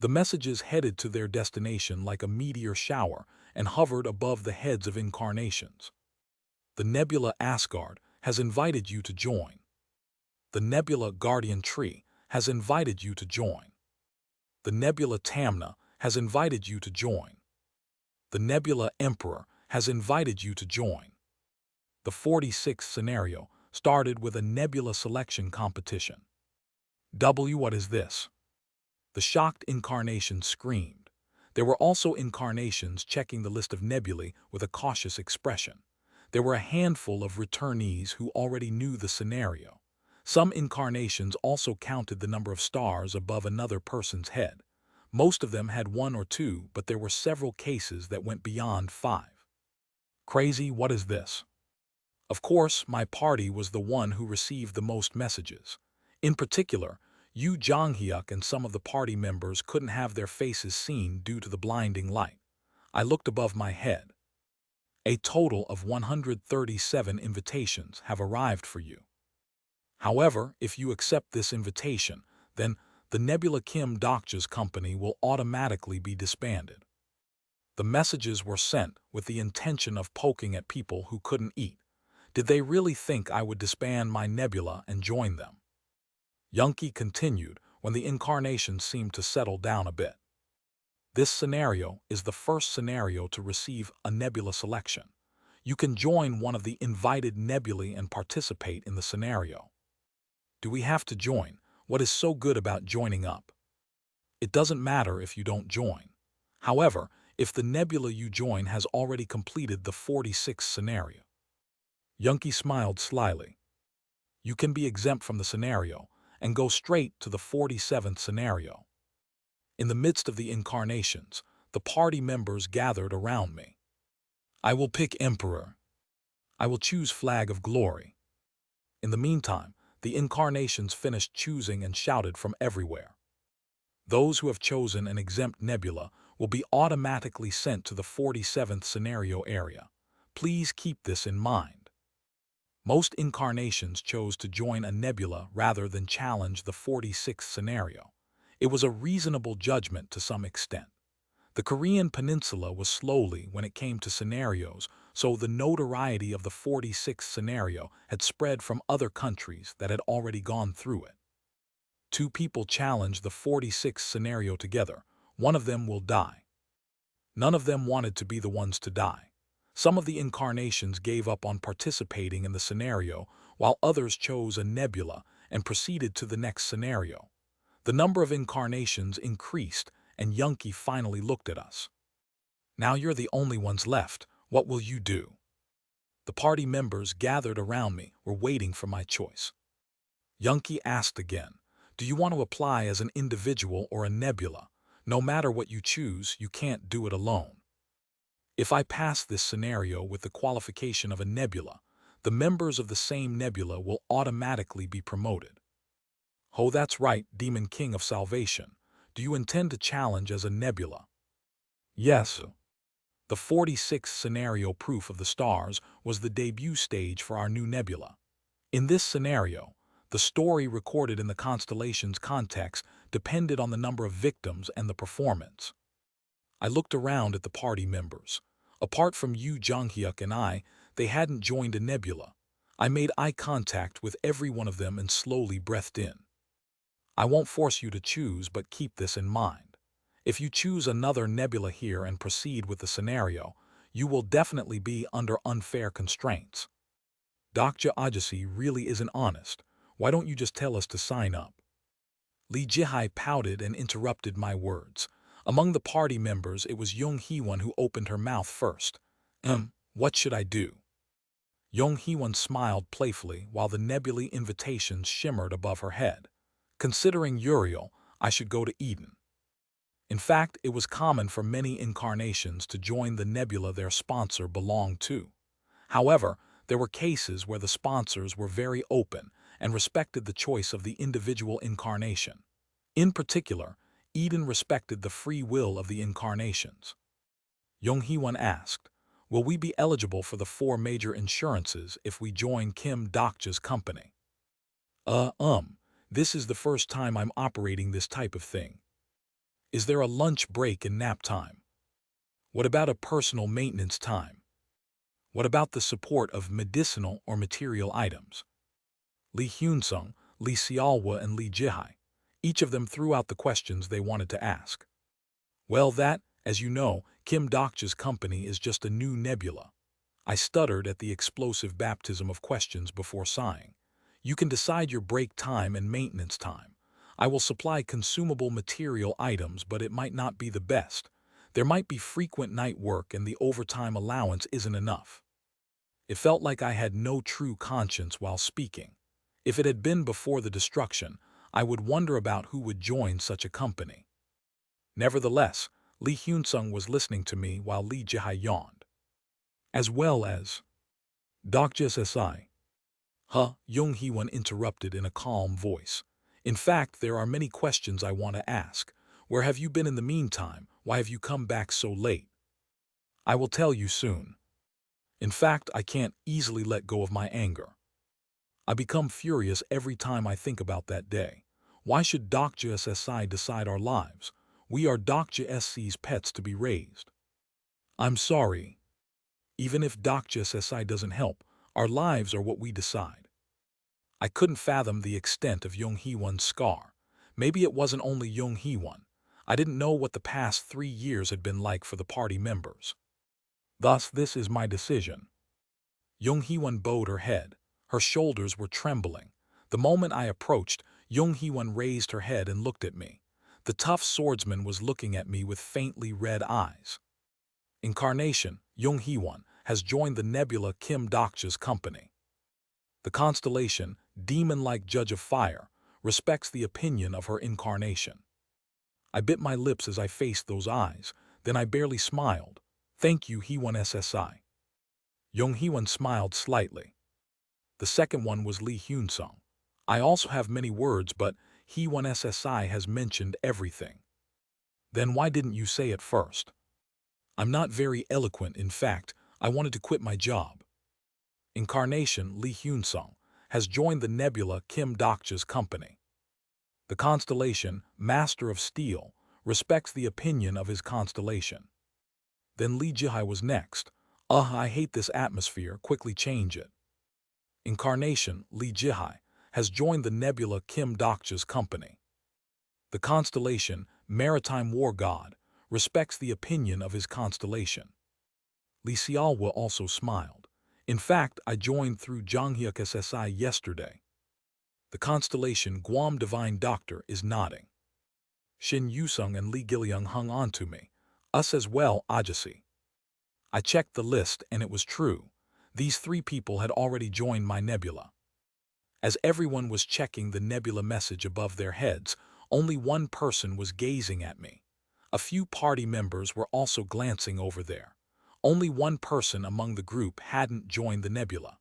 The messages headed to their destination like a meteor shower and hovered above the heads of incarnations. The nebula Asgard has invited you to join. The nebula Guardian Tree has invited you to join. The nebula Tamna has invited you to join. The nebula Emperor has invited you to join. The 46th scenario started with a nebula selection competition. What is this? The shocked incarnations screamed. There were also incarnations checking the list of nebulae with a cautious expression. There were a handful of returnees who already knew the scenario. Some incarnations also counted the number of stars above another person's head. Most of them had 1 or 2, but there were several cases that went beyond 5. Crazy, what is this? Of course, my party was the one who received the most messages. In particular, Yu Jonghyuk and some of the party members couldn't have their faces seen due to the blinding light. I looked above my head. A total of 137 invitations have arrived for you. However, if you accept this invitation, then the Nebula Kim Doctor's company will automatically be disbanded. The messages were sent with the intention of poking at people who couldn't eat. Did they really think I would disband my nebula and join them? Yunki continued when the incarnations seemed to settle down a bit. This scenario is the first scenario to receive a nebula selection. You can join one of the invited nebulae and participate in the scenario. Do we have to join? What is so good about joining up? It doesn't matter if you don't join. However, if the nebula you join has already completed the 46th scenario. Yunki smiled slyly. You can be exempt from the scenario and go straight to the 47th scenario. In the midst of the incarnations, the party members gathered around me. I will pick Emperor. I will choose Flag of Glory. In the meantime, the incarnations finished choosing and shouted from everywhere. Those who have chosen an exempt nebula will be automatically sent to the 47th scenario area. Please keep this in mind. Most incarnations chose to join a nebula rather than challenge the 46th scenario. It was a reasonable judgment to some extent. The Korean peninsula was slowly when it came to scenarios, so the notoriety of the 46th scenario had spread from other countries that had already gone through it. Two people challenge the 46th scenario together. One of them will die. None of them wanted to be the ones to die. Some of the incarnations gave up on participating in the scenario, while others chose a nebula and proceeded to the next scenario. The number of incarnations increased, and Yunki finally looked at us. Now you're the only ones left. What will you do? The party members gathered around me were waiting for my choice. Yunki asked again, do you want to apply as an individual or a nebula? No matter what you choose, you can't do it alone. If I pass this scenario with the qualification of a nebula, the members of the same nebula will automatically be promoted. Oh, that's right, Demon King of Salvation. Do you intend to challenge as a nebula? Yes. The 46th scenario Proof of the Stars was the debut stage for our new nebula. In this scenario, the story recorded in the constellation's context depended on the number of victims and the performance. I looked around at the party members. Apart from Yu Jonghyuk and I, they hadn't joined a nebula. I made eye contact with every one of them and slowly breathed in. I won't force you to choose, but keep this in mind. If you choose another nebula here and proceed with the scenario, you will definitely be under unfair constraints. Dr. Ajasi really isn't honest. Why don't you just tell us to sign up? Lee Jihai pouted and interrupted my words. Among the party members, it was Young Hee-won who opened her mouth first. What should I do? Young Hee-won smiled playfully while the nebulae invitations shimmered above her head. Considering Uriel, I should go to Eden. In fact, it was common for many incarnations to join the nebula their sponsor belonged to. However, there were cases where the sponsors were very open and respected the choice of the individual incarnation. In particular, Eden respected the free will of the incarnations. Young Hee-won asked, will we be eligible for the 4 major insurances if we join Kim Dokja's company? This is the first time I'm operating this type of thing. Is there a lunch break and nap time? What about a personal maintenance time? What about the support of medicinal or material items? Lee Hyun-sung, Lee Seolwa, and Lee Jihai. Each of them threw out the questions they wanted to ask. Well, that, as you know, Kim Dokja's company is just a new nebula. I stuttered at the explosive baptism of questions before sighing. You can decide your break time and maintenance time. I will supply consumable material items, but it might not be the best. There might be frequent night work and the overtime allowance isn't enough. It felt like I had no true conscience while speaking. If it had been before the destruction, I would wonder about who would join such a company. Nevertheless, Lee Hyun-sung was listening to me while Lee Jihai yawned. As well as Dr. SSI. Young Hee-won interrupted in a calm voice. In fact, there are many questions I want to ask. Where have you been in the meantime? Why have you come back so late? I will tell you soon. In fact, I can't easily let go of my anger. I become furious every time I think about that day. Why should Dr. SSI decide our lives? We are Dr. SC's pets to be raised. I'm sorry. Even if Dr. SSI doesn't help, our lives are what we decide. I couldn't fathom the extent of Young Hee-won's scar. Maybe it wasn't only Young Hee-won. I didn't know what the past 3 years had been like for the party members. Thus, this is my decision. Young Hee-won bowed her head. Her shoulders were trembling. The moment I approached, Young Hee-won raised her head and looked at me. The tough swordsman was looking at me with faintly red eyes. Incarnation, Young Hee-won, has joined the nebula Kim Dokja's company. The constellation, demon-like judge of fire, respects the opinion of her incarnation. I bit my lips as I faced those eyes, then I barely smiled. Thank you, Hee-won SSI. Young Hee-won smiled slightly. The second one was Lee Hyun-sung. I also have many words, but Hee-won SSI has mentioned everything. Then why didn't you say it first? I'm not very eloquent. In fact, I wanted to quit my job. Incarnation, Lee Hyun-sung, has joined the nebula Kim Dokja's company. The constellation, Master of Steel, respects the opinion of his constellation. Then Lee Ji-hai was next. I hate this atmosphere, quickly change it. Incarnation, Lee Ji-hai, has joined the nebula Kim Dokja's company. The constellation, Maritime War God, respects the opinion of his constellation. Lee Sealwa also smiled. In fact, I joined through Jonghyuk SSI yesterday. The constellation Guam Divine Doctor is nodding. Shin Yusung and Lee Gil-young hung on to me. Us as well, Ajasi. I checked the list and it was true. These 3 people had already joined my nebula. As everyone was checking the nebula message above their heads, only one person was gazing at me. A few party members were also glancing over there. Only one person among the group hadn't joined the nebula.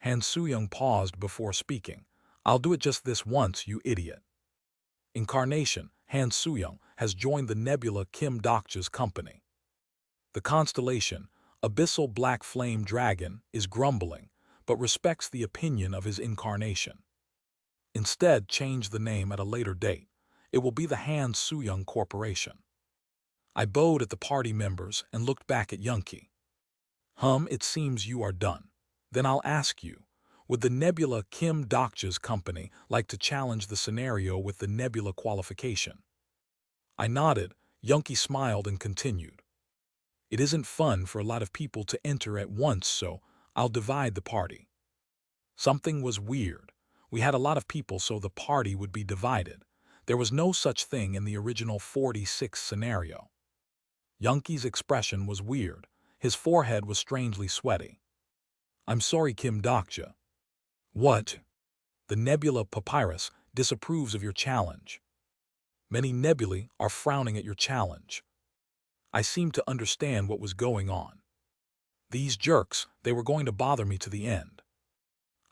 Han Soo-young paused before speaking. I'll do it just this once, you idiot. Incarnation, Han Soo-young, has joined the nebula Kim Dokja's company. The constellation, Abyssal Black Flame Dragon, is grumbling, but respects the opinion of his incarnation. Instead, change the name at a later date. It will be the Han Soo-young Corporation. I bowed at the party members and looked back at Youngki. It seems you are done. Then I'll ask you, would the nebula Kim Dokja's company like to challenge the scenario with the nebula qualification? I nodded. Youngki smiled and continued. It isn't fun for a lot of people to enter at once, so I'll divide the party. Something was weird. We had a lot of people, so the party would be divided. There was no such thing in the original 46 scenario. Youngki's expression was weird. His forehead was strangely sweaty. I'm sorry, Kim Dokja. What? The nebula Papyrus disapproves of your challenge. Many nebulae are frowning at your challenge. I seemed to understand what was going on. These jerks, they were going to bother me to the end.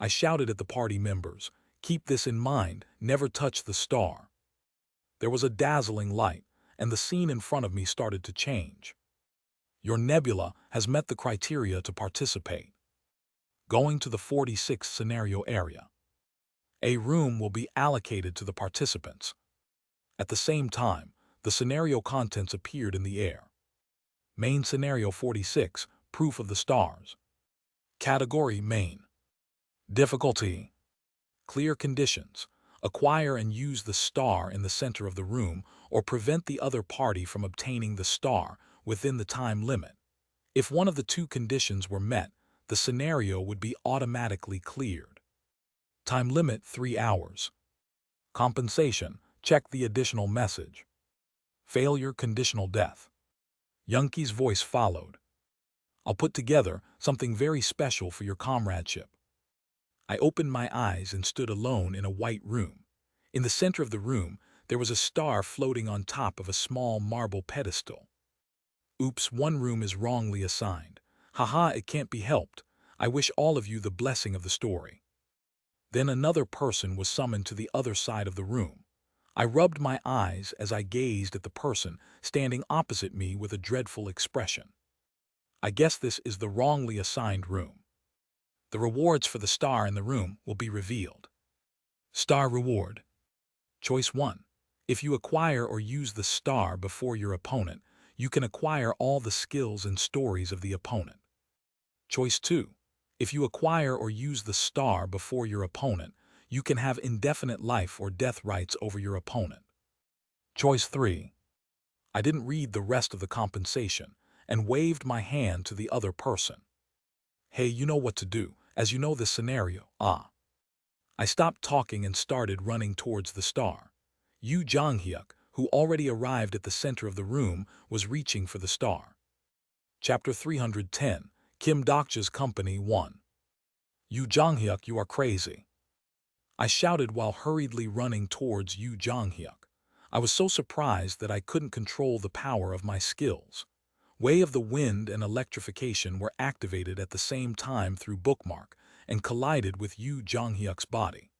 I shouted at the party members, keep this in mind, never touch the star. There was a dazzling light, and the scene in front of me started to change. Your nebula has met the criteria to participate. Going to the 46 scenario area. A room will be allocated to the participants. At the same time, the scenario contents appeared in the air. Main Scenario 46, Proof of the Stars. Category Main. Difficulty. Clear conditions. Acquire and use the star in the center of the room or prevent the other party from obtaining the star within the time limit. If one of the 2 conditions were met, the scenario would be automatically cleared. Time limit 3 hours. Compensation. Check the additional message. Failure, conditional death. Youngki's voice followed. I'll put together something very special for your comradeship. I opened my eyes and stood alone in a white room. In the center of the room, there was a star floating on top of a small marble pedestal. Oops, one room is wrongly assigned. Haha, it can't be helped. I wish all of you the blessing of the story. Then another person was summoned to the other side of the room. I rubbed my eyes as I gazed at the person standing opposite me with a dreadful expression. I guess this is the wrongly assigned room. The rewards for the star in the room will be revealed. Star reward. Choice 1. If you acquire or use the star before your opponent, you can acquire all the skills and stories of the opponent. Choice 2. If you acquire or use the star before your opponent, you can have indefinite life or death rights over your opponent. Choice 3. I didn't read the rest of the compensation and waved my hand to the other person. Hey, you know what to do, as you know this scenario. I stopped talking and started running towards the star. Yu Jonghyuk, who already arrived at the center of the room, was reaching for the star. Chapter 310, Kim Dokja's Company 1. Yu Jonghyuk, you are crazy. I shouted while hurriedly running towards Yu Jonghyuk. I was so surprised that I couldn't control the power of my skills. Way of the Wind and Electrification were activated at the same time through Bookmark and collided with Yu Jonghyuk's body.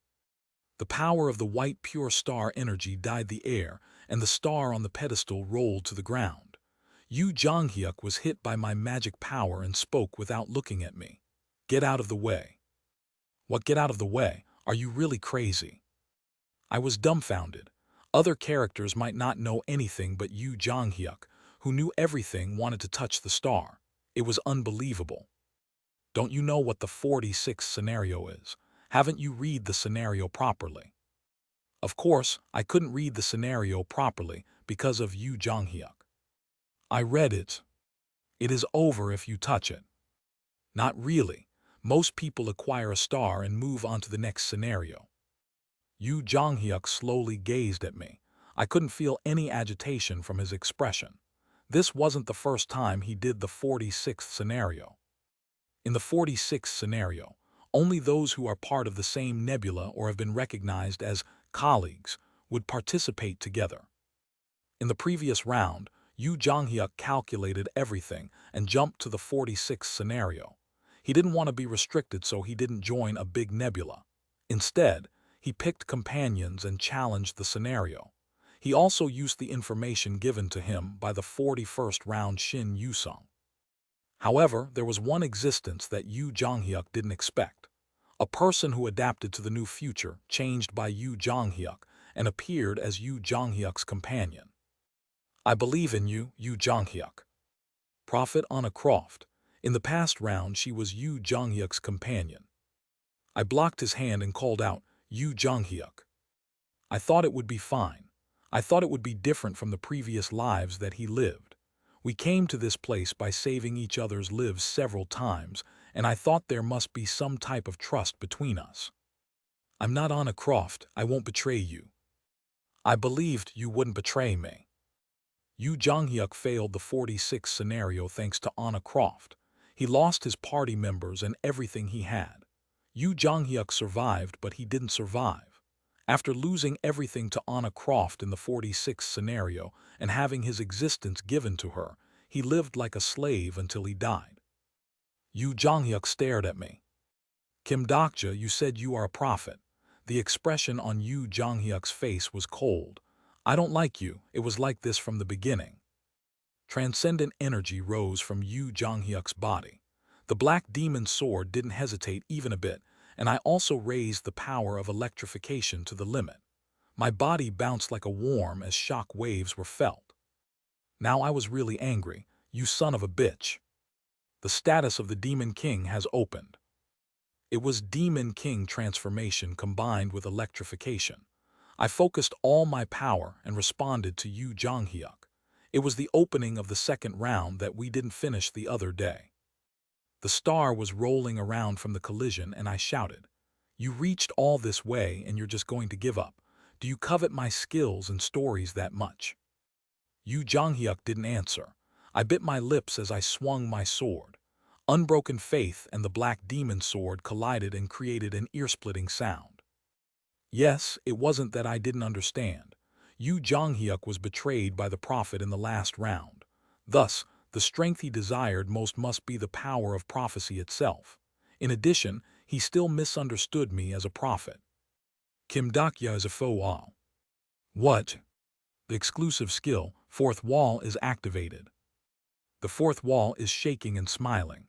The power of the white pure star energy dyed the air, and the star on the pedestal rolled to the ground. Yu Jonghyuk was hit by my magic power and spoke without looking at me. Get out of the way. What, get out of the way? Are you really crazy? I was dumbfounded. Other characters might not know anything, but Yu Jonghyuk, who knew everything, wanted to touch the star. It was unbelievable. Don't you know what the 46th scenario is? Haven't you read the scenario properly? Of course, I couldn't read the scenario properly because of Yu Jonghyuk. I read it. It is over if you touch it. Not really. Most people acquire a star and move on to the next scenario. Yu Jonghyuk slowly gazed at me. I couldn't feel any agitation from his expression. This wasn't the first time he did the 46th scenario. In the 46th scenario, only those who are part of the same nebula or have been recognized as colleagues would participate together. In the previous round, Yu Jonghyuk calculated everything and jumped to the 46th scenario. He didn't want to be restricted, so he didn't join a big nebula. Instead, he picked companions and challenged the scenario. He also used the information given to him by the 41st round Shin Yusung. However, there was one existence that Yu Jonghyuk didn't expect. A person who adapted to the new future, changed by Yu Jonghyuk, and appeared as Yu Jonghyuk's companion. I believe in you, Yu Jonghyuk. Prophet Anna Croft. In the past round, she was Yu Jonghyuk's companion. I blocked his hand and called out, Yu Jonghyuk. I thought it would be fine. I thought it would be different from the previous lives that he lived. We came to this place by saving each other's lives several times, and I thought there must be some type of trust between us. I'm not Anna Croft. I won't betray you. I believed you wouldn't betray me. Yu Jonghyuk failed the 46th scenario thanks to Anna Croft. He lost his party members and everything he had. Yu Jonghyuk survived, but he didn't survive. After losing everything to Anna Croft in the 46th scenario and having his existence given to her, he lived like a slave until he died. Yu Jonghyuk stared at me. Kim Dokja, you said you are a prophet. The expression on Yu Jonghyuk's face was cold. I don't like you. It was like this from the beginning. Transcendent energy rose from Yu Jonghyuk's body. The black demon sword didn't hesitate even a bit, and I also raised the power of electrification to the limit. My body bounced like a worm as shock waves were felt. Now I was really angry. You son of a bitch. The status of the Demon King has opened. It was Demon King transformation combined with electrification. I focused all my power and responded to Yu Jonghyuk. It was the opening of the second round that we didn't finish the other day. The star was rolling around from the collision, and I shouted, You reached all this way and you're just going to give up. Do you covet my skills and stories that much? Yu Jonghyuk didn't answer. I bit my lips as I swung my sword. Unbroken Faith and the black demon sword collided and created an ear-splitting sound. Yes, it wasn't that I didn't understand. Yu Jonghyuk was betrayed by the prophet in the last round. Thus, the strength he desired most must be the power of prophecy itself. In addition, he still misunderstood me as a prophet. Kim Dokja is a faux wall. What? The exclusive skill, Fourth Wall, is activated. The fourth wall is shaking and smiling.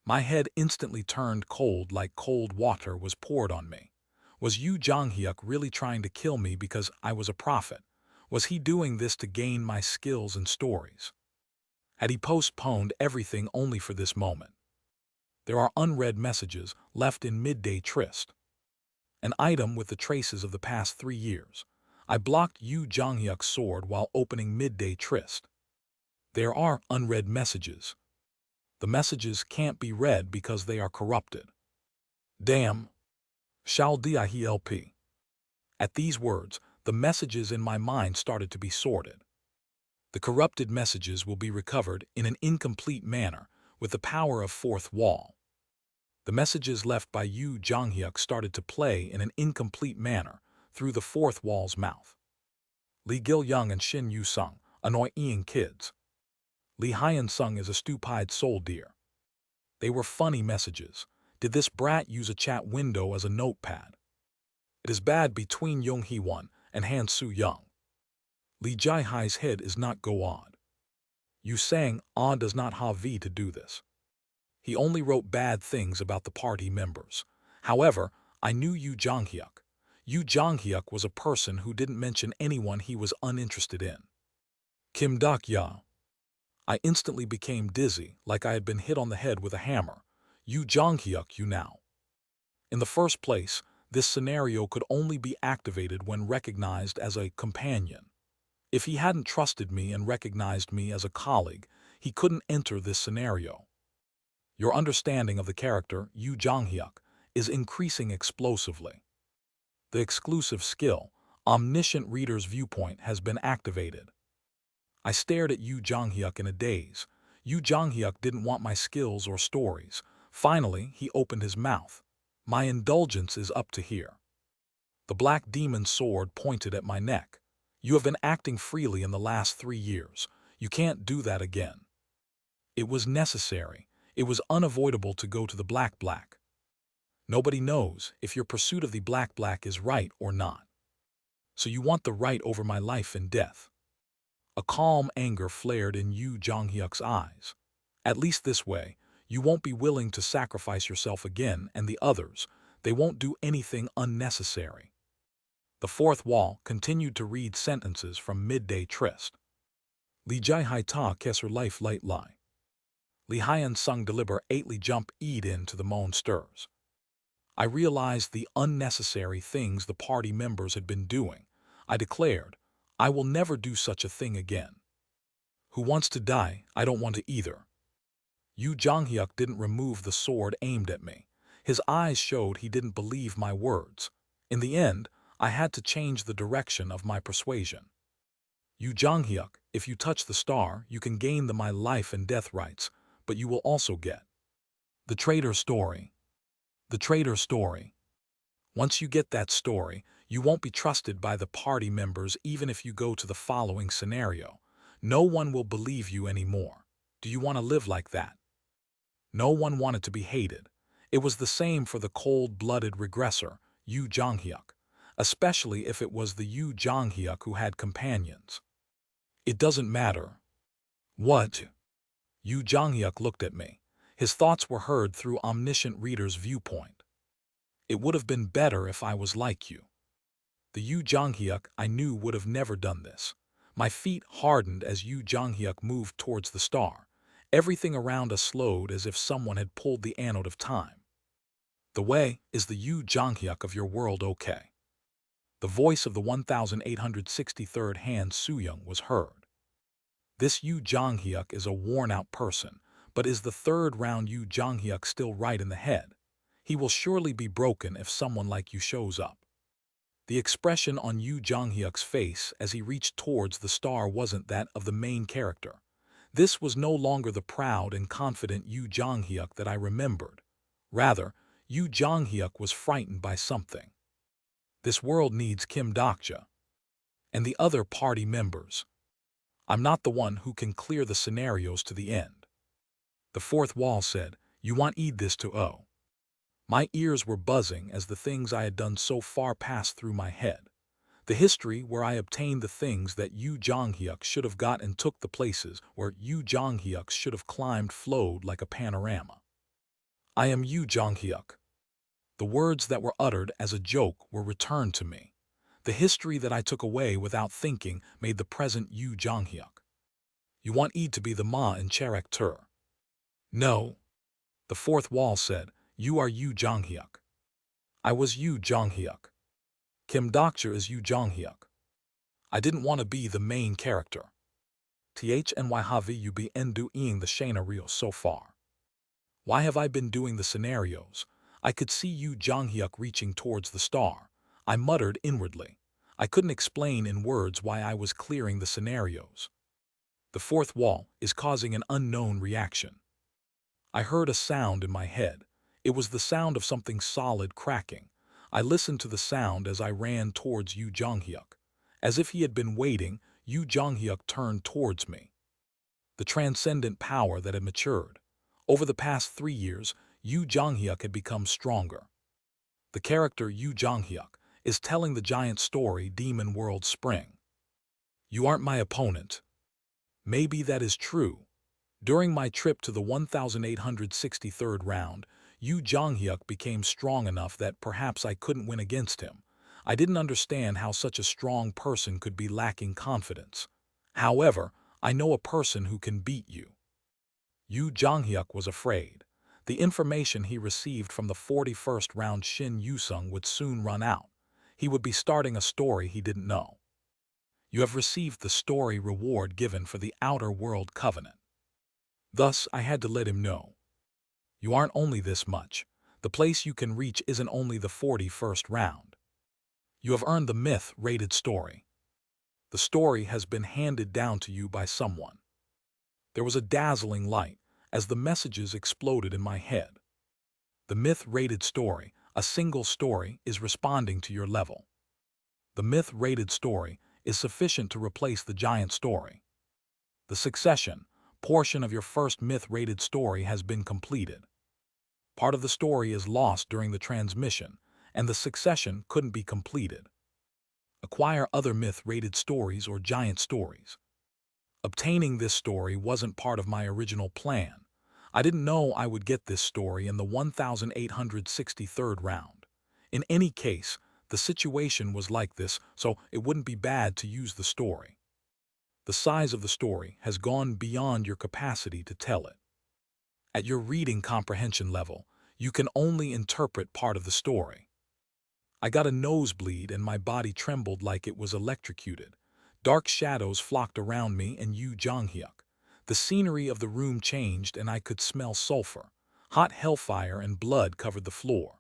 My head instantly turned cold, like cold water was poured on me. Was Yu Jonghyuk really trying to kill me because I was a prophet? Was he doing this to gain my skills and stories? Had he postponed everything only for this moment? There are unread messages left in Midday Tryst. An item with the traces of the past 3 years. I blocked Yu Jonghyuk's sword while opening Midday Tryst. There are unread messages. The messages can't be read because they are corrupted. Damn. Shall DIHELP. At these words, the messages in my mind started to be sorted. The corrupted messages will be recovered in an incomplete manner with the power of fourth wall. The messages left by Yu Jonghyuk started to play in an incomplete manner through the fourth wall's mouth. Lee Gil-young and Shin Yu-sung, annoying kids. Lee Hyun-sung is a stupid soul dear. They were funny messages. Did this brat use a chat window as a notepad? It is bad between Young Hee-won and Han Soo-young. Lee Jae-hai's head is not go odd. Yu sang does not have V to do this. He only wrote bad things about the party members. However, I knew Yu Jonghyuk. Yu Jonghyuk was a person who didn't mention anyone he was uninterested in. Kim Dak-ya. I instantly became dizzy, like I had been hit on the head with a hammer. Yu Jonghyuk, you now. In the first place, this scenario could only be activated when recognized as a companion. If he hadn't trusted me and recognized me as a colleague, he couldn't enter this scenario. Your understanding of the character, Yu Jonghyuk, is increasing explosively. The exclusive skill, Omniscient Reader's Viewpoint, has been activated. I stared at Yu Jonghyuk in a daze. Yu Jonghyuk didn't want my skills or stories. Finally, he opened his mouth. My indulgence is up to here. The black demon's sword pointed at my neck. You have been acting freely in the last 3 years. You can't do that again. It was necessary. It was unavoidable to go to the black. Nobody knows if your pursuit of the black is right or not. So you want the right over my life and death. A calm anger flared in Yu Jonghyuk's eyes. At least this way, you won't be willing to sacrifice yourself again, and the others, they won't do anything unnecessary. The fourth wall continued to read sentences from Midday Tryst. Li Jai Hai Ta Kesser Life Light Lie. Li Hyun Sung deliberately jump eat into the monsters. I realized the unnecessary things the party members had been doing. I declared, I will never do such a thing again. Who wants to die? I don't want to either. Yu Jonghyuk didn't remove the sword aimed at me. His eyes showed he didn't believe my words. In the end, I had to change the direction of my persuasion. Yu Jonghyuk, if you touch the star, you can gain the my life and death rights, but you will also get the traitor story. The traitor story. Once you get that story, you won't be trusted by the party members even if you go to the following scenario. No one will believe you anymore. Do you want to live like that? No one wanted to be hated. It was the same for the cold-blooded regressor, Yu Jonghyuk, especially if it was the Yu Jonghyuk who had companions. It doesn't matter. What? Yu Jonghyuk looked at me. His thoughts were heard through Omniscient Reader's Viewpoint. It would have been better if I was like you. The Yu Jonghyuk I knew would have never done this. My feet hardened as Yu Jonghyuk moved towards the star. Everything around us slowed as if someone had pulled the anode of time. The way is the Yu Jonghyuk of your world, okay? The voice of the 1863rd Han Soo-young was heard. This Yu Jonghyuk is a worn-out person, but is the third round Yu Jonghyuk still right in the head? He will surely be broken if someone like you shows up. The expression on Yu Jonghyuk's face as he reached towards the star wasn't that of the main character. This was no longer the proud and confident Yu Jonghyuk that I remembered. Rather, Yu Jonghyuk was frightened by something. This world needs Kim Dak-ja and the other party members. I'm not the one who can clear the scenarios to the end. The fourth wall said, you want eat this to O. My ears were buzzing as the things I had done so far passed through my head. The history where I obtained the things that Yu Jonghyuk should have got and took the places where Yu Jonghyuk should have climbed flowed like a panorama. I am Yu Jonghyuk. The words that were uttered as a joke were returned to me. The history that I took away without thinking made the present Yu Jonghyuk. You want Yi to be the Ma in Cherek Tur. No. The fourth wall said, you are Yu Jonghyuk. I was Yu Jonghyuk. Kim Doctor is Yu Jonghyuk. I didn't want to be the main character. Thny have you been doing the scenario so far? Why have I been doing the scenarios? I could see Yu Jonghyuk reaching towards the star. I muttered inwardly. I couldn't explain in words why I was clearing the scenarios. The fourth wall is causing an unknown reaction. I heard a sound in my head. It was the sound of something solid cracking. I listened to the sound as I ran towards Yu Jonghyuk. As if he had been waiting, Yu Jonghyuk turned towards me. The transcendent power that had matured. Over the past 3 years, Yu Jonghyuk had become stronger. The character Yu Jonghyuk is telling the giant story Demon World Spring. You aren't my opponent. Maybe that is true. During my trip to the 1863rd round, Yu Jonghyuk became strong enough that perhaps I couldn't win against him. I didn't understand how such a strong person could be lacking confidence. However, I know a person who can beat you. Yu Jonghyuk was afraid. The information he received from the 41st round Shin Yusung would soon run out. He would be starting a story he didn't know. You have received the story reward given for the Outer World Covenant. Thus, I had to let him know. You aren't only this much. The place you can reach isn't only the 41st round. You have earned the myth-rated story. The story has been handed down to you by someone. There was a dazzling light as the messages exploded in my head. The myth-rated story, a single story, is responding to your level. The myth-rated story is sufficient to replace the giant story. The succession portion of your first myth-rated story has been completed. Part of the story is lost during the transmission, and the succession couldn't be completed. Acquire other myth-rated stories or giant stories. Obtaining this story wasn't part of my original plan. I didn't know I would get this story in the 1863rd round. In any case, the situation was like this, so it wouldn't be bad to use the story. The size of the story has gone beyond your capacity to tell it. At your reading comprehension level, you can only interpret part of the story. I got a nosebleed and my body trembled like it was electrocuted. Dark shadows flocked around me and Yu Jonghyuk. The scenery of the room changed and I could smell sulfur. Hot hellfire and blood covered the floor.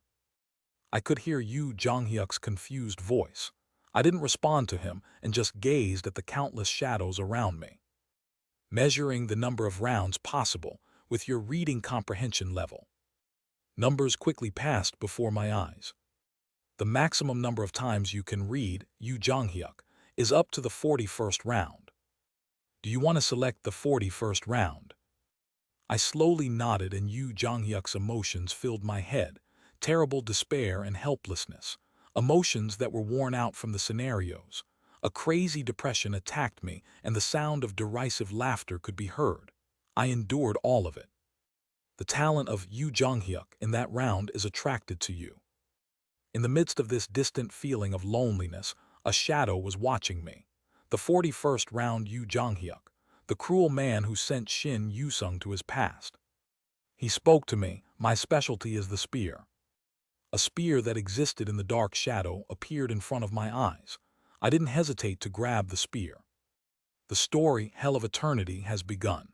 I could hear Yu Jonghyuk's confused voice. I didn't respond to him and just gazed at the countless shadows around me. Measuring the number of rounds possible with your reading comprehension level. Numbers quickly passed before my eyes. The maximum number of times you can read Yu Jonghyuk is up to the 41st round. Do you want to select the 41st round? I slowly nodded and Yu Jonghyuk's emotions filled my head. Terrible despair and helplessness. Emotions that were worn out from the scenarios. A crazy depression attacked me and the sound of derisive laughter could be heard. I endured all of it. The talent of Yu Jonghyuk in that round is attracted to you. In the midst of this distant feeling of loneliness, a shadow was watching me. The 41st round Yu Jonghyuk, the cruel man who sent Shin Yusung to his past. He spoke to me, my specialty is the spear. A spear that existed in the dark shadow appeared in front of my eyes. I didn't hesitate to grab the spear. The story, Hell of Eternity, has begun.